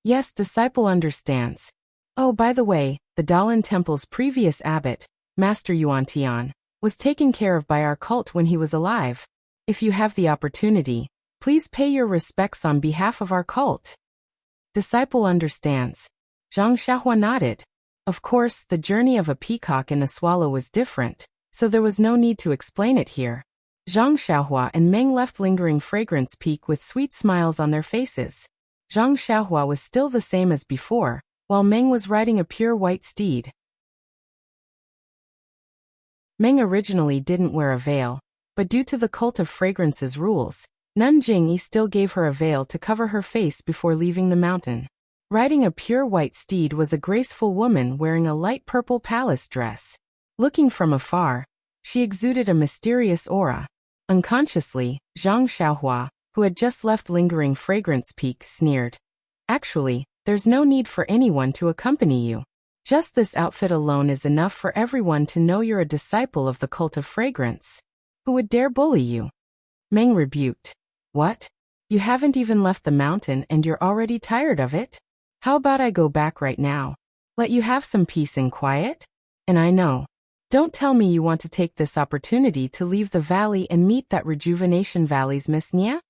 "Yes, disciple understands. Oh, by the way, the Dalan Temple's previous abbot, Master Yuan Tian, was taken care of by our cult when he was alive. If you have the opportunity, please pay your respects on behalf of our cult." Disciple understands. Zhang Xiaohua nodded. Of course, the journey of a peacock and a swallow was different, so there was no need to explain it here. Zhang Xiaohua and Meng left Lingering Fragrance Peak with sweet smiles on their faces. Zhang Xiaohua was still the same as before, while Meng was riding a pure white steed. Meng originally didn't wear a veil, but due to the Cult of Fragrance's rules, Nun Jingyi still gave her a veil to cover her face before leaving the mountain. Riding a pure white steed was a graceful woman wearing a light purple palace dress. Looking from afar, she exuded a mysterious aura. Unconsciously, Zhang Xiaohua, who had just left Lingering Fragrance Peak, sneered. "Actually, there's no need for anyone to accompany you. Just this outfit alone is enough for everyone to know you're a disciple of the Cult of Fragrance. Who would dare bully you?" Meng rebuked. "What? You haven't even left the mountain and you're already tired of it? How about I go back right now? Let you have some peace and quiet? And I know. Don't tell me you want to take this opportunity to leave the valley and meet that Rejuvenation Valley's Miss Nia?"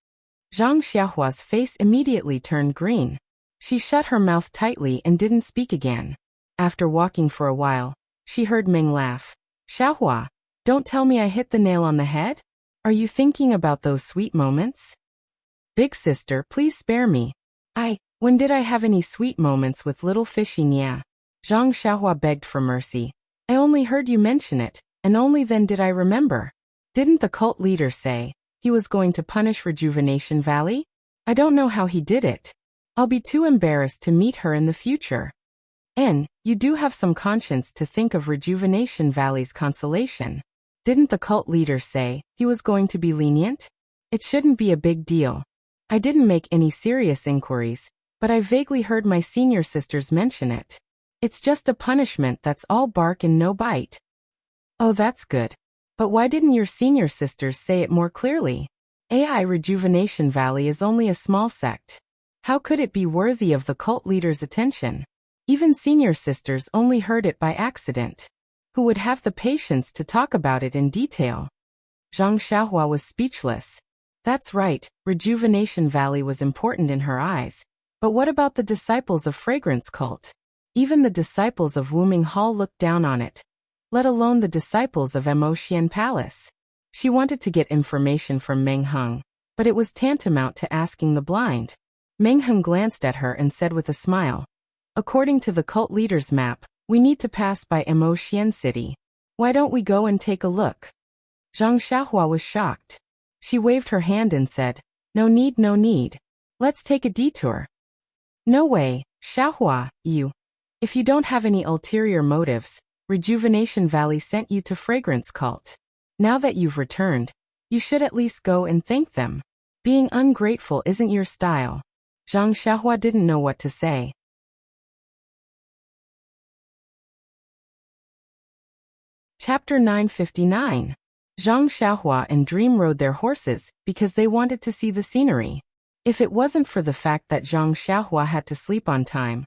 Zhang Xiaohua's face immediately turned green. She shut her mouth tightly and didn't speak again. After walking for a while, she heard Meng laugh. "Xiaohua, don't tell me I hit the nail on the head? Are you thinking about those sweet moments?" "Big sister, please spare me. When did I have any sweet moments with little fishy Nia?" Zhang Xiaohua begged for mercy. "I only heard you mention it, and only then did I remember. Didn't the cult leader say he was going to punish Rejuvenation Valley? I don't know how he did it. I'll be too embarrassed to meet her in the future. And you do have some conscience to think of Rejuvenation Valley's consolation. Didn't the cult leader say he was going to be lenient? It shouldn't be a big deal. I didn't make any serious inquiries, but I vaguely heard my senior sisters mention it. It's just a punishment that's all bark and no bite." "Oh, that's good. But why didn't your senior sisters say it more clearly? AI Rejuvenation Valley is only a small sect. How could it be worthy of the cult leader's attention? Even senior sisters only heard it by accident. Who would have the patience to talk about it in detail?" Zhang Xiaohua was speechless. That's right, Rejuvenation Valley was important in her eyes. But what about the disciples of Fragrance Cult? Even the disciples of Wuming Hall looked down on it, let alone the disciples of Emotian Palace. She wanted to get information from Meng Heng, but it was tantamount to asking the blind. Meng Heng glanced at her and said with a smile, "According to the cult leader's map, we need to pass by Emotian City. Why don't we go and take a look?" Zhang Xiaohua was shocked. She waved her hand and said, No need. Let's take a detour." "No way, Xiaohua, If you don't have any ulterior motives, Rejuvenation Valley sent you to Fragrance Cult. Now that you've returned, you should at least go and thank them. Being ungrateful isn't your style. Zhang Xiaohua didn't know what to say. Chapter 959. Zhang Xiaohua and Dream rode their horses because they wanted to see the scenery. If it wasn't for the fact that Zhang Xiaohua had to sleep on time,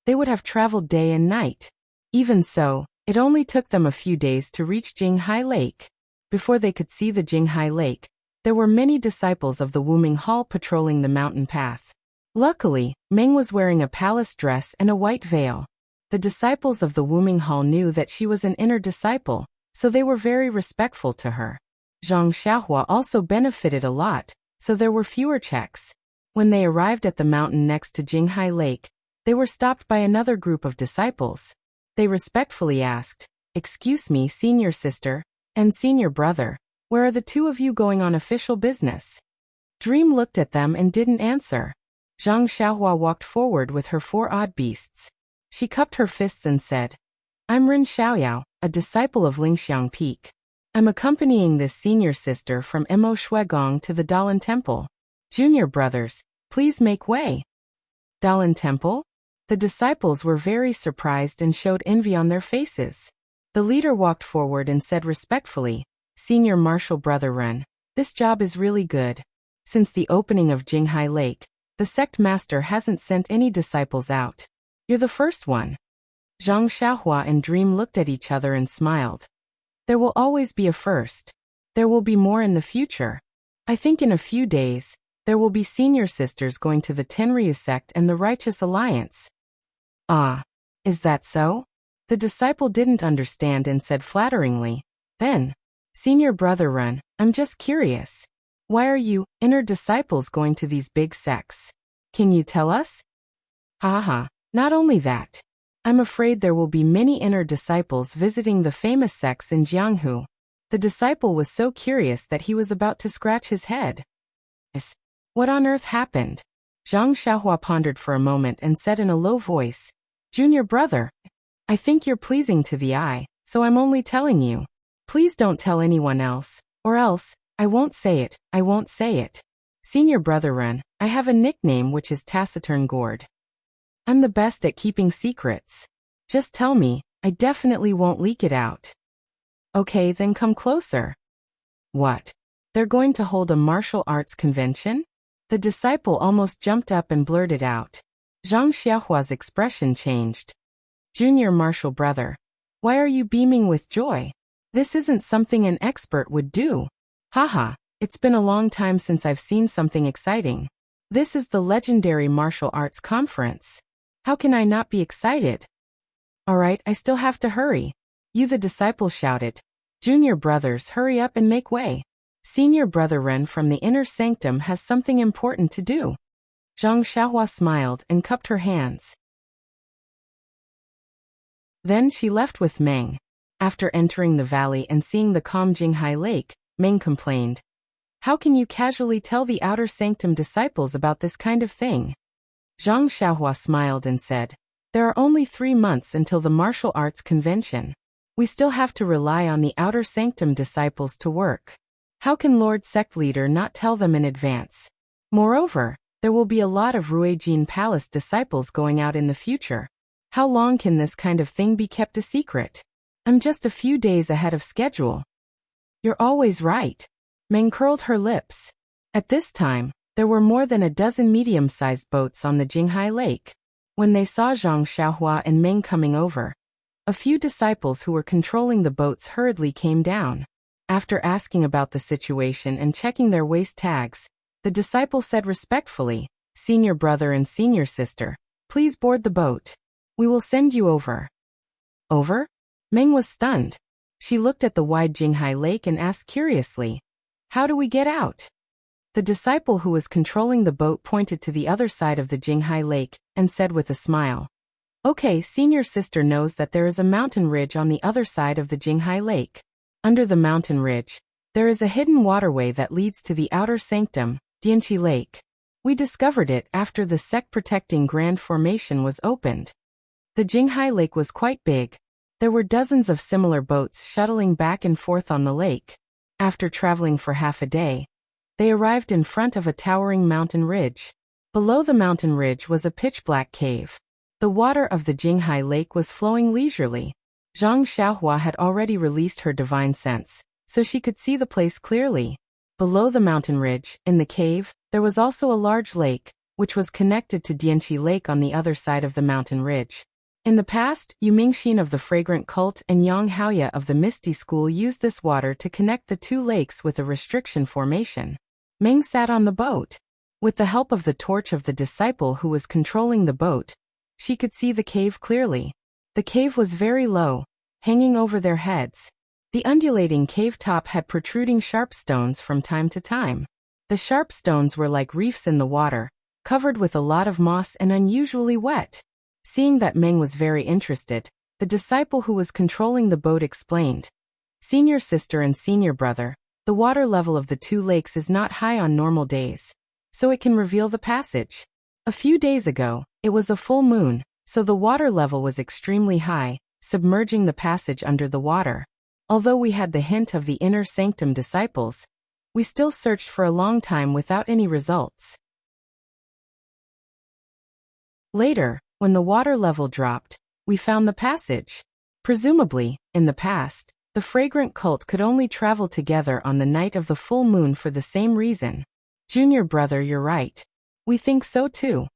they would have traveled day and night. Even so, it only took them a few days to reach Jinghai Lake. Before they could see the Jinghai Lake, there were many disciples of the Wuming Hall patrolling the mountain path. Luckily, Meng was wearing a palace dress and a white veil. The disciples of the Wuming Hall knew that she was an inner disciple, so they were very respectful to her. Zhang Xiaohua also benefited a lot, so there were fewer checks. When they arrived at the mountain next to Jinghai Lake, they were stopped by another group of disciples. They respectfully asked, "Excuse me, senior sister, and senior brother, where are the two of you going on official business?" Dream looked at them and didn't answer. Zhang Xiaohua walked forward with her 4 odd beasts. She cupped her fists and said, "I'm Ren Xiaoyao, a disciple of Lingxiang Peak. I'm accompanying this senior sister from Mo Shuigong to the Dalan Temple. Junior brothers, please make way." Dalan Temple? The disciples were very surprised and showed envy on their faces. The leader walked forward and said respectfully, "Senior Marshal Brother Ren, this job is really good. Since the opening of Jinghai Lake, the sect master hasn't sent any disciples out. You're the first one." Zhang Xiaohua and Dream looked at each other and smiled. There will always be a first. There will be more in the future. I think in a few days, there will be senior sisters going to the Tenryu sect and the Righteous Alliance. Ah, is that so? The disciple didn't understand and said flatteringly, "Then, senior brother Ren, I'm just curious. Why are you, inner disciples, going to these big sects? Can you tell us?" "Haha, not only that. I'm afraid there will be many inner disciples visiting the famous sects in Jianghu." The disciple was so curious that he was about to scratch his head. What on earth happened? Zhang Xiaohua pondered for a moment and said in a low voice, "Junior brother, I think you're pleasing to the eye, so I'm only telling you. Please don't tell anyone else, or else, I won't say it. Senior brother Ren, I have a nickname which is Taciturn Gourd. I'm the best at keeping secrets. Just tell me, I definitely won't leak it out." "Okay, then come closer." "What? They're going to hold a martial arts convention?" The disciple almost jumped up and blurted out. Zhang Xiaohua's expression changed. "Junior martial brother, why are you beaming with joy? This isn't something an expert would do. Haha, it's been a long time since I've seen something exciting. This is the legendary martial arts conference. How can I not be excited?" "Alright, I still have to hurry." The disciple shouted. "Junior brothers, hurry up and make way. Senior brother Ren from the inner sanctum has something important to do." Zhang Xiaohua smiled and cupped her hands. Then she left with Meng. After entering the valley and seeing the calm Jinghai Lake, Meng complained, "How can you casually tell the outer sanctum disciples about this kind of thing?" Zhang Xiaohua smiled and said, "There are only 3 months until the martial arts convention. We still have to rely on the outer sanctum disciples to work. How can Lord Sect Leader not tell them in advance? Moreover, there will be a lot of Ruijin Palace disciples going out in the future. How long can this kind of thing be kept a secret? I'm just a few days ahead of schedule." "You're always right." Meng curled her lips. At this time, there were more than a dozen medium-sized boats on the Jinghai Lake. When they saw Zhang Xiaohua and Meng coming over, a few disciples who were controlling the boats hurriedly came down. After asking about the situation and checking their waist tags, the disciple said respectfully, "Senior brother and senior sister, please board the boat. We will send you over." "Over?" Meng was stunned. She looked at the wide Jinghai Lake and asked curiously, "How do we get out?" The disciple who was controlling the boat pointed to the other side of the Jinghai Lake and said with a smile, "Okay, senior sister knows that there is a mountain ridge on the other side of the Jinghai Lake. Under the mountain ridge, there is a hidden waterway that leads to the outer sanctum, Dianqi Lake. We discovered it after the sect-protecting Grand Formation was opened." The Jinghai Lake was quite big. There were dozens of similar boats shuttling back and forth on the lake. After traveling for half a day, they arrived in front of a towering mountain ridge. Below the mountain ridge was a pitch-black cave. The water of the Jinghai Lake was flowing leisurely. Zhang Xiaohua had already released her divine sense, so she could see the place clearly. Below the mountain ridge, in the cave, there was also a large lake, which was connected to Dianqi Lake on the other side of the mountain ridge. In the past, Yu Mingxin of the Fragrant Cult and Yang Haoya of the Misty School used this water to connect the two lakes with a restriction formation. Meng sat on the boat. With the help of the torch of the disciple who was controlling the boat, she could see the cave clearly. The cave was very low, hanging over their heads. The undulating cave top had protruding sharp stones from time to time. The sharp stones were like reefs in the water, covered with a lot of moss and unusually wet. Seeing that Meng was very interested, the disciple who was controlling the boat explained. Senior sister and senior brother, the water level of the two lakes is not high on normal days, so it can reveal the passage. A few days ago, it was a full moon, so the water level was extremely high, submerging the passage under the water. Although we had the hint of the inner sanctum disciples, we still searched for a long time without any results. Later, when the water level dropped, we found the passage. Presumably, in the past, the Fragrant Cult could only travel together on the night of the full moon for the same reason. Junior brother, you're right. We think so too.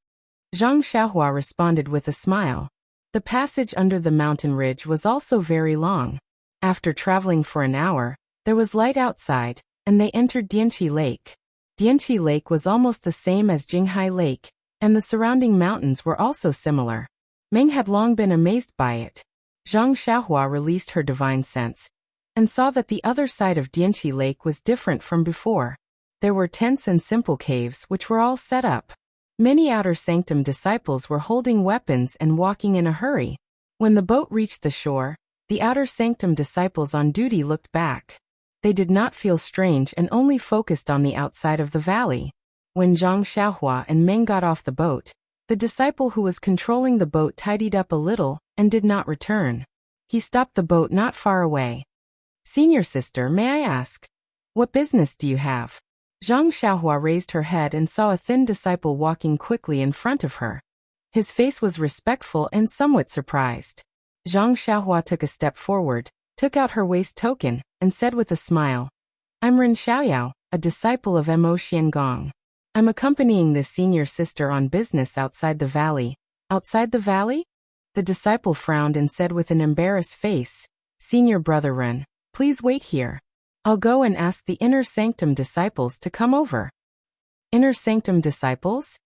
Zhang Xiaohua responded with a smile. The passage under the mountain ridge was also very long. After traveling for an hour, there was light outside, and they entered Dianqi Lake. Dianqi Lake was almost the same as Jinghai Lake, and the surrounding mountains were also similar. Meng had long been amazed by it. Zhang Xiaohua released her divine sense, and saw that the other side of Dianqi Lake was different from before. There were tents and simple caves which were all set up. Many outer sanctum disciples were holding weapons and walking in a hurry. When the boat reached the shore, the outer sanctum disciples on duty looked back. They did not feel strange and only focused on the outside of the valley. When Zhang Xiaohua and Meng got off the boat, the disciple who was controlling the boat tidied up a little and did not return. He stopped the boat not far away. Senior sister, may I ask, what business do you have? Zhang Xiaohua raised her head and saw a thin disciple walking quickly in front of her. His face was respectful and somewhat surprised. Zhang Xiaohua took a step forward, took out her waist token, and said with a smile, I'm Ren Xiaoyao, a disciple of Mo Xiangong. I'm accompanying this senior sister on business outside the valley. Outside the valley? The disciple frowned and said with an embarrassed face, Senior brother Ren, please wait here. I'll go and ask the inner sanctum disciples to come over. Inner sanctum disciples?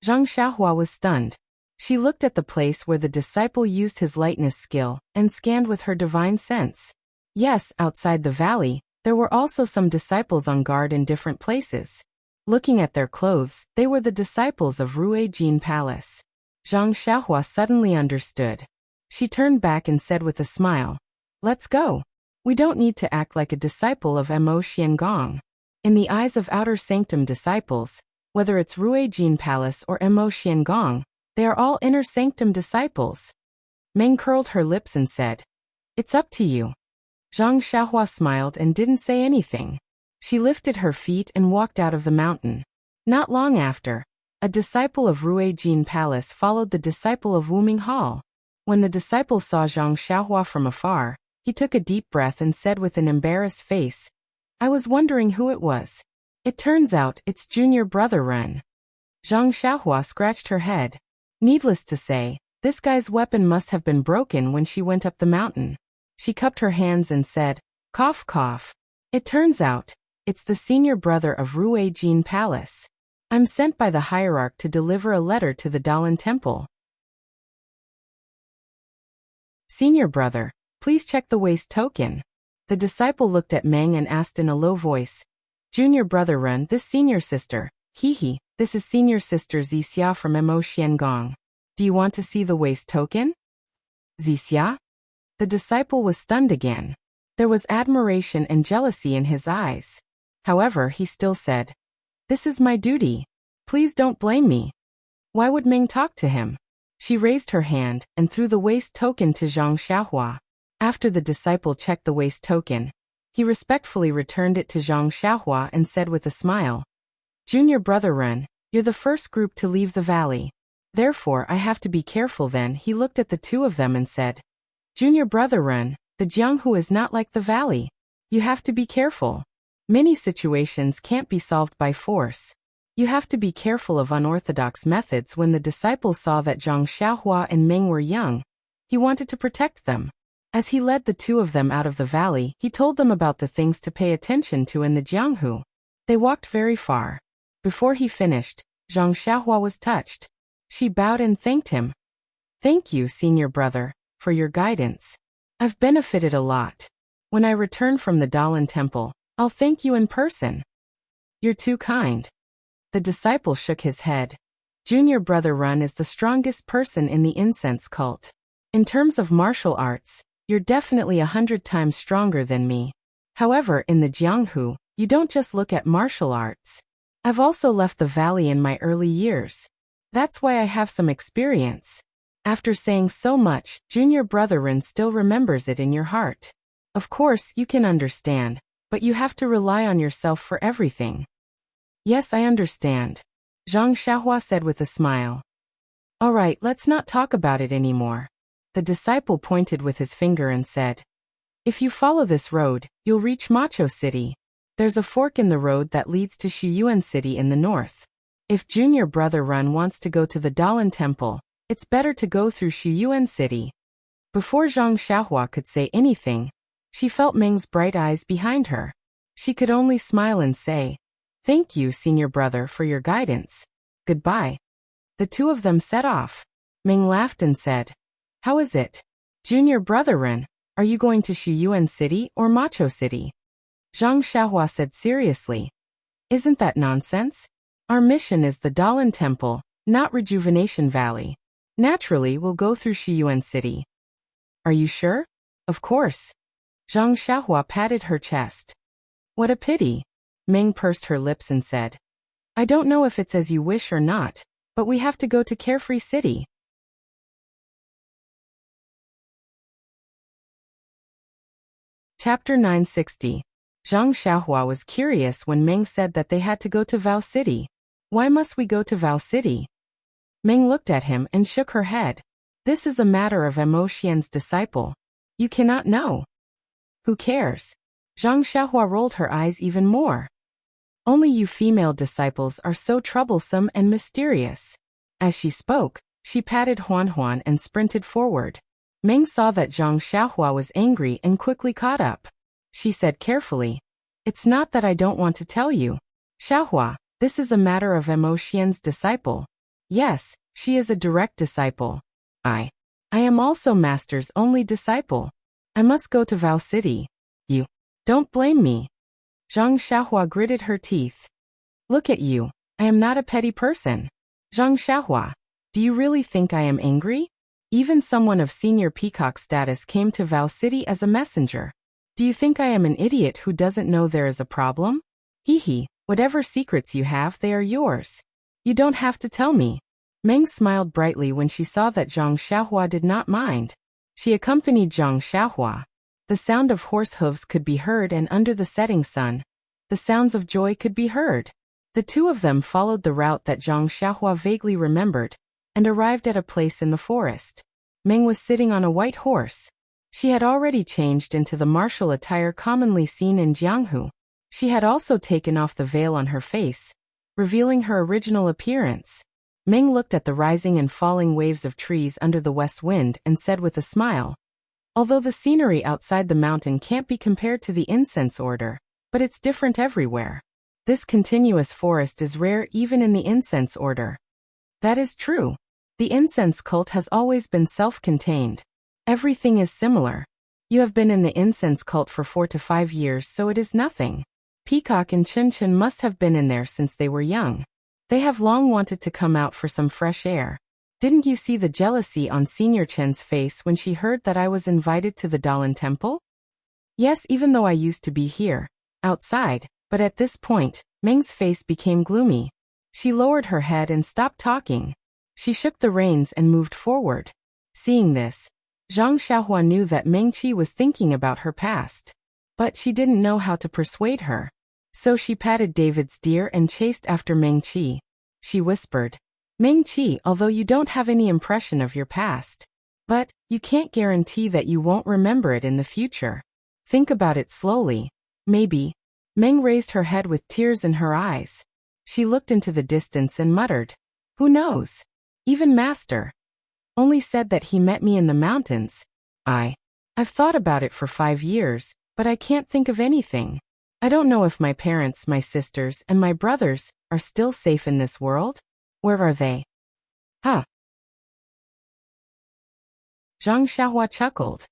Zhang Xiaohua was stunned. She looked at the place where the disciple used his lightness skill and scanned with her divine sense. Yes, outside the valley, there were also some disciples on guard in different places. Looking at their clothes, they were the disciples of Rue Jin Palace. Zhang Xiaohua suddenly understood. She turned back and said with a smile, Let's go. We don't need to act like a disciple of Mo Xiangong. In the eyes of outer sanctum disciples, whether it's Rue Jin Palace or Mo Xiangong, they are all inner sanctum disciples. Meng curled her lips and said, It's up to you. Zhang Xiaohua smiled and didn't say anything. She lifted her feet and walked out of the mountain. Not long after, a disciple of Rue Jin Palace followed the disciple of Wuming Hall. When the disciple saw Zhang Xiaohua from afar, he took a deep breath and said with an embarrassed face, I was wondering who it was. It turns out it's junior brother Ren. Zhang Xiaohua scratched her head. Needless to say, this guy's weapon must have been broken when she went up the mountain. She cupped her hands and said, Cough cough. It turns out, it's the senior brother of Rue Jin Palace. I'm sent by the hierarch to deliver a letter to the Dalan Temple. Senior brother, please check the waist token. The disciple looked at Meng and asked in a low voice, Junior brother Ren, this senior sister, this is senior sister Zixia from Mo Xiangong. Do you want to see the waist token? Zixia? The disciple was stunned again. There was admiration and jealousy in his eyes. However, he still said, This is my duty. Please don't blame me. Why would Meng talk to him? She raised her hand and threw the waist token to Zhang Xiaohua. After the disciple checked the waist token, He respectfully returned it to Zhang Xiaohua and said with a smile, "Junior brother Ren, you're the first group to leave the valley. Therefore I have to be careful." Then he looked at the two of them and said, "Junior brother Ren, the Jianghu is not like the valley. You have to be careful. Many situations can't be solved by force. You have to be careful of unorthodox methods." When the disciple saw that Zhang Xiaohua and Meng were young, he wanted to protect them. As he led the two of them out of the valley, he told them about the things to pay attention to in the Jianghu. They walked very far. Before he finished, Zhang Xiaohua was touched. She bowed and thanked him. "Thank you, senior brother, for your guidance. I've benefited a lot. When I return from the Dalan temple, I'll thank you in person." "You're too kind." The disciple shook his head. "Junior brother Ren is the strongest person in the incense cult. In terms of martial arts, you're definitely 100 times stronger than me. However, in the Jianghu, you don't just look at martial arts. I've also left the valley in my early years. That's why I have some experience." After saying so much, junior brother Ren still remembers it in your heart. Of course, you can understand, but you have to rely on yourself for everything. "Yes, I understand," Zhang Xiaohua said with a smile. "All right, let's not talk about it anymore." The disciple pointed with his finger and said, "If you follow this road, you'll reach Macho City. There's a fork in the road that leads to Shiyuan City in the north. If junior brother Ren wants to go to the Dalan Temple, it's better to go through Shiyuan City." Before Zhang Xiaohua could say anything, she felt Meng's bright eyes behind her. She could only smile and say, "Thank you, senior brother, for your guidance. Goodbye." The two of them set off. Meng laughed and said, "How is it? Junior brother Ren, are you going to Shiyuan City or Macho City?" Zhang Xiaohua said seriously, "Isn't that nonsense? Our mission is the Dalan Temple, not Rejuvenation Valley. Naturally, we'll go through Shiyuan City." "Are you sure?" "Of course." Zhang Xiaohua patted her chest. "What a pity." Meng pursed her lips and said, "I don't know if it's as you wish or not, but we have to go to Carefree City." Chapter 960. Zhang Xiaohua was curious when Meng said that they had to go to Vow City. "Why must we go to Vow City?" Meng looked at him and shook her head. "This is a matter of Mo Xian's disciple. You cannot know." "Who cares?" Zhang Xiaohua rolled her eyes even more. "Only you female disciples are so troublesome and mysterious." As she spoke, she patted Huan Huan and sprinted forward. Meng saw that Zhang Xiaohua was angry and quickly caught up. She said carefully, "It's not that I don't want to tell you. Xiaohua, this is a matter of Mo Xian's disciple. Yes, she is a direct disciple. I am also Master's only disciple. I must go to Vow City. You don't blame me." Zhang Xiaohua gritted her teeth. "Look at you. I am not a petty person. Zhang Xiaohua, do you really think I am angry? Even someone of senior peacock status came to Vow City as a messenger. Do you think I am an idiot who doesn't know there is a problem? Hee, whatever secrets you have, they are yours. You don't have to tell me." Meng smiled brightly when she saw that Zhang Xiaohua did not mind. She accompanied Zhang Xiaohua. The sound of horse hooves could be heard, and under the setting sun, the sounds of joy could be heard. The two of them followed the route that Zhang Xiaohua vaguely remembered, and arrived at a place in the forest. Meng was sitting on a white horse. She had already changed into the martial attire commonly seen in Jianghu. She had also taken off the veil on her face, revealing her original appearance. Meng looked at the rising and falling waves of trees under the west wind and said with a smile, "Although the scenery outside the mountain can't be compared to the incense order, but it's different everywhere. This continuous forest is rare even in the incense order." "That is true. The incense cult has always been self-contained. Everything is similar. You have been in the incense cult for 4 to 5 years, so it is nothing. Peacock and Chin Chin must have been in there since they were young. They have long wanted to come out for some fresh air. Didn't you see the jealousy on Senior Chen's face when she heard that I was invited to the Dalan Temple?" "Yes, even though I used to be here, outside, but at this point, Meng's face became gloomy. She lowered her head and stopped talking. She shook the reins and moved forward. Seeing this, Zhang Xiaohua knew that Meng Qi was thinking about her past. But she didn't know how to persuade her. So she patted David's deer and chased after Meng Qi. She whispered, Meng Qi, although you don't have any impression of your past. But, you can't guarantee that you won't remember it in the future. Think about it slowly. Maybe. Meng raised her head with tears in her eyes. She looked into the distance and muttered, Who knows? Even Master only said that he met me in the mountains. I've thought about it for 5 years, but I can't think of anything. I don't know if my parents, my sisters, and my brothers are still safe in this world. Where are they? Huh? Zhang Xiaohua chuckled.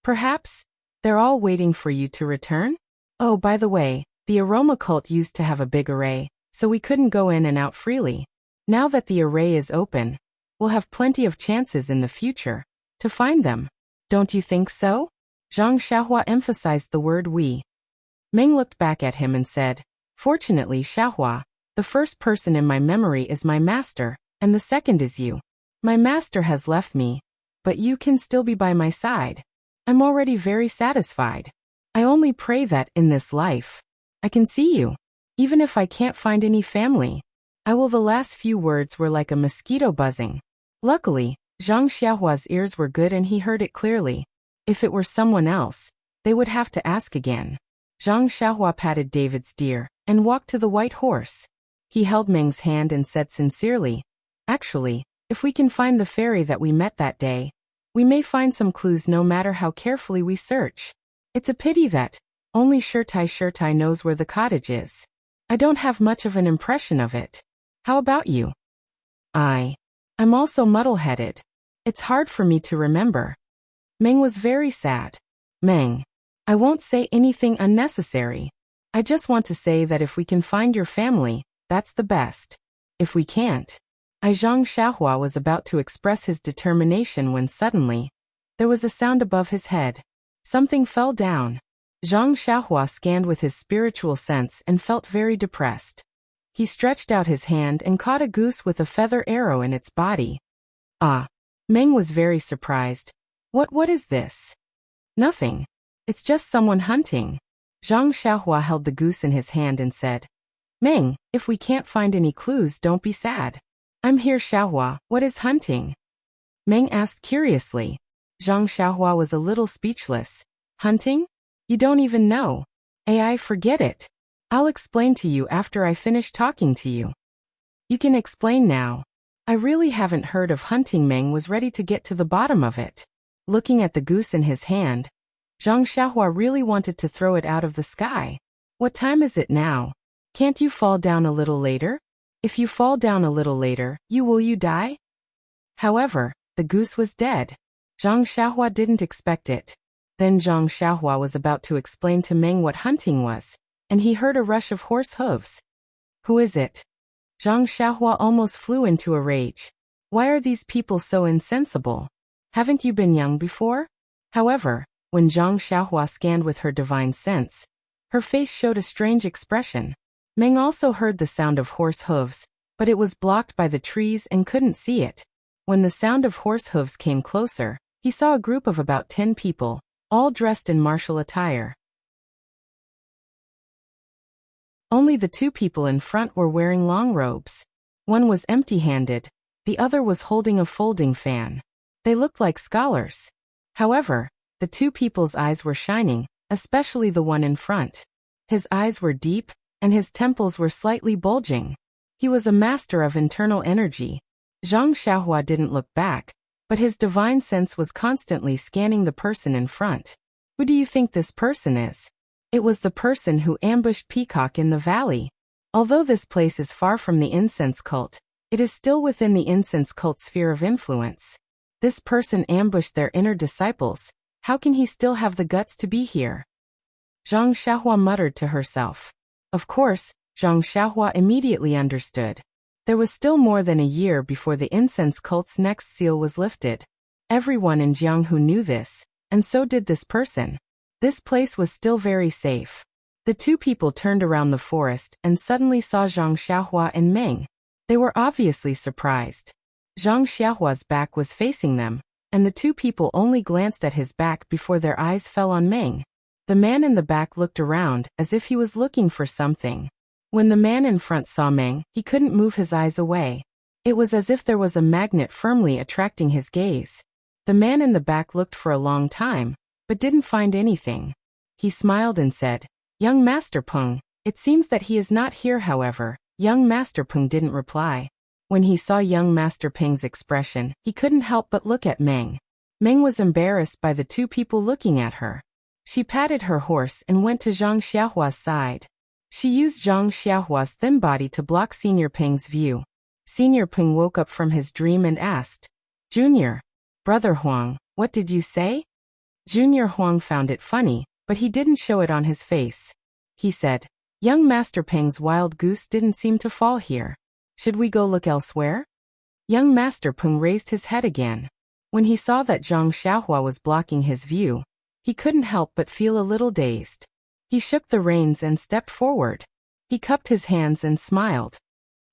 Perhaps they're all waiting for you to return? Oh, by the way, the aroma cult used to have a big array, so we couldn't go in and out freely. Now that the array is open, we'll have plenty of chances in the future to find them. Don't you think so? Zhang Xiaohua emphasized the word we. Meng looked back at him and said, Fortunately, Xiaohua, the first person in my memory is my master, and the second is you. My master has left me, but you can still be by my side. I'm already very satisfied. I only pray that, in this life, I can see you. Even if I can't find any family, I will. The last few words were like a mosquito buzzing. Luckily, Zhang Xiaohua's ears were good and he heard it clearly. If it were someone else, they would have to ask again. Zhang Xiaohua patted David's deer and walked to the white horse. He held Meng's hand and said sincerely, Actually, if we can find the fairy that we met that day, we may find some clues no matter how carefully we search. It's a pity that only Shirtai knows where the cottage is. I don't have much of an impression of it. How about you? I'm also muddle-headed. It's hard for me to remember. Meng was very sad. Meng, I won't say anything unnecessary. I just want to say that if we can find your family, that's the best. If we can't. Zhang Xiaohua was about to express his determination when suddenly, there was a sound above his head. Something fell down. Zhang Xiaohua scanned with his spiritual sense and felt very depressed. He stretched out his hand and caught a goose with a feather arrow in its body. Meng was very surprised. What is this? Nothing. It's just someone hunting. Zhang Xiaohua held the goose in his hand and said, Meng, if we can't find any clues, don't be sad. I'm here, Xiaohua. What is hunting? Meng asked curiously. Zhang Xiaohua was a little speechless. Hunting? You don't even know. Forget it. I'll explain to you after I finish talking to you. You can explain now. I really haven't heard of hunting. Meng was ready to get to the bottom of it. Looking at the goose in his hand, Zhang Xiaohua really wanted to throw it out of the sky. What time is it now? Can't you fall down a little later? If you fall down a little later, will you die? However, the goose was dead. Zhang Xiaohua didn't expect it. Then Zhang Xiaohua was about to explain to Meng what hunting was, and he heard a rush of horse hooves. Who is it? Zhang Xiaohua almost flew into a rage. Why are these people so insensible? Haven't you been young before? However, when Zhang Xiaohua scanned with her divine sense, her face showed a strange expression. Meng also heard the sound of horse hooves, but it was blocked by the trees and couldn't see it. When the sound of horse hooves came closer, he saw a group of about 10 people, all dressed in martial attire. Only the 2 people in front were wearing long robes. One was empty-handed, the other was holding a folding fan. They looked like scholars. However, the 2 people's eyes were shining, especially the one in front. His eyes were deep, and his temples were slightly bulging. He was a master of internal energy. Zhang Xiaohua didn't look back, but his divine sense was constantly scanning the person in front. Who do you think this person is? It was the person who ambushed Peacock in the valley. Although this place is far from the incense cult, it is still within the incense cult sphere of influence. This person ambushed their inner disciples. How can he still have the guts to be here? Zhang Xiaohua muttered to herself. Of course, Zhang Xiaohua immediately understood. There was still more than a year before the incense cult's next seal was lifted. Everyone in Jianghu knew this, and so did this person. This place was still very safe. The 2 people turned around the forest and suddenly saw Zhang Xiaohua and Meng. They were obviously surprised. Zhang Xiaohua's back was facing them, and the 2 people only glanced at his back before their eyes fell on Meng. The man in the back looked around, as if he was looking for something. When the man in front saw Meng, he couldn't move his eyes away. It was as if there was a magnet firmly attracting his gaze. The man in the back looked for a long time, but didn't find anything. He smiled and said, "Young Master Peng, it seems that he is not here." However, young Master Peng didn't reply. When he saw young Master Peng's expression, he couldn't help but look at Meng. Meng was embarrassed by the two people looking at her. She patted her horse and went to Zhang Xiaohua's side. She used Zhang Xiaohua's thin body to block Senior Peng's view. Senior Peng woke up from his dream and asked, "Junior, Brother Huang, what did you say?" Junior Huang found it funny, but he didn't show it on his face. He said, "Young Master Peng's wild goose didn't seem to fall here. Should we go look elsewhere?" Young Master Peng raised his head again. When he saw that Zhang Xiaohua was blocking his view, he couldn't help but feel a little dazed. He shook the reins and stepped forward. He cupped his hands and smiled.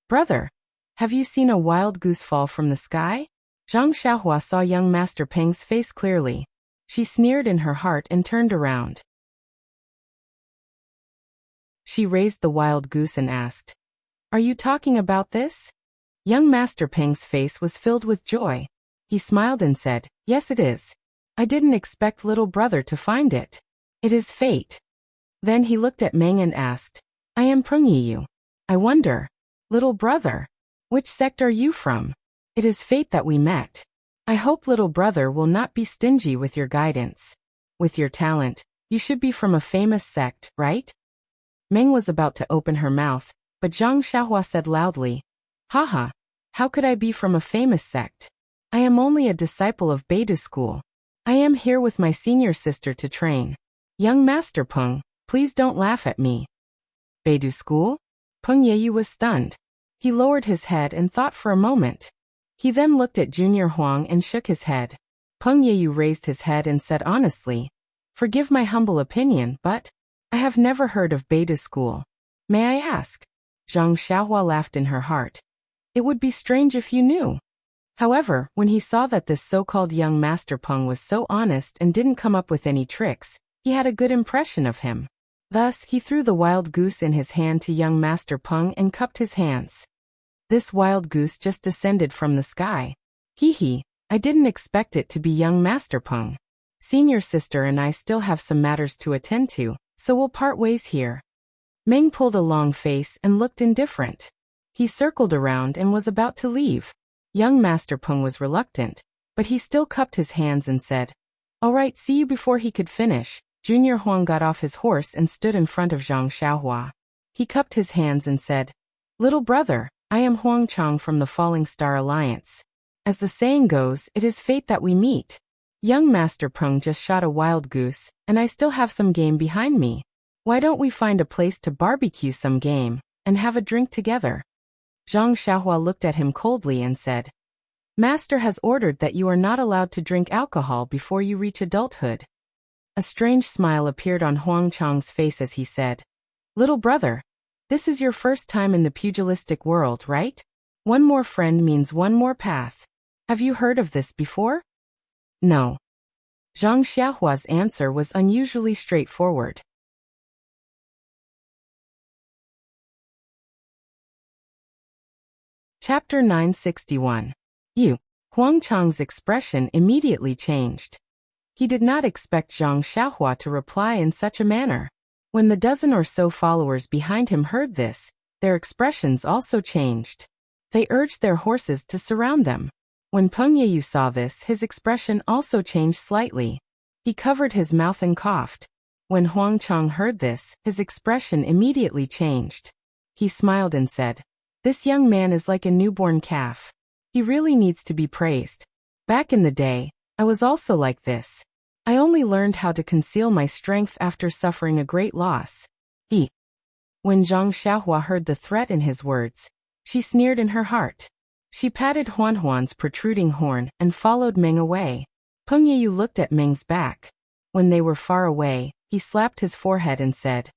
"Brother, have you seen a wild goose fall from the sky?" Zhang Xiaohua saw young Master Peng's face clearly. She sneered in her heart and turned around. She raised the wild goose and asked, "Are you talking about this?" Young Master Peng's face was filled with joy. He smiled and said, "Yes, it is. I didn't expect little brother to find it. It is fate." Then he looked at Meng and asked, "I am Peng Yiyu. I wonder, little brother, which sect are you from? It is fate that we met. I hope little brother will not be stingy with your guidance. With your talent, you should be from a famous sect, right?" Meng was about to open her mouth, but Zhang Xiaohua said loudly, "Haha, how could I be from a famous sect? I am only a disciple of Beidou school. I am here with my senior sister to train. Young Master Peng, please don't laugh at me." "Beidou school?" Peng Yiyu was stunned. He lowered his head and thought for a moment. He then looked at Junior Huang and shook his head. Peng Yiyu raised his head and said honestly, "Forgive my humble opinion, but I have never heard of Beidou school. May I ask?" Zhang Xiaohua laughed in her heart. "It would be strange if you knew." However, when he saw that this so-called young Master Peng was so honest and didn't come up with any tricks, he had a good impression of him. Thus, he threw the wild goose in his hand to young Master Peng and cupped his hands. This wild goose just descended from the sky. Hee, I didn't expect it to be young Master Peng. Senior sister and I still have some matters to attend to, so we'll part ways here. Meng pulled a long face and looked indifferent. He circled around and was about to leave. Young Master Peng was reluctant, but he still cupped his hands and said, "All right, see you." Before he could finish, Junior Huang got off his horse and stood in front of Zhang Xiaohua. He cupped his hands and said, "Little brother, I am Huang Chang from the Falling Star Alliance. As the saying goes, it is fate that we meet. Young Master Peng just shot a wild goose, and I still have some game behind me. Why don't we find a place to barbecue some game, and have a drink together?" Zhang Xiaohua looked at him coldly and said, "Master has ordered that you are not allowed to drink alcohol before you reach adulthood." A strange smile appeared on Huang Chang's face as he said, "Little brother, this is your first time in the pugilistic world, right? One more friend means one more path. Have you heard of this before?" "No." Zhang Xiaohua's answer was unusually straightforward. Chapter 961. Huang Chang's expression immediately changed. He did not expect Zhang Xiaohua to reply in such a manner. When the dozen or so followers behind him heard this, their expressions also changed. They urged their horses to surround them. When Peng Yiyu saw this, his expression also changed slightly. He covered his mouth and coughed. When Huang Chang heard this, his expression immediately changed. He smiled and said, "This young man is like a newborn calf. He really needs to be praised. Back in the day, I was also like this. I only learned how to conceal my strength after suffering a great loss." When Zhang Xiaohua heard the threat in his words, she sneered in her heart. She patted Huan's protruding horn and followed Meng away. Peng Yiyu looked at Meng's back. When they were far away, he slapped his forehead and said,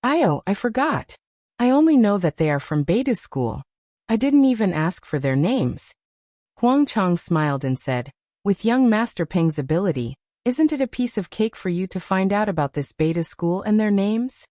I forgot. I only know that they are from Beidou school. I didn't even ask for their names." Huang Chang smiled and said, "With young Master Peng's ability, Isn't it a piece of cake for you to find out about this beta school and their names?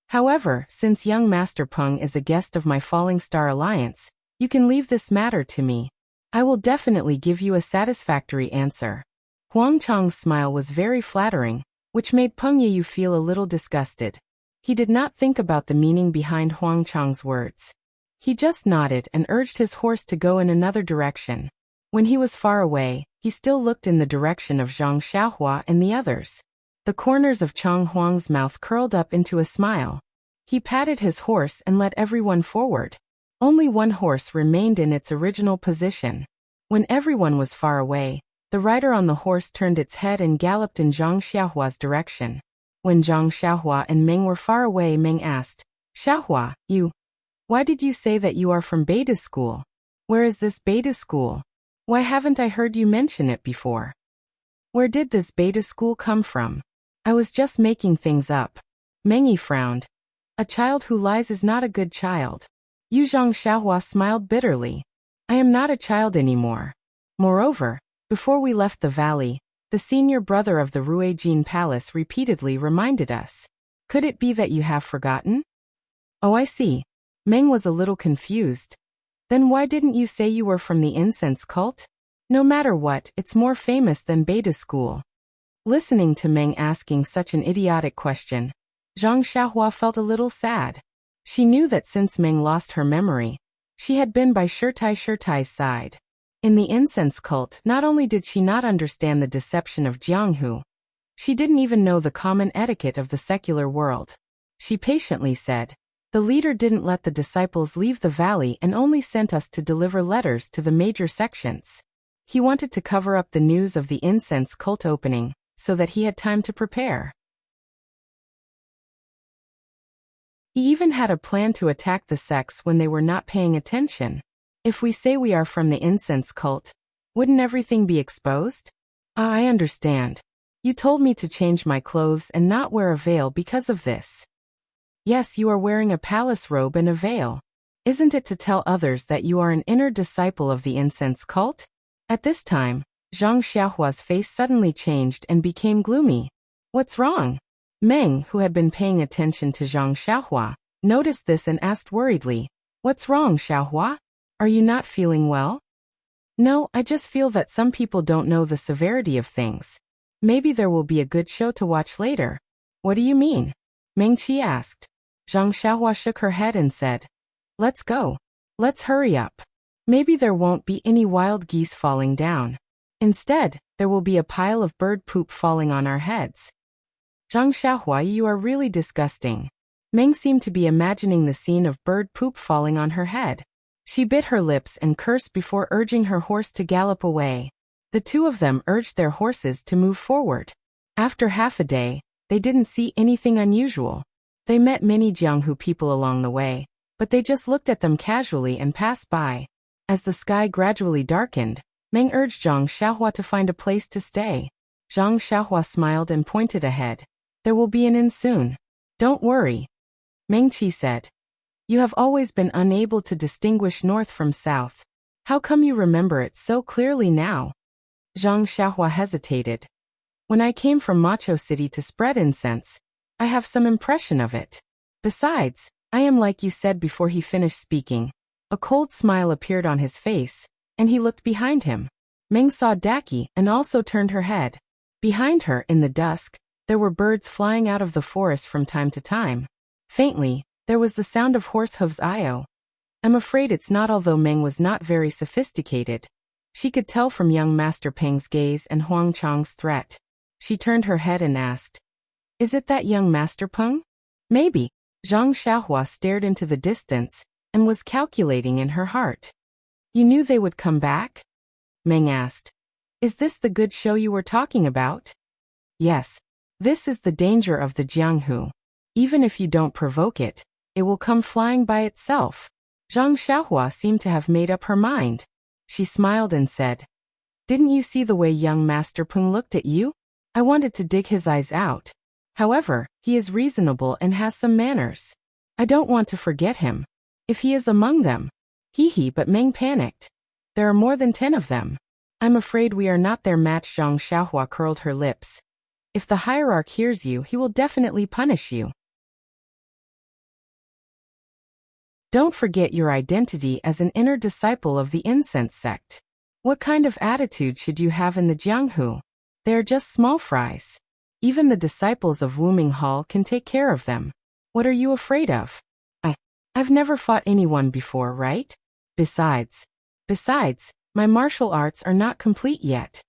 However, since young Master Peng is a guest of my Falling Star Alliance, you can leave this matter to me. I will definitely give you a satisfactory answer. Huang Chang's smile was very flattering, which made Peng Yayu feel a little disgusted. He did not think about the meaning behind Huang Chang's words. He just nodded and urged his horse to go in another direction. When he was far away, he still looked in the direction of Zhang Xiaohua and the others. The corners of Chang Huang's mouth curled up into a smile. He patted his horse and led everyone forward. Only one horse remained in its original position. When everyone was far away, the rider on the horse turned its head and galloped in Zhang Xiaohua's direction. When Zhang Xiaohua and Meng were far away, Meng asked, "Xiaohua, why did you say that you are from Beta School? Where is this Beta School? Why haven't I heard you mention it before? Where did this Beta School come from? I was just making things up." Meng Yi frowned. "A child who lies is not a good child." Zhang Xiaohua smiled bitterly. "I am not a child anymore. Moreover, before we left the valley, the senior brother of the Ruijin Palace repeatedly reminded us. Could it be that you have forgotten?" "Oh, I see." Meng was a little confused. "Then why didn't you say you were from the incense cult? No matter what, it's more famous than Beta School." Listening to Meng asking such an idiotic question, Zhang Xiaohua felt a little sad. She knew that since Meng lost her memory, she had been by Shirtai's side. In the incense cult, not only did she not understand the deception of Jianghu, she didn't even know the common etiquette of the secular world. She patiently said, "The leader didn't let the disciples leave the valley and only sent us to deliver letters to the major sections. He wanted to cover up the news of the incense cult opening, so that he had time to prepare. He even had a plan to attack the sects when they were not paying attention. If we say we are from the incense cult, wouldn't everything be exposed?" "I understand. You told me to change my clothes and not wear a veil because of this." "Yes, you are wearing a palace robe and a veil. Isn't it to tell others that you are an inner disciple of the incense cult?" At this time, Zhang Xiaohua's face suddenly changed and became gloomy. "What's wrong?" Meng, who had been paying attention to Zhang Xiaohua, noticed this and asked worriedly, "What's wrong, Xiaohua? Are you not feeling well?" "No, I just feel that some people don't know the severity of things. Maybe there will be a good show to watch later." "What do you mean?" Meng Qi asked. Zhang Xiaohua shook her head and said, "Let's go. Let's hurry up. Maybe there won't be any wild geese falling down. Instead, there will be a pile of bird poop falling on our heads." "Zhang Xiaohua, you are really disgusting." Meng seemed to be imagining the scene of bird poop falling on her head. She bit her lips and cursed before urging her horse to gallop away. The two of them urged their horses to move forward. After half a day, they didn't see anything unusual. They met many Jianghu people along the way, but they just looked at them casually and passed by. As the sky gradually darkened, Meng urged Zhang Xiaohua to find a place to stay. Zhang Xiaohua smiled and pointed ahead. "There will be an inn soon. Don't worry." Meng Qi said, "You have always been unable to distinguish north from south. How come you remember it so clearly now?" Zhang Xiaohua hesitated. "When I came from Macho City to spread incense, I have some impression of it. Besides, I am like you said." Before he finished speaking, a cold smile appeared on his face, and he looked behind him. Meng saw Daki and also turned her head. Behind her, in the dusk, there were birds flying out of the forest from time to time. Faintly, there was the sound of horse hooves. "I'm afraid it's not." Although Meng was not very sophisticated, she could tell from young Master Peng's gaze and Huang Chang's threat. She turned her head and asked, "Is it that young Master Peng?" "Maybe." Zhang Xiaohua stared into the distance and was calculating in her heart. "You knew they would come back?" Meng asked. "Is this the good show you were talking about?" "Yes. This is the danger of the Jianghu. Even if you don't provoke it, it will come flying by itself." Zhang Xiaohua seemed to have made up her mind. She smiled and said, "Didn't you see the way young Master Peng looked at you? I wanted to dig his eyes out. However, he is reasonable and has some manners. I don't want to forget him. If he is among them." Hee hee, but Meng panicked. "There are more than 10 of them. I'm afraid we are not their match. Zhang Xiaohua curled her lips. If the hierarch hears you, he will definitely punish you. Don't forget your identity as an inner disciple of the incense sect. What kind of attitude should you have in the Jianghu? They are just small fries. Even the disciples of Wuming Hall can take care of them. What are you afraid of? I've never fought anyone before, right? Besides, my martial arts are not complete yet.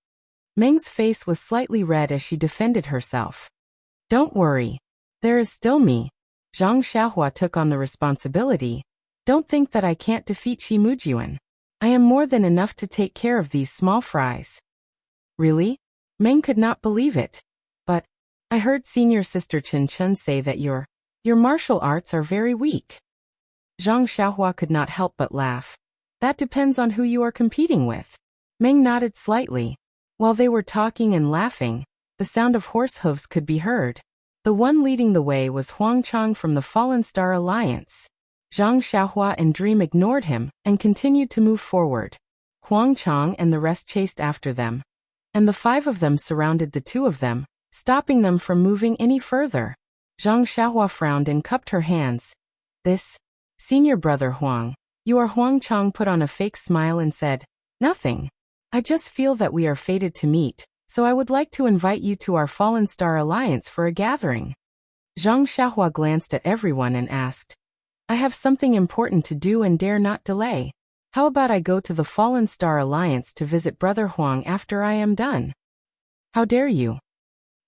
Meng's face was slightly red as she defended herself. Don't worry. There is still me. Zhang Xiaohua took on the responsibility. Don't think that I can't defeat Shi Mujuan. I am more than enough to take care of these small fries. Really? Meng could not believe it. But I heard senior sister Chen Chen say that your martial arts are very weak. Zhang Xiaohua could not help but laugh. That depends on who you are competing with. Meng nodded slightly. While they were talking and laughing, the sound of horse hooves could be heard. The one leading the way was Huang Chang from the Fallen Star Alliance. Zhang Xiaohua and Dream ignored him and continued to move forward. Huang Chang and the rest chased after them. And the 5 of them surrounded the 2 of them, stopping them from moving any further. Zhang Xiaohua frowned and cupped her hands. This, senior brother Huang, you are. Huang Chang put on a fake smile and said, nothing. I just feel that we are fated to meet, so I would like to invite you to our Fallen Star Alliance for a gathering. Zhang Xiaohua glanced at everyone and asked, I have something important to do and dare not delay. How about I go to the Fallen Star Alliance to visit Brother Huang after I am done? How dare you?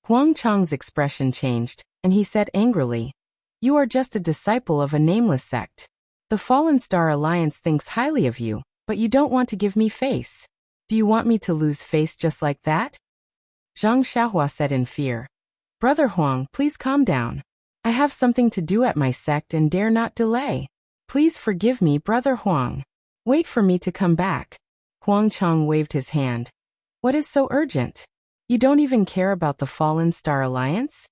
Huang Chang's expression changed, and he said angrily, you are just a disciple of a nameless sect. The Fallen Star Alliance thinks highly of you, but you don't want to give me face. Do you want me to lose face just like that? Zhang Xiaohua said in fear. Brother Huang, please calm down. I have something to do at my sect and dare not delay. Please forgive me, Brother Huang. Wait for me to come back. Huang Chang waved his hand. What is so urgent? You don't even care about the Fallen Star Alliance?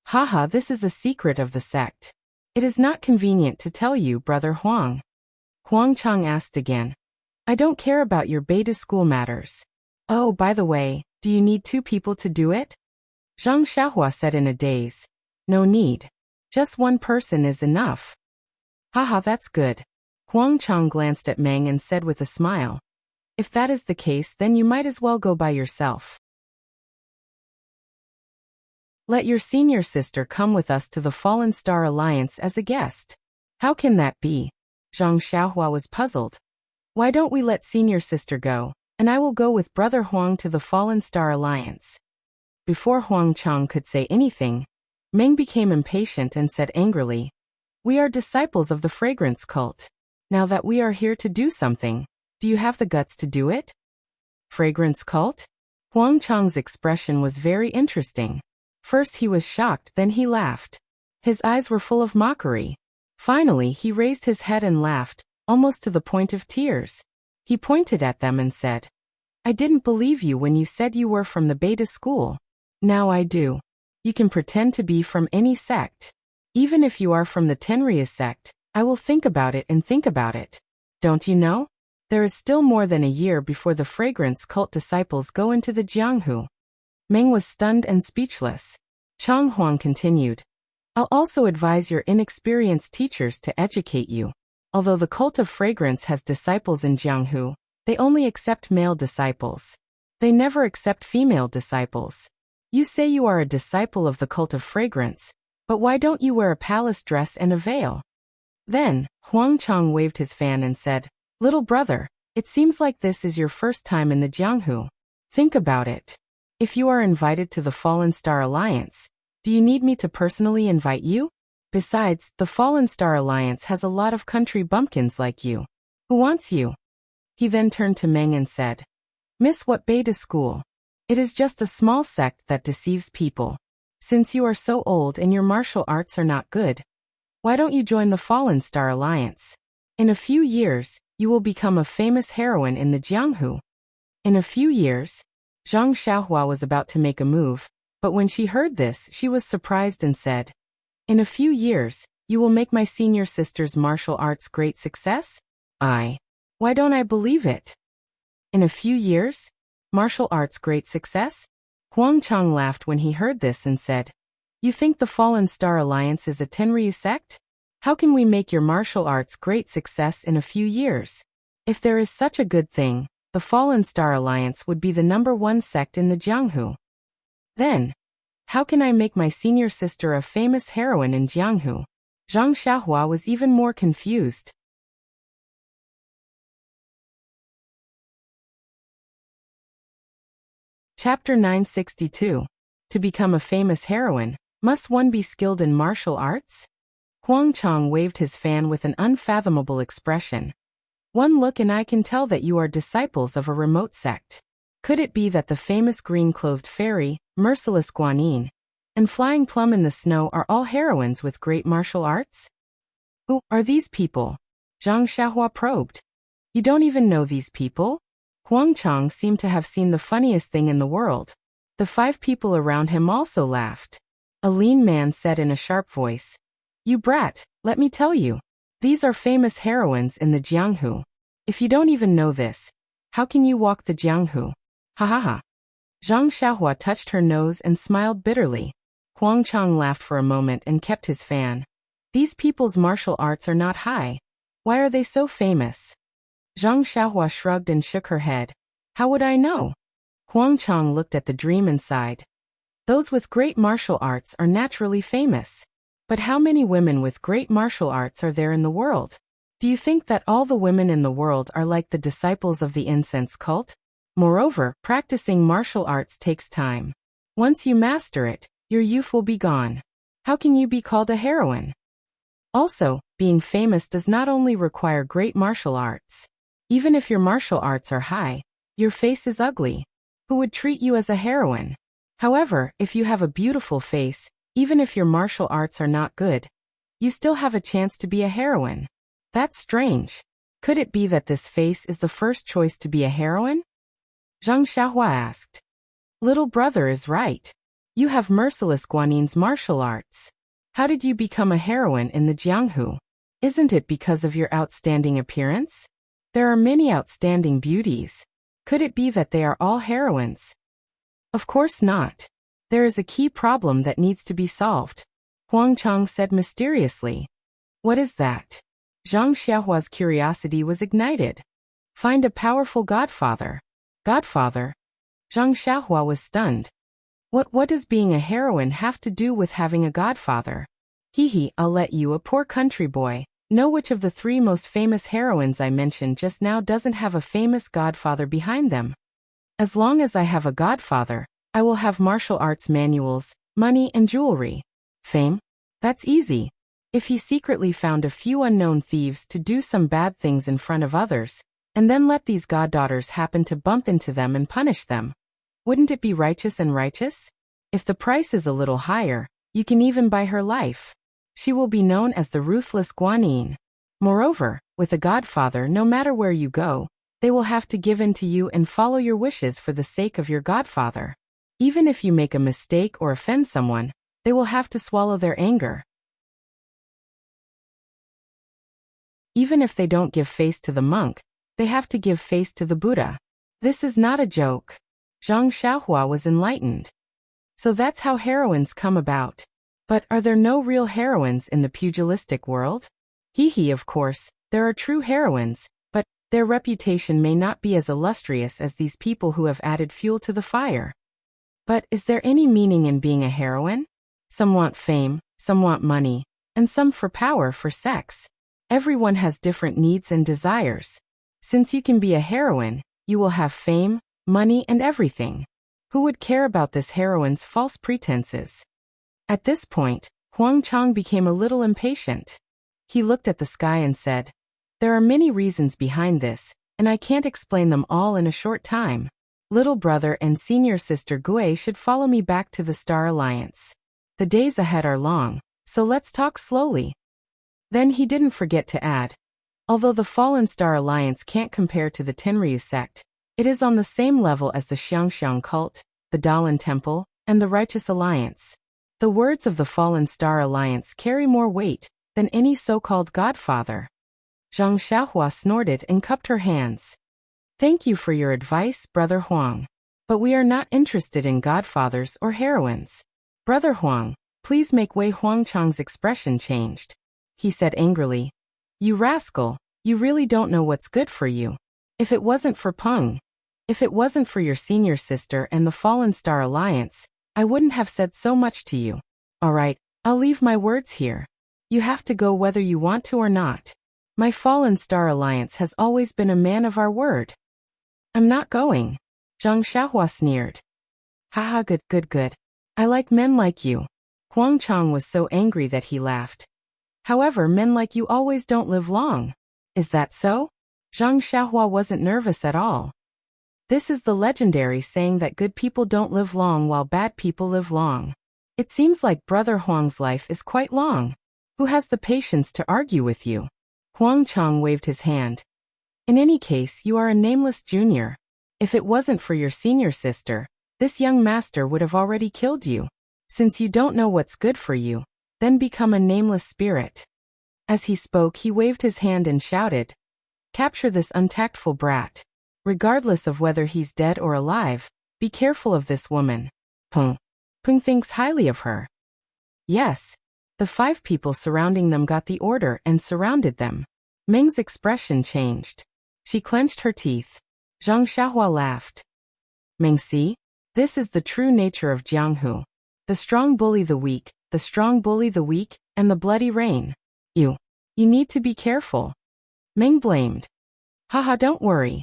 Haha, this is a secret of the sect. It is not convenient to tell you, Brother Huang. Huang Chang asked again. I don't care about your beta school matters. Oh, by the way, do you need 2 people to do it? Zhang Xiaohua said in a daze. No need. Just 1 person is enough. Haha, that's good. Huang Chang glanced at Meng and said with a smile. If that is the case, then you might as well go by yourself. Let your senior sister come with us to the Fallen Star Alliance as a guest. How can that be? Zhang Xiaohua was puzzled. Why don't we let senior sister go, and I will go with Brother Huang to the Fallen Star Alliance. Before Huang Chang could say anything, Meng became impatient and said angrily, we are disciples of the fragrance cult. Now that we are here to do something, do you have the guts to do it? Fragrance cult? Huang Chang's expression was very interesting. First he was shocked, then he laughed. His eyes were full of mockery. Finally he raised his head and laughed, almost to the point of tears. He pointed at them and said, I didn't believe you when you said you were from the beta school. Now I do. You can pretend to be from any sect. Even if you are from the Tenria sect, I will think about it and think about it. Don't you know? There is still more than a year before the fragrance cult disciples go into the Jianghu. Meng was stunned and speechless. Chang Huang continued. I'll also advise your inexperienced teachers to educate you. Although the cult of fragrance has disciples in Jianghu, they only accept male disciples. They never accept female disciples. You say you are a disciple of the cult of fragrance, but why don't you wear a palace dress and a veil? Then, Huang Chang waved his fan and said, Little brother, it seems like this is your first time in the Jianghu. Think about it. If you are invited to the Fallen Star Alliance, do you need me to personally invite you? Besides, the Fallen Star Alliance has a lot of country bumpkins like you. Who wants you? He then turned to Meng and said, Miss, what beta school? It is just a small sect that deceives people. Since you are so old and your martial arts are not good, why don't you join the Fallen Star Alliance? In a few years, you will become a famous heroine in the Jianghu. In a few years? Zhang Xiaohua was about to make a move, but when she heard this, she was surprised and said, In a few years, you will make my senior sister's martial arts great success? Why don't I believe it? In a few years? Martial arts great success? Huang Chang laughed when he heard this and said, You think the Fallen Star Alliance is a Tenryu sect? How can we make your martial arts great success in a few years? If there is such a good thing, the Fallen Star Alliance would be the #1 sect in the Jianghu. Then, how can I make my senior sister a famous heroine in Jianghu? Zhang Xiaohua was even more confused. Chapter 962. To become a famous heroine, must one be skilled in martial arts? Huang Chang waved his fan with an unfathomable expression. One look and I can tell that you are disciples of a remote sect. Could it be that the famous green-clothed fairy, Merciless Guanyin, and Flying Plum in the Snow are all heroines with great martial arts? Who are these people? Zhang Xiaohua probed. You don't even know these people? Huang Chang seemed to have seen the funniest thing in the world. The 5 people around him also laughed. A lean man said in a sharp voice, You brat, let me tell you. These are famous heroines in the Jianghu. If you don't even know this, how can you walk the Jianghu? Ha ha ha. Zhang Xiaohua touched her nose and smiled bitterly. Huang Chang laughed for a moment and kept his fan. These people's martial arts are not high. Why are they so famous? Zhang Xiaohua shrugged and shook her head. How would I know? Huang Chang looked at the dream and sighed. Those with great martial arts are naturally famous. But how many women with great martial arts are there in the world? Do you think that all the women in the world are like the disciples of the incense cult? Moreover, practicing martial arts takes time. Once you master it, your youth will be gone. How can you be called a heroine? Also, being famous does not only require great martial arts. Even if your martial arts are high, your face is ugly. Who would treat you as a heroine? However, if you have a beautiful face, even if your martial arts are not good, you still have a chance to be a heroine. That's strange. Could it be that this face is the first choice to be a heroine? Zhang Xiaohua asked. Little brother is right. You have Merciless Guanyin's martial arts. How did you become a heroine in the Jianghu? Isn't it because of your outstanding appearance? There are many outstanding beauties. Could it be that they are all heroines? Of course not. There is a key problem that needs to be solved. Huang Chang said mysteriously. What is that? Zhang Xiaohua's curiosity was ignited. Find a powerful godfather. Godfather? Zhang Xiaohua was stunned. What does being a heroine have to do with having a godfather? I'll let you, a poor country boy, know which of the 3 most famous heroines I mentioned just now doesn't have a famous godfather behind them. As long as I have a godfather, I will have martial arts manuals, money and jewelry. Fame? That's easy. If he secretly found a few unknown thieves to do some bad things in front of others, and then let these goddaughters happen to bump into them and punish them, wouldn't it be righteous and righteous? If the price is a little higher, you can even buy her life. She will be known as the ruthless Guanyin. Moreover, with a godfather, no matter where you go, they will have to give in to you and follow your wishes for the sake of your godfather. Even if you make a mistake or offend someone, they will have to swallow their anger. Even if they don't give face to the monk, they have to give face to the Buddha. This is not a joke. Zhang Xiaohua was enlightened. So that's how heroines come about. But are there no real heroines in the pugilistic world? Of course, there are true heroines, but their reputation may not be as illustrious as these people who have added fuel to the fire. But is there any meaning in being a heroine? Some want fame, some want money, and some for power, for sex. Everyone has different needs and desires. Since you can be a heroine, you will have fame, money, and everything. Who would care about this heroine's false pretenses? At this point, Huang Chang became a little impatient. He looked at the sky and said, There are many reasons behind this, and I can't explain them all in a short time. Little brother and senior sister Gui should follow me back to the Star Alliance. The days ahead are long, so let's talk slowly. Then he didn't forget to add, although the Fallen Star Alliance can't compare to the Tenryu sect, it is on the same level as the Xiangxiang cult, the Dalan Temple, and the Righteous Alliance. The words of the Fallen Star Alliance carry more weight than any so-called godfather. Zhang Xiaohua snorted and cupped her hands. Thank you for your advice, Brother Huang. But we are not interested in godfathers or heroines. Brother Huang, please make way. Huang Chang's expression changed. He said angrily, "You rascal, you really don't know what's good for you. If it wasn't for Peng, if it wasn't for your senior sister and the Fallen Star Alliance, I wouldn't have said so much to you. All right, I'll leave my words here. You have to go whether you want to or not. My Fallen Star Alliance has always been a man of our word." "I'm not going," Zhang Xiaohua sneered. "Haha, good. I like men like you." Huang Chang was so angry that he laughed. "However, men like you always don't live long. Is that so?" Zhang Xiaohua wasn't nervous at all. "This is the legendary saying that good people don't live long while bad people live long. It seems like Brother Huang's life is quite long. Who has the patience to argue with you?" Huang Chang waved his hand. "In any case, you are a nameless junior. If it wasn't for your senior sister, this young master would have already killed you. Since you don't know what's good for you, then become a nameless spirit." As he spoke, he waved his hand and shouted, "Capture this untactful brat. Regardless of whether he's dead or alive, be careful of this woman. Peng thinks highly of her." Yes. The 5 people surrounding them got the order and surrounded them. Meng's expression changed. She clenched her teeth. Zhang Xiaohua laughed. "Meng, see? This is the true nature of Jianghu. The strong bully the weak, the strong bully the weak, and the bloody rain. You need to be careful." Meng blamed. "Haha, don't worry.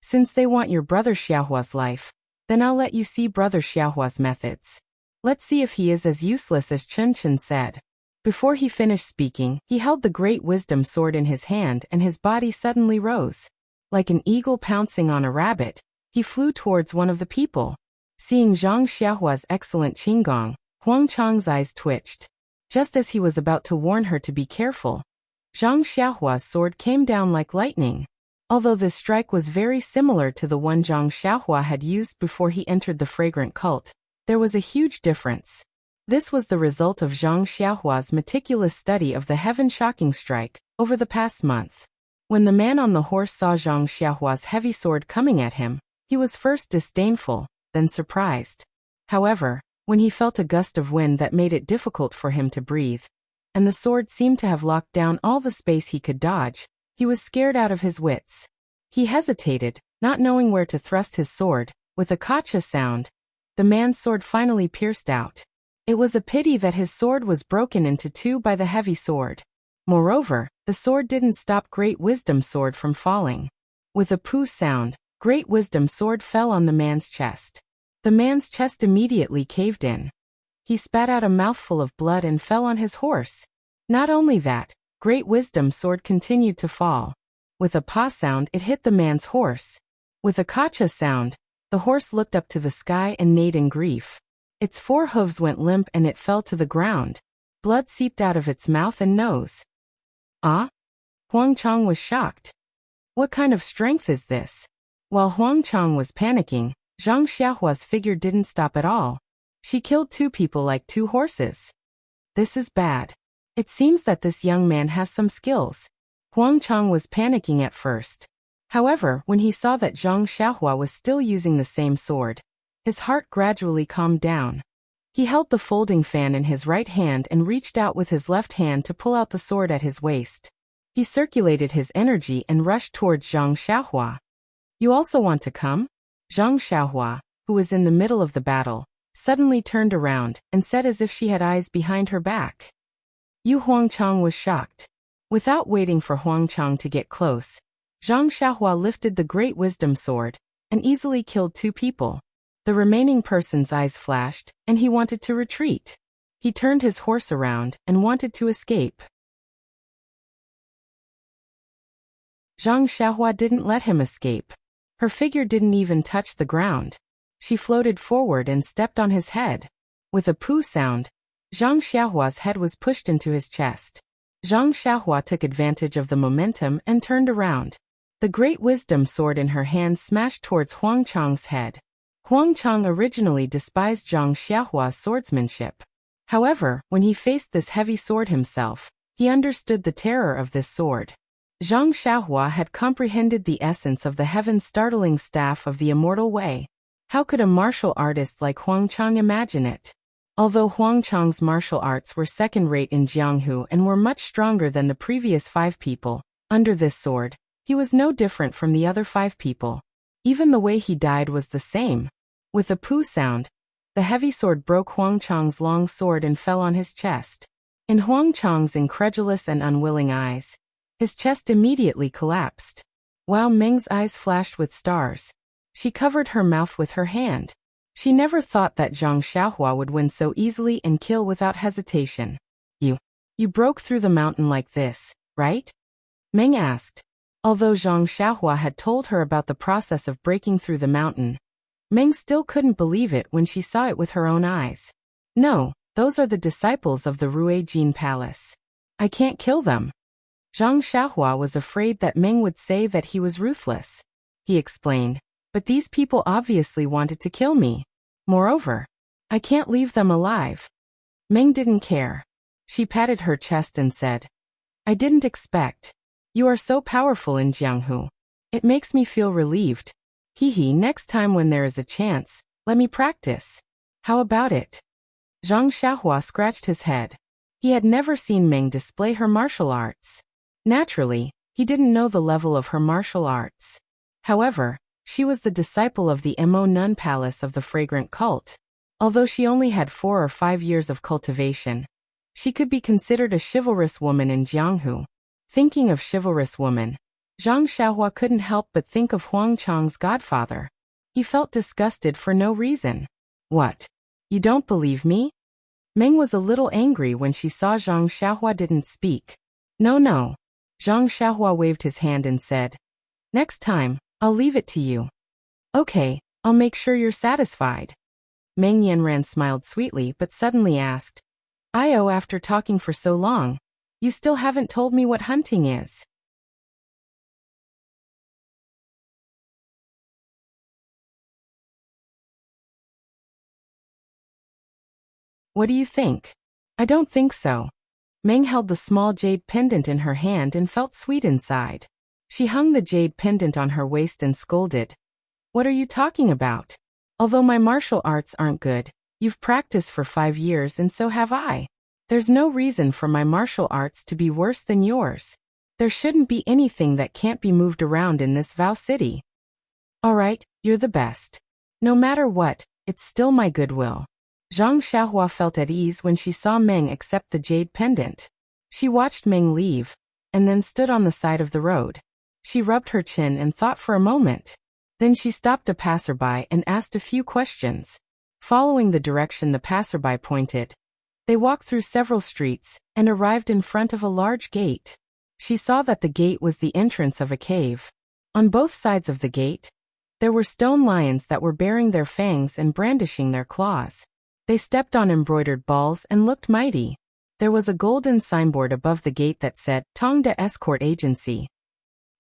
Since they want your brother Xiaohua's life, then I'll let you see brother Xiaohua's methods. Let's see if he is as useless as Chen Chen said." Before he finished speaking, he held the great wisdom sword in his hand and his body suddenly rose. Like an eagle pouncing on a rabbit, he flew towards one of the people. Seeing Zhang Xiaohua's excellent qinggong, Huang Chang's eyes twitched. Just as he was about to warn her to be careful, Zhang Xiaohua's sword came down like lightning. Although this strike was very similar to the one Zhang Xiaohua had used before he entered the fragrant cult, there was a huge difference. This was the result of Zhang Xiaohua's meticulous study of the heaven-shocking strike over the past month. When the man on the horse saw Zhang Xiaohua's heavy sword coming at him, he was first disdainful, then surprised. However, when he felt a gust of wind that made it difficult for him to breathe, and the sword seemed to have locked down all the space he could dodge, he was scared out of his wits. He hesitated, not knowing where to thrust his sword. With a kacha sound, the man's sword finally pierced out. It was a pity that his sword was broken into 2 by the heavy sword. Moreover, the sword didn't stop Great Wisdom Sword from falling. With a poo sound, Great Wisdom Sword fell on the man's chest. The man's chest immediately caved in. He spat out a mouthful of blood and fell on his horse. Not only that, Great Wisdom Sword continued to fall. With a pa sound, it hit the man's horse. With a kacha sound, the horse looked up to the sky and neighed in grief. Its 4 hooves went limp and it fell to the ground. Blood seeped out of its mouth and nose. "Ah?" Huang Chang was shocked. What kind of strength is this? While Huang Chang was panicking, Zhang Xiaohua's figure didn't stop at all. She killed 2 people like 2 horses. This is bad. It seems that this young man has some skills. Huang Chang was panicking at first. However, when he saw that Zhang Xiaohua was still using the same sword, his heart gradually calmed down. He held the folding fan in his right hand and reached out with his left hand to pull out the sword at his waist. He circulated his energy and rushed towards Zhang Xiaohua. "You also want to come?" Zhang Xiaohua, who was in the middle of the battle, suddenly turned around and said as if she had eyes behind her back. Huang Chang was shocked. Without waiting for Huang Chang to get close, Zhang Xiaohua lifted the Great Wisdom Sword and easily killed 2 people. The remaining person's eyes flashed, and he wanted to retreat. He turned his horse around and wanted to escape. Zhang Xiaohua didn't let him escape. Her figure didn't even touch the ground. She floated forward and stepped on his head. With a poo sound, Zhang Xiaohua's head was pushed into his chest. Zhang Xiaohua took advantage of the momentum and turned around. The Great Wisdom Sword in her hand smashed towards Huang Chang's head. Huang Chang originally despised Zhang Xiaohua's swordsmanship. However, when he faced this heavy sword himself, he understood the terror of this sword. Zhang Xiaohua had comprehended the essence of the heaven-startling staff of the immortal way. How could a martial artist like Huang Chang imagine it? Although Huang Chang's martial arts were second-rate in Jianghu and were much stronger than the previous 5 people, under this sword, he was no different from the other 5 people. Even the way he died was the same. With a poo sound, the heavy sword broke Huang Chang's long sword and fell on his chest. In Huang Chang's incredulous and unwilling eyes, his chest immediately collapsed. While Meng's eyes flashed with stars, she covered her mouth with her hand. She never thought that Zhang Xiaohua would win so easily and kill without hesitation. You broke through the mountain like this, right? Meng asked. Although Zhang Xiaohua had told her about the process of breaking through the mountain, Meng still couldn't believe it when she saw it with her own eyes. No, those are the disciples of the Ruijin Palace. I can't kill them. Zhang Xiaohua was afraid that Meng would say that he was ruthless. He explained, but these people obviously wanted to kill me. Moreover, I can't leave them alive. Meng didn't care. She patted her chest and said, I didn't expect. You are so powerful in Jianghu. It makes me feel relieved. Next time when there is a chance, let me practice. How about it? Zhang Xiaohua scratched his head. He had never seen Meng display her martial arts. Naturally, he didn't know the level of her martial arts. However, she was the disciple of the Mo Nun Palace of the Fragrant Cult. Although she only had 4 or 5 years of cultivation, she could be considered a chivalrous woman in Jianghu. Thinking of chivalrous woman, Zhang Xiaohua couldn't help but think of Huang Chang's godfather. He felt disgusted for no reason. What? You don't believe me? Meng was a little angry when she saw Zhang Xiaohua didn't speak. No. Zhang Xiaohua waved his hand and said, Next time, I'll leave it to you. Okay, I'll make sure you're satisfied. Meng Yanran smiled sweetly but suddenly asked, after talking for so long, you still haven't told me what hunting is. What do you think? I don't think so. Meng held the small jade pendant in her hand and felt sweet inside. She hung the jade pendant on her waist and scolded. What are you talking about? Although my martial arts aren't good, you've practiced for 5 years and so have I. There's no reason for my martial arts to be worse than yours. There shouldn't be anything that can't be moved around in this Vow City. Alright, you're the best. No matter what, it's still my goodwill. Zhang Xiaohua felt at ease when she saw Meng accept the jade pendant. She watched Meng leave, and then stood on the side of the road. She rubbed her chin and thought for a moment. Then she stopped a passerby and asked a few questions. Following the direction the passerby pointed, they walked through several streets and arrived in front of a large gate. She saw that the gate was the entrance of a cave. On both sides of the gate, there were stone lions that were baring their fangs and brandishing their claws. They stepped on embroidered balls and looked mighty. There was a golden signboard above the gate that said, Tongda Escort Agency.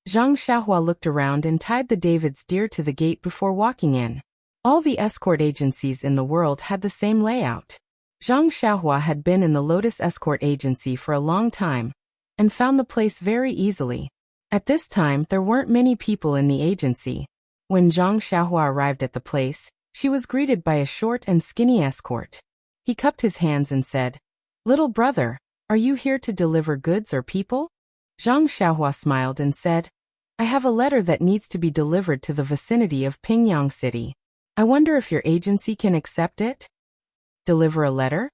Zhang Xiaohua looked around and tied the David's deer to the gate before walking in. All the escort agencies in the world had the same layout. Zhang Xiaohua had been in the Lotus Escort Agency for a long time, and found the place very easily. At this time there weren't many people in the agency. When Zhang Xiaohua arrived at the place, she was greeted by a short and skinny escort. He cupped his hands and said, Little brother, are you here to deliver goods or people? Zhang Xiaohua smiled and said, I have a letter that needs to be delivered to the vicinity of Pingyang City. I wonder if your agency can accept it? Deliver a letter?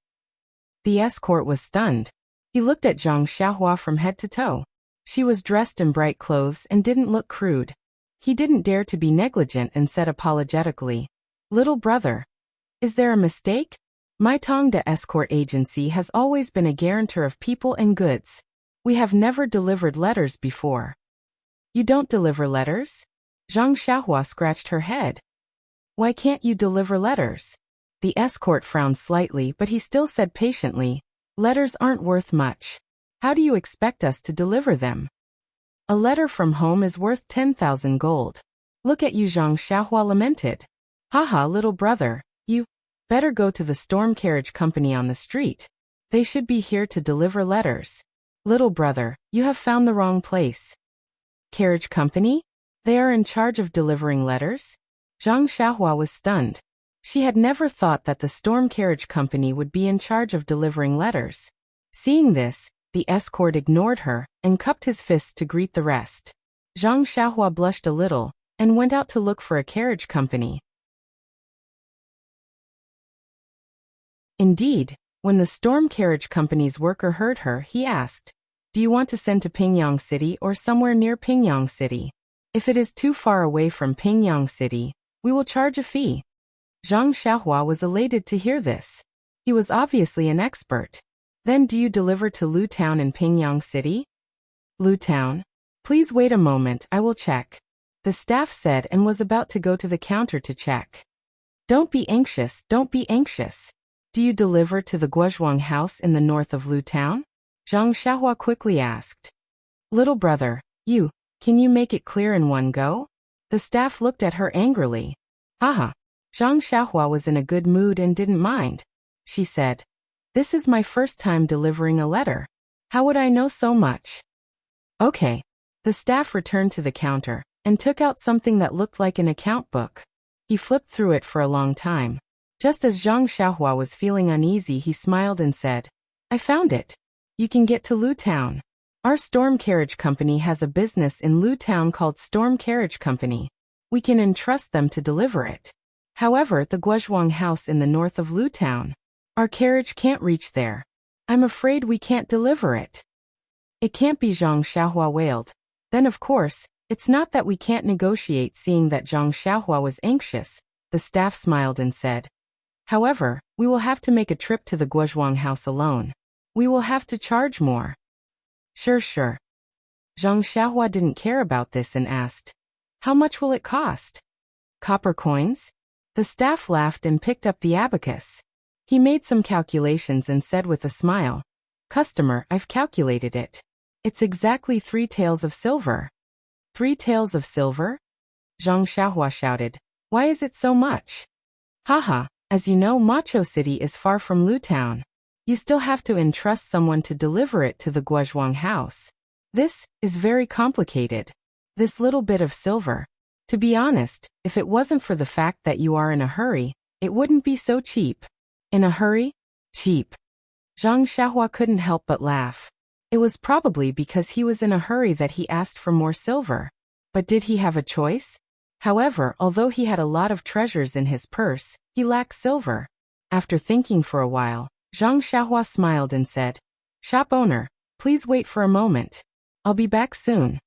The escort was stunned. He looked at Zhang Xiaohua from head to toe. She was dressed in bright clothes and didn't look crude. He didn't dare to be negligent and said apologetically, Little brother, is there a mistake? My Tongda Escort Agency has always been a guarantor of people and goods. We have never delivered letters before. You don't deliver letters? Zhang Xiaohua scratched her head. Why can't you deliver letters? The escort frowned slightly, but he still said patiently, Letters aren't worth much. How do you expect us to deliver them? A letter from home is worth 10,000 gold. Look at you, Zhang Xiaohua lamented. Haha, little brother, you better go to the storm carriage company on the street. They should be here to deliver letters. Little brother, you have found the wrong place. Carriage company? They are in charge of delivering letters? Zhang Xiaohua was stunned. She had never thought that the storm carriage company would be in charge of delivering letters. Seeing this, the escort ignored her and cupped his fists to greet the rest. Zhang Xiaohua blushed a little and went out to look for a carriage company. Indeed, when the storm carriage company's worker heard her, he asked, "Do you want to send to Pingyang City or somewhere near Pingyang City? If it is too far away from Pingyang City, we will charge a fee." Zhang Xiaohua was elated to hear this. He was obviously an expert. "Then do you deliver to Lu Town in Pingyang City?" "Lu Town? Please wait a moment, I will check," the staff said and was about to go to the counter to check. Don't be anxious. Do you deliver to the Guozhuang house in the north of Lu Town?" Zhang Xiaohua quickly asked. "Little brother, can you make it clear in one go?" The staff looked at her angrily. Haha. Zhang Xiaohua was in a good mood and didn't mind. She said, "This is my first time delivering a letter. How would I know so much?" "Okay." The staff returned to the counter and took out something that looked like an account book. He flipped through it for a long time. Just as Zhang Xiaohua was feeling uneasy, he smiled and said, "I found it. You can get to Lu Town. Our storm carriage company has a business in Lu Town called Storm Carriage Company. We can entrust them to deliver it. However, the Guozhuang house in the north of Lu Town, our carriage can't reach there. I'm afraid we can't deliver it." "It can't be," Zhang Xiaohua wailed. Then of course, it's not that we can't negotiate. Seeing that Zhang Xiaohua was anxious, the staff smiled and said, "However, we will have to make a trip to the Guozhuang house alone. We will have to charge more." Sure. Zhang Xiaohua didn't care about this and asked, "How much will it cost?" "Copper coins?" The staff laughed and picked up the abacus. He made some calculations and said with a smile, "Customer, I've calculated it. It's exactly 3 taels of silver." 3 taels of silver? Zhang Xiaohua shouted. "Why is it so much?" "Haha. As you know, Macho City is far from Lu Town. You still have to entrust someone to deliver it to the Guozhuang house. This is very complicated. This little bit of silver. To be honest, if it wasn't for the fact that you are in a hurry, it wouldn't be so cheap." "In a hurry? Cheap." Zhang Xiaohua couldn't help but laugh. It was probably because he was in a hurry that he asked for more silver. But did he have a choice? However, although he had a lot of treasures in his purse, he lacked silver. After thinking for a while, Zhang Xiaohua smiled and said, "Shop owner, please wait for a moment. I'll be back soon."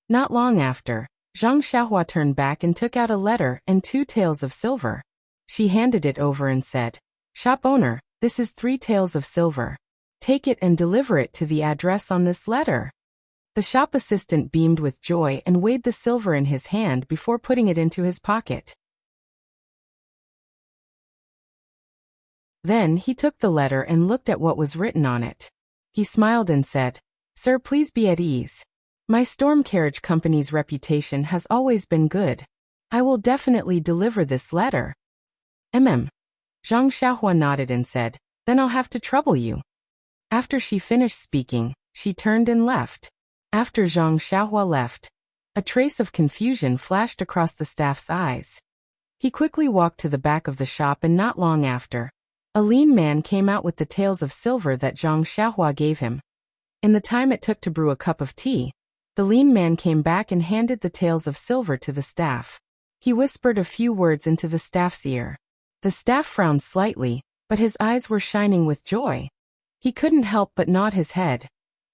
Not long after, Zhang Xiaohua turned back and took out a letter and 2 taels of silver. She handed it over and said, "Shop owner, this is 3 taels of silver. Take it and deliver it to the address on this letter." The shop assistant beamed with joy and weighed the silver in his hand before putting it into his pocket. Then he took the letter and looked at what was written on it. He smiled and said, "Sir, please be at ease. My storm carriage company's reputation has always been good. I will definitely deliver this letter." Zhang Xiaohua nodded and said, "Then I'll have to trouble you." After she finished speaking, she turned and left. After Zhang Xiaohua left, a trace of confusion flashed across the staff's eyes. He quickly walked to the back of the shop, and not long after, a lean man came out with the taels of silver that Zhang Xiaohua gave him. In the time it took to brew a cup of tea, the lean man came back and handed the taels of silver to the staff. He whispered a few words into the staff's ear. The staff frowned slightly, but his eyes were shining with joy. He couldn't help but nod his head.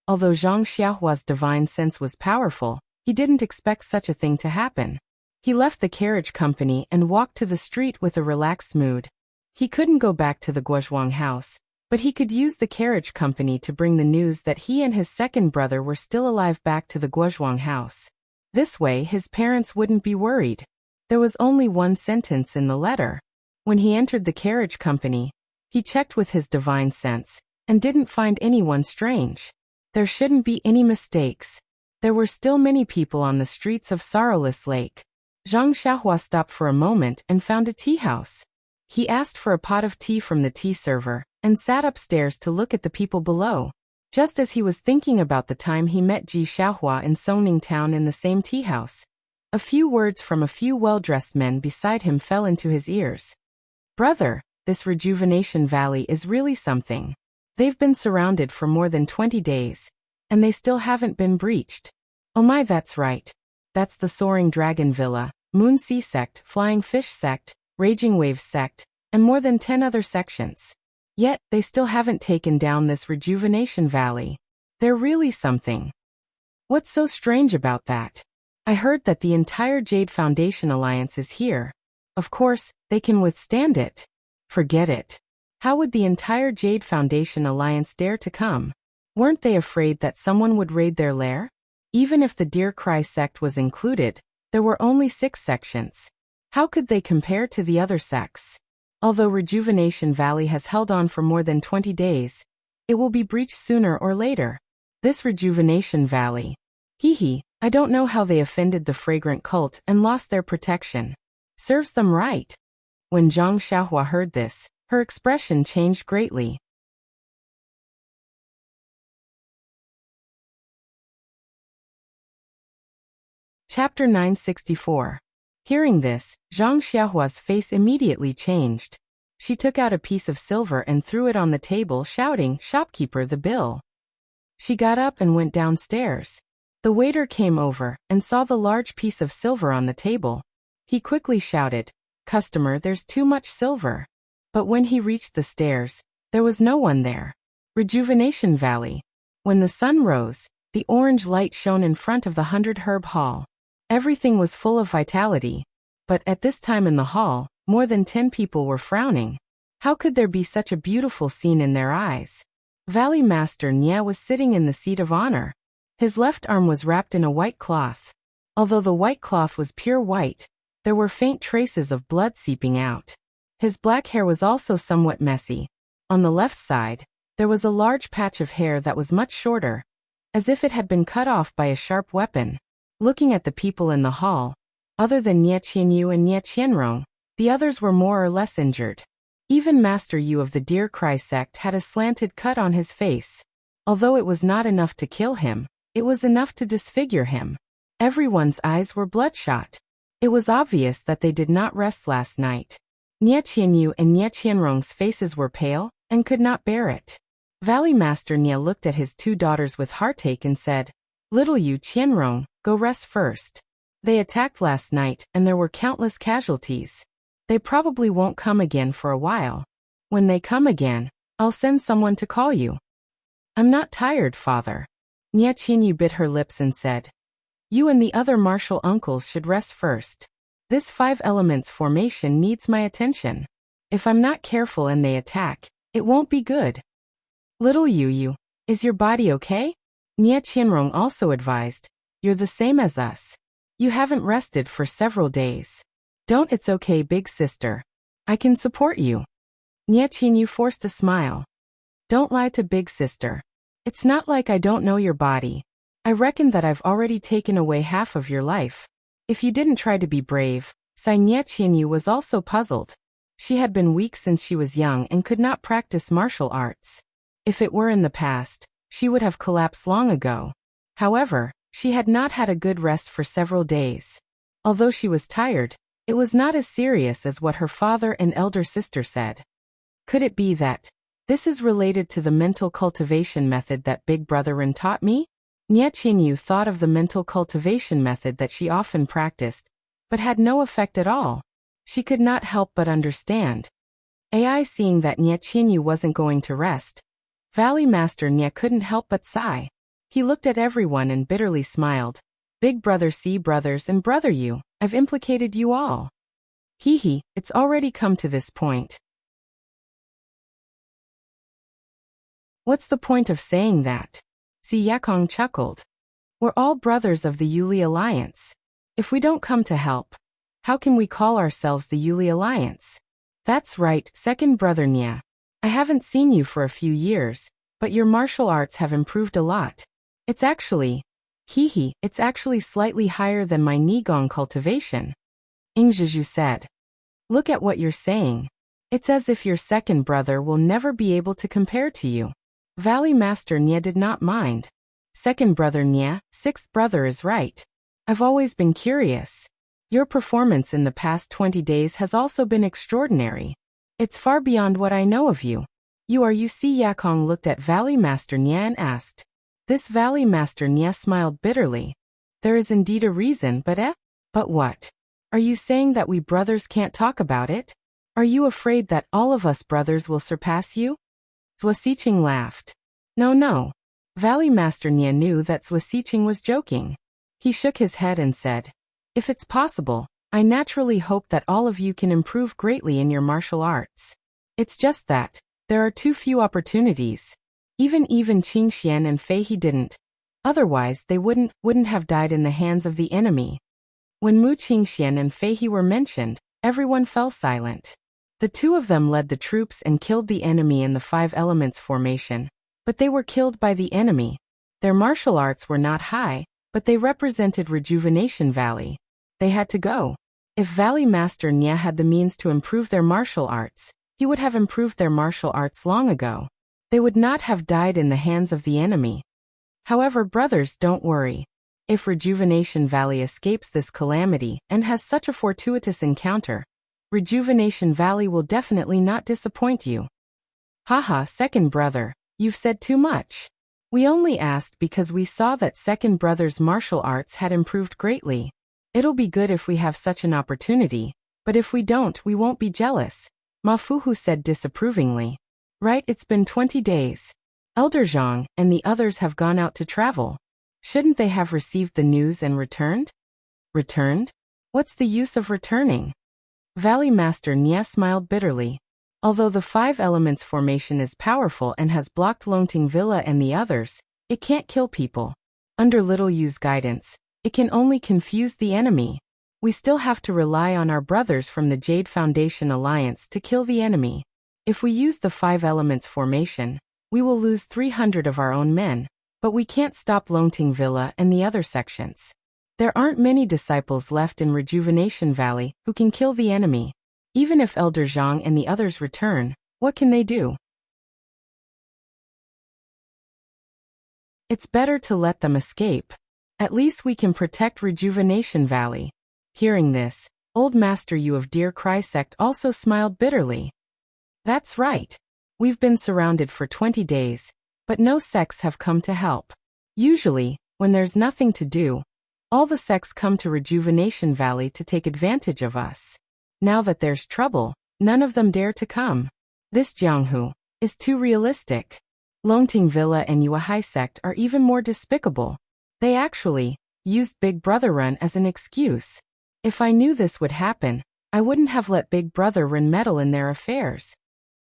Although Zhang Xiaohua's divine sense was powerful, he didn't expect such a thing to happen. He left the carriage company and walked to the street with a relaxed mood. He couldn't go back to the Guozhuang house, but he could use the carriage company to bring the news that he and his second brother were still alive back to the Guozhuang house. This way his parents wouldn't be worried. There was only one sentence in the letter. When he entered the carriage company, he checked with his divine sense and didn't find anyone strange. There shouldn't be any mistakes. There were still many people on the streets of Sorrowless Lake. Zhang Xiaohua stopped for a moment and found a tea house. He asked for a pot of tea from the tea server and sat upstairs to look at the people below. Just as he was thinking about the time he met Ji Xiaohua in Songning Town in the same tea house, a few words from a few well-dressed men beside him fell into his ears. Brother, this rejuvenation valley is really something. They've been surrounded for more than 20 days, and they still haven't been breached. Oh my, that's right. That's the Soaring Dragon Villa, Moon Sea Sect, Flying Fish Sect, Raging Waves Sect, and more than 10 other sections. Yet, they still haven't taken down this rejuvenation valley. They're really something. What's so strange about that? I heard that the entire Jade Foundation Alliance is here. Of course, they can withstand it. Forget it. How would the entire Jade Foundation Alliance dare to come? Weren't they afraid that someone would raid their lair? Even if the Deer Cry sect was included, there were only 6 sections. How could they compare to the other sects? Although Rejuvenation Valley has held on for more than 20 days, it will be breached sooner or later. This Rejuvenation Valley. I don't know how they offended the fragrant cult and lost their protection. Serves them right. When Zhang Xiaohua heard this, her expression changed greatly. Chapter 964. Hearing this, Zhang Xiaohua's face immediately changed. She took out a piece of silver and threw it on the table, shouting, "Shopkeeper, the bill." She got up and went downstairs. The waiter came over and saw the large piece of silver on the table. He quickly shouted, "Customer, there's too much silver." But when he reached the stairs, there was no one there. Rejuvenation Valley. When the sun rose, the orange light shone in front of the 100 Herb Hall. Everything was full of vitality, but at this time in the hall, more than 10 people were frowning. How could there be such a beautiful scene in their eyes? Valley Master Nye was sitting in the seat of honor. His left arm was wrapped in a white cloth. Although the white cloth was pure white, there were faint traces of blood seeping out. His black hair was also somewhat messy. On the left side, there was a large patch of hair that was much shorter, as if it had been cut off by a sharp weapon. Looking at the people in the hall, other than Nye Qianyu and Nye Qianrong, the others were more or less injured. Even Master Yu of the Deer Cry sect had a slanted cut on his face. Although it was not enough to kill him, it was enough to disfigure him. Everyone's eyes were bloodshot. It was obvious that they did not rest last night. Nye Qianyu and Nye Qianrong's faces were pale and could not bear it. Valley Master Nye looked at his 2 daughters with heartache and said, "Little Yu Qianrong, go rest first. They attacked last night and there were countless casualties. They probably won't come again for a while. When they come again, I'll send someone to call you." "I'm not tired, father." Nye Qianyu bit her lips and said, "You and the other martial uncles should rest first. This 5 elements formation needs my attention. If I'm not careful and they attack, it won't be good." "Little Yu, is your body okay?" Nye Qianrong also advised, "You're the same as us. You haven't rested for several days. Don't, it's okay, big sister. I can support you." Nye Qianyu forced a smile. "Don't lie to big sister. It's not like I don't know your body. I reckon that I've already taken away half of your life. If you didn't try to be brave." Nye Qianyu was also puzzled. She had been weak since she was young and could not practice martial arts. If it were in the past, she would have collapsed long ago. However, she had not had a good rest for several days. Although she was tired, it was not as serious as what her father and elder sister said. Could it be that this is related to the mental cultivation method that Big Brother Ren taught me? Nye Qianyu thought of the mental cultivation method that she often practiced, but had no effect at all. She could not help but understand. Seeing that Nye Qianyu wasn't going to rest, Valley Master Nye couldn't help but sigh. He looked at everyone and bitterly smiled. "Big Brother C brothers and Brother Yu, I've implicated you all. It's already come to this point." "What's the point of saying that?" Si Yakong chuckled. "We're all brothers of the Yuli Alliance. If we don't come to help, how can we call ourselves the Yuli Alliance?" "That's right, second brother Nye. I haven't seen you for a few years, but your martial arts have improved a lot. It's actually, it's actually slightly higher than my Nigong cultivation," Ingzhizhu said. "Look at what you're saying. It's as if your second brother will never be able to compare to you." Valley Master Nya did not mind. Second brother Nya, sixth brother is right. I've always been curious. Your performance in the past 20 days has also been extraordinary. It's far beyond what I know of you. You see Yakong looked at Valley Master Nya and asked. This Valley Master Nya smiled bitterly. There is indeed a reason, but But what? Are you saying that we brothers can't talk about it? Are you afraid that all of us brothers will surpass you? Zhuo laughed. No. Valley Master Nya knew that Zhuo was joking. He shook his head and said, if it's possible, I naturally hope that all of you can improve greatly in your martial arts. It's just that there are too few opportunities. Even Qingxian and Fei He didn't. Otherwise they wouldn't have died in the hands of the enemy. When Mu Qingxian and Fei He were mentioned, everyone fell silent. The two of them led the troops and killed the enemy in the 5 elements formation, but they were killed by the enemy. Their martial arts were not high, but they represented Rejuvenation Valley. They had to go. If Valley Master Nya had the means to improve their martial arts, he would have improved their martial arts long ago. They would not have died in the hands of the enemy. However, brothers, don't worry. If Rejuvenation Valley escapes this calamity and has such a fortuitous encounter, Rejuvenation Valley will definitely not disappoint you. Haha, second brother, you've said too much. We only asked because we saw that second brother's martial arts had improved greatly. It'll be good if we have such an opportunity, but if we don't, we won't be jealous, Ma Fuhu said disapprovingly. Right, it's been 20 days. Elder Zhang and the others have gone out to travel. Shouldn't they have received the news and returned? Returned? What's the use of returning? Valley Master Nya smiled bitterly. Although the 5 elements formation is powerful and has blocked Longting Villa and the others, it can't kill people. Under Little Yu's guidance, it can only confuse the enemy. We still have to rely on our brothers from the Jade Foundation Alliance to kill the enemy. If we use the 5 elements formation, we will lose 300 of our own men, but we can't stop Longting Villa and the other sections. There aren't many disciples left in Rejuvenation Valley who can kill the enemy. Even if Elder Zhang and the others return, what can they do? It's better to let them escape. At least we can protect Rejuvenation Valley. Hearing this, Old Master Yu of Deer Cry Sect also smiled bitterly. That's right. We've been surrounded for 20 days, but no sects have come to help. Usually, when there's nothing to do, all the sects come to Rejuvenation Valley to take advantage of us. Now that there's trouble, none of them dare to come. This Jianghu is too realistic. Longting Villa and Yuehai sect are even more despicable. They actually used Big Brother Run as an excuse. If I knew this would happen, I wouldn't have let Big Brother Run meddle in their affairs.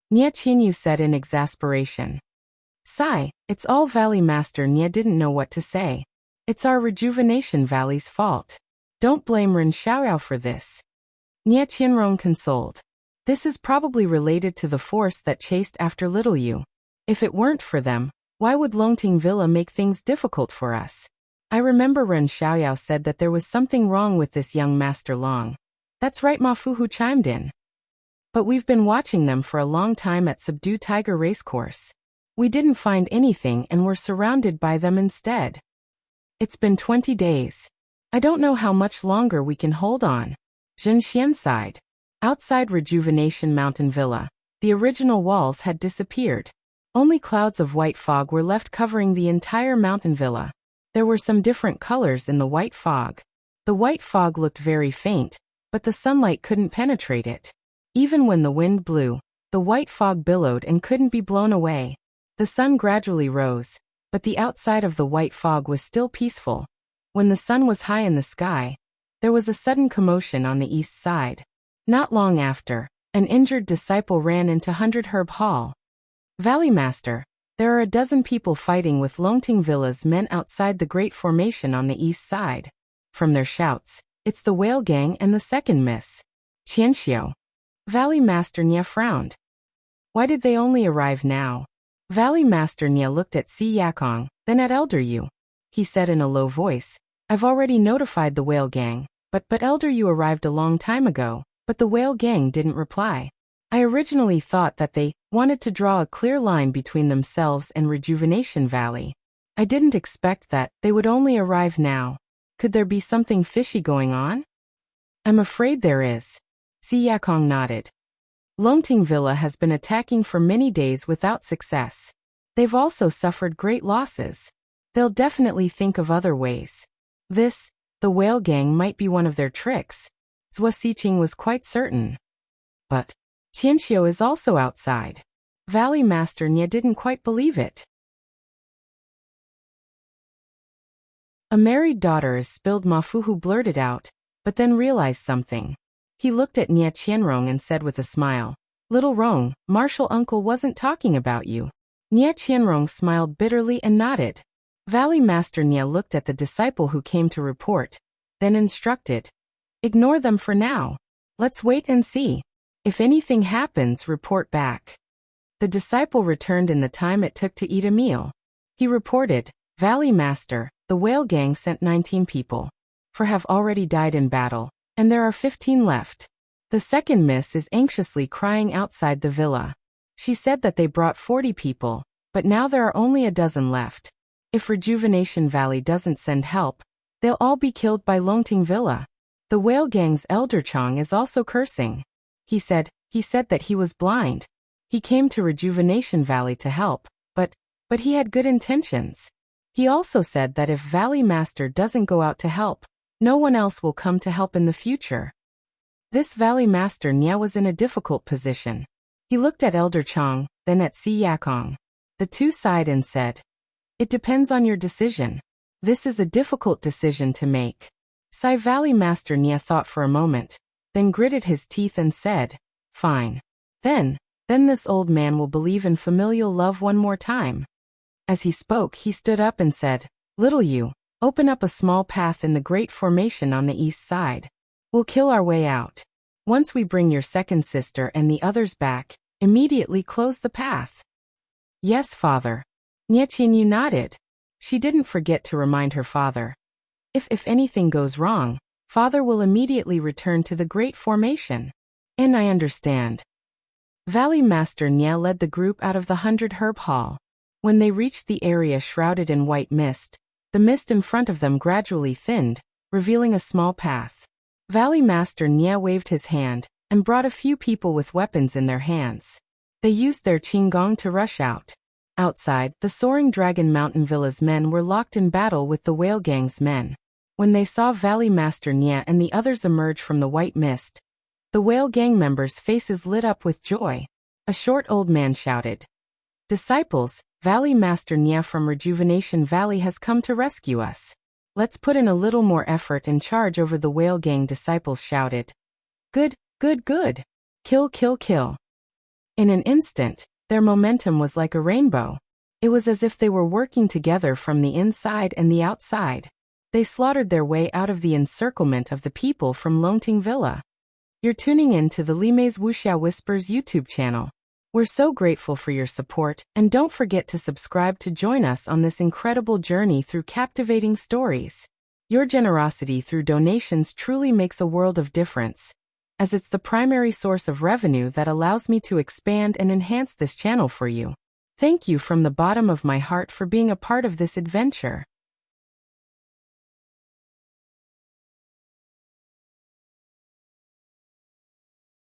Nye Qinyu said in exasperation. Sigh, it's all Valley Master Nye didn't know what to say. It's our Rejuvenation Valley's fault. Don't blame Ren Xiaoyao for this. Nye Qianrong consoled. This is probably related to the force that chased after Little Yu. If it weren't for them, why would Longting Villa make things difficult for us? I remember Ren Xiaoyao said that there was something wrong with this young Master Long. That's right, Ma Fuhu chimed in. But we've been watching them for a long time at Subdue Tiger Racecourse. We didn't find anything and were surrounded by them instead. It's been 20 days. I don't know how much longer we can hold on. Zhen Xian sighed. Outside Rejuvenation Mountain Villa, the original walls had disappeared. Only clouds of white fog were left covering the entire mountain villa. There were some different colors in the white fog. The white fog looked very faint, but the sunlight couldn't penetrate it. Even when the wind blew, the white fog billowed and couldn't be blown away. The sun gradually rose, but the outside of the white fog was still peaceful. When the sun was high in the sky, there was a sudden commotion on the east side. Not long after, an injured disciple ran into 100 Herb Hall. Valley Master, there are a dozen people fighting with Longting Villa's men outside the Great Formation on the east side. From their shouts, it's the Whale Gang and the second miss. Qianxiu. Valley Master Nya frowned. Why did they only arrive now? Valley Master Nya looked at Si Yakong, then at Elder Yu. He said in a low voice, I've already notified the Whale Gang, but Elder Yu arrived a long time ago, but the Whale Gang didn't reply. I originally thought that they wanted to draw a clear line between themselves and Rejuvenation Valley. I didn't expect that they would only arrive now. Could there be something fishy going on? I'm afraid there is. Si Yakong nodded. Longting Villa has been attacking for many days without success. They've also suffered great losses. They'll definitely think of other ways. The whale gang might be one of their tricks. Zhua Xiqing was quite certain. But Qianxiu is also outside. Valley Master Nye didn't quite believe it. A married daughter is spilled, Ma Fuhu blurted out, but then realized something. He looked at Nye Qianrong and said with a smile, "Little Rong, Martial Uncle wasn't talking about you." Nye Qianrong smiled bitterly and nodded. Valley Master Nye looked at the disciple who came to report, then instructed, "Ignore them for now. Let's wait and see. If anything happens, report back." The disciple returned in the time it took to eat a meal. He reported, "Valley Master, the whale gang sent 19 people. 4 have already died in battle, and there are 15 left. The second miss is anxiously crying outside the villa. She said that they brought 40 people, but now there are only a dozen left. If Rejuvenation Valley doesn't send help, they'll all be killed by Longting Villa. The whale gang's elder Chong is also cursing. He said that he was blind. He came to Rejuvenation Valley to help, but he had good intentions. He also said that if Valley Master doesn't go out to help, no one else will come to help in the future." This Valley Master Nya was in a difficult position. He looked at Elder Chong, then at Si Yakong. The two sighed and said, "It depends on your decision. This is a difficult decision to make." Sai Valley Master Nya thought for a moment, then gritted his teeth and said, "Fine. Then this old man will believe in familial love one more time." As he spoke, he stood up and said, "Little you, open up a small path in the great formation on the east side. We'll kill our way out. Once we bring your second sister and the others back, immediately close the path." "Yes, father." Nye Qinyu nodded. She didn't forget to remind her father. If anything goes wrong, father will immediately return to the great formation. "And I understand." Valley Master Nye led the group out of the 100 Herb Hall. When they reached the area shrouded in white mist, the mist in front of them gradually thinned, revealing a small path. Valley Master Nye waved his hand and brought a few people with weapons in their hands. They used their qinggong to rush out. Outside, the Soaring Dragon Mountain Villa's men were locked in battle with the whale gang's men. When they saw Valley Master Nye and the others emerge from the white mist, the whale gang members' faces lit up with joy. A short old man shouted, "Disciples, Valley Master Nye from Rejuvenation Valley has come to rescue us. Let's put in a little more effort and charge over." The whale gang disciples shouted, "Good, good, good. Kill, kill, kill." In an instant, their momentum was like a rainbow. It was as if they were working together from the inside and the outside. They slaughtered their way out of the encirclement of the people from Longting Villa. You're tuning in to the Limei's Wuxia Whispers YouTube channel. We're so grateful for your support, and don't forget to subscribe to join us on this incredible journey through captivating stories. Your generosity through donations truly makes a world of difference, as it's the primary source of revenue that allows me to expand and enhance this channel for you. Thank you from the bottom of my heart for being a part of this adventure.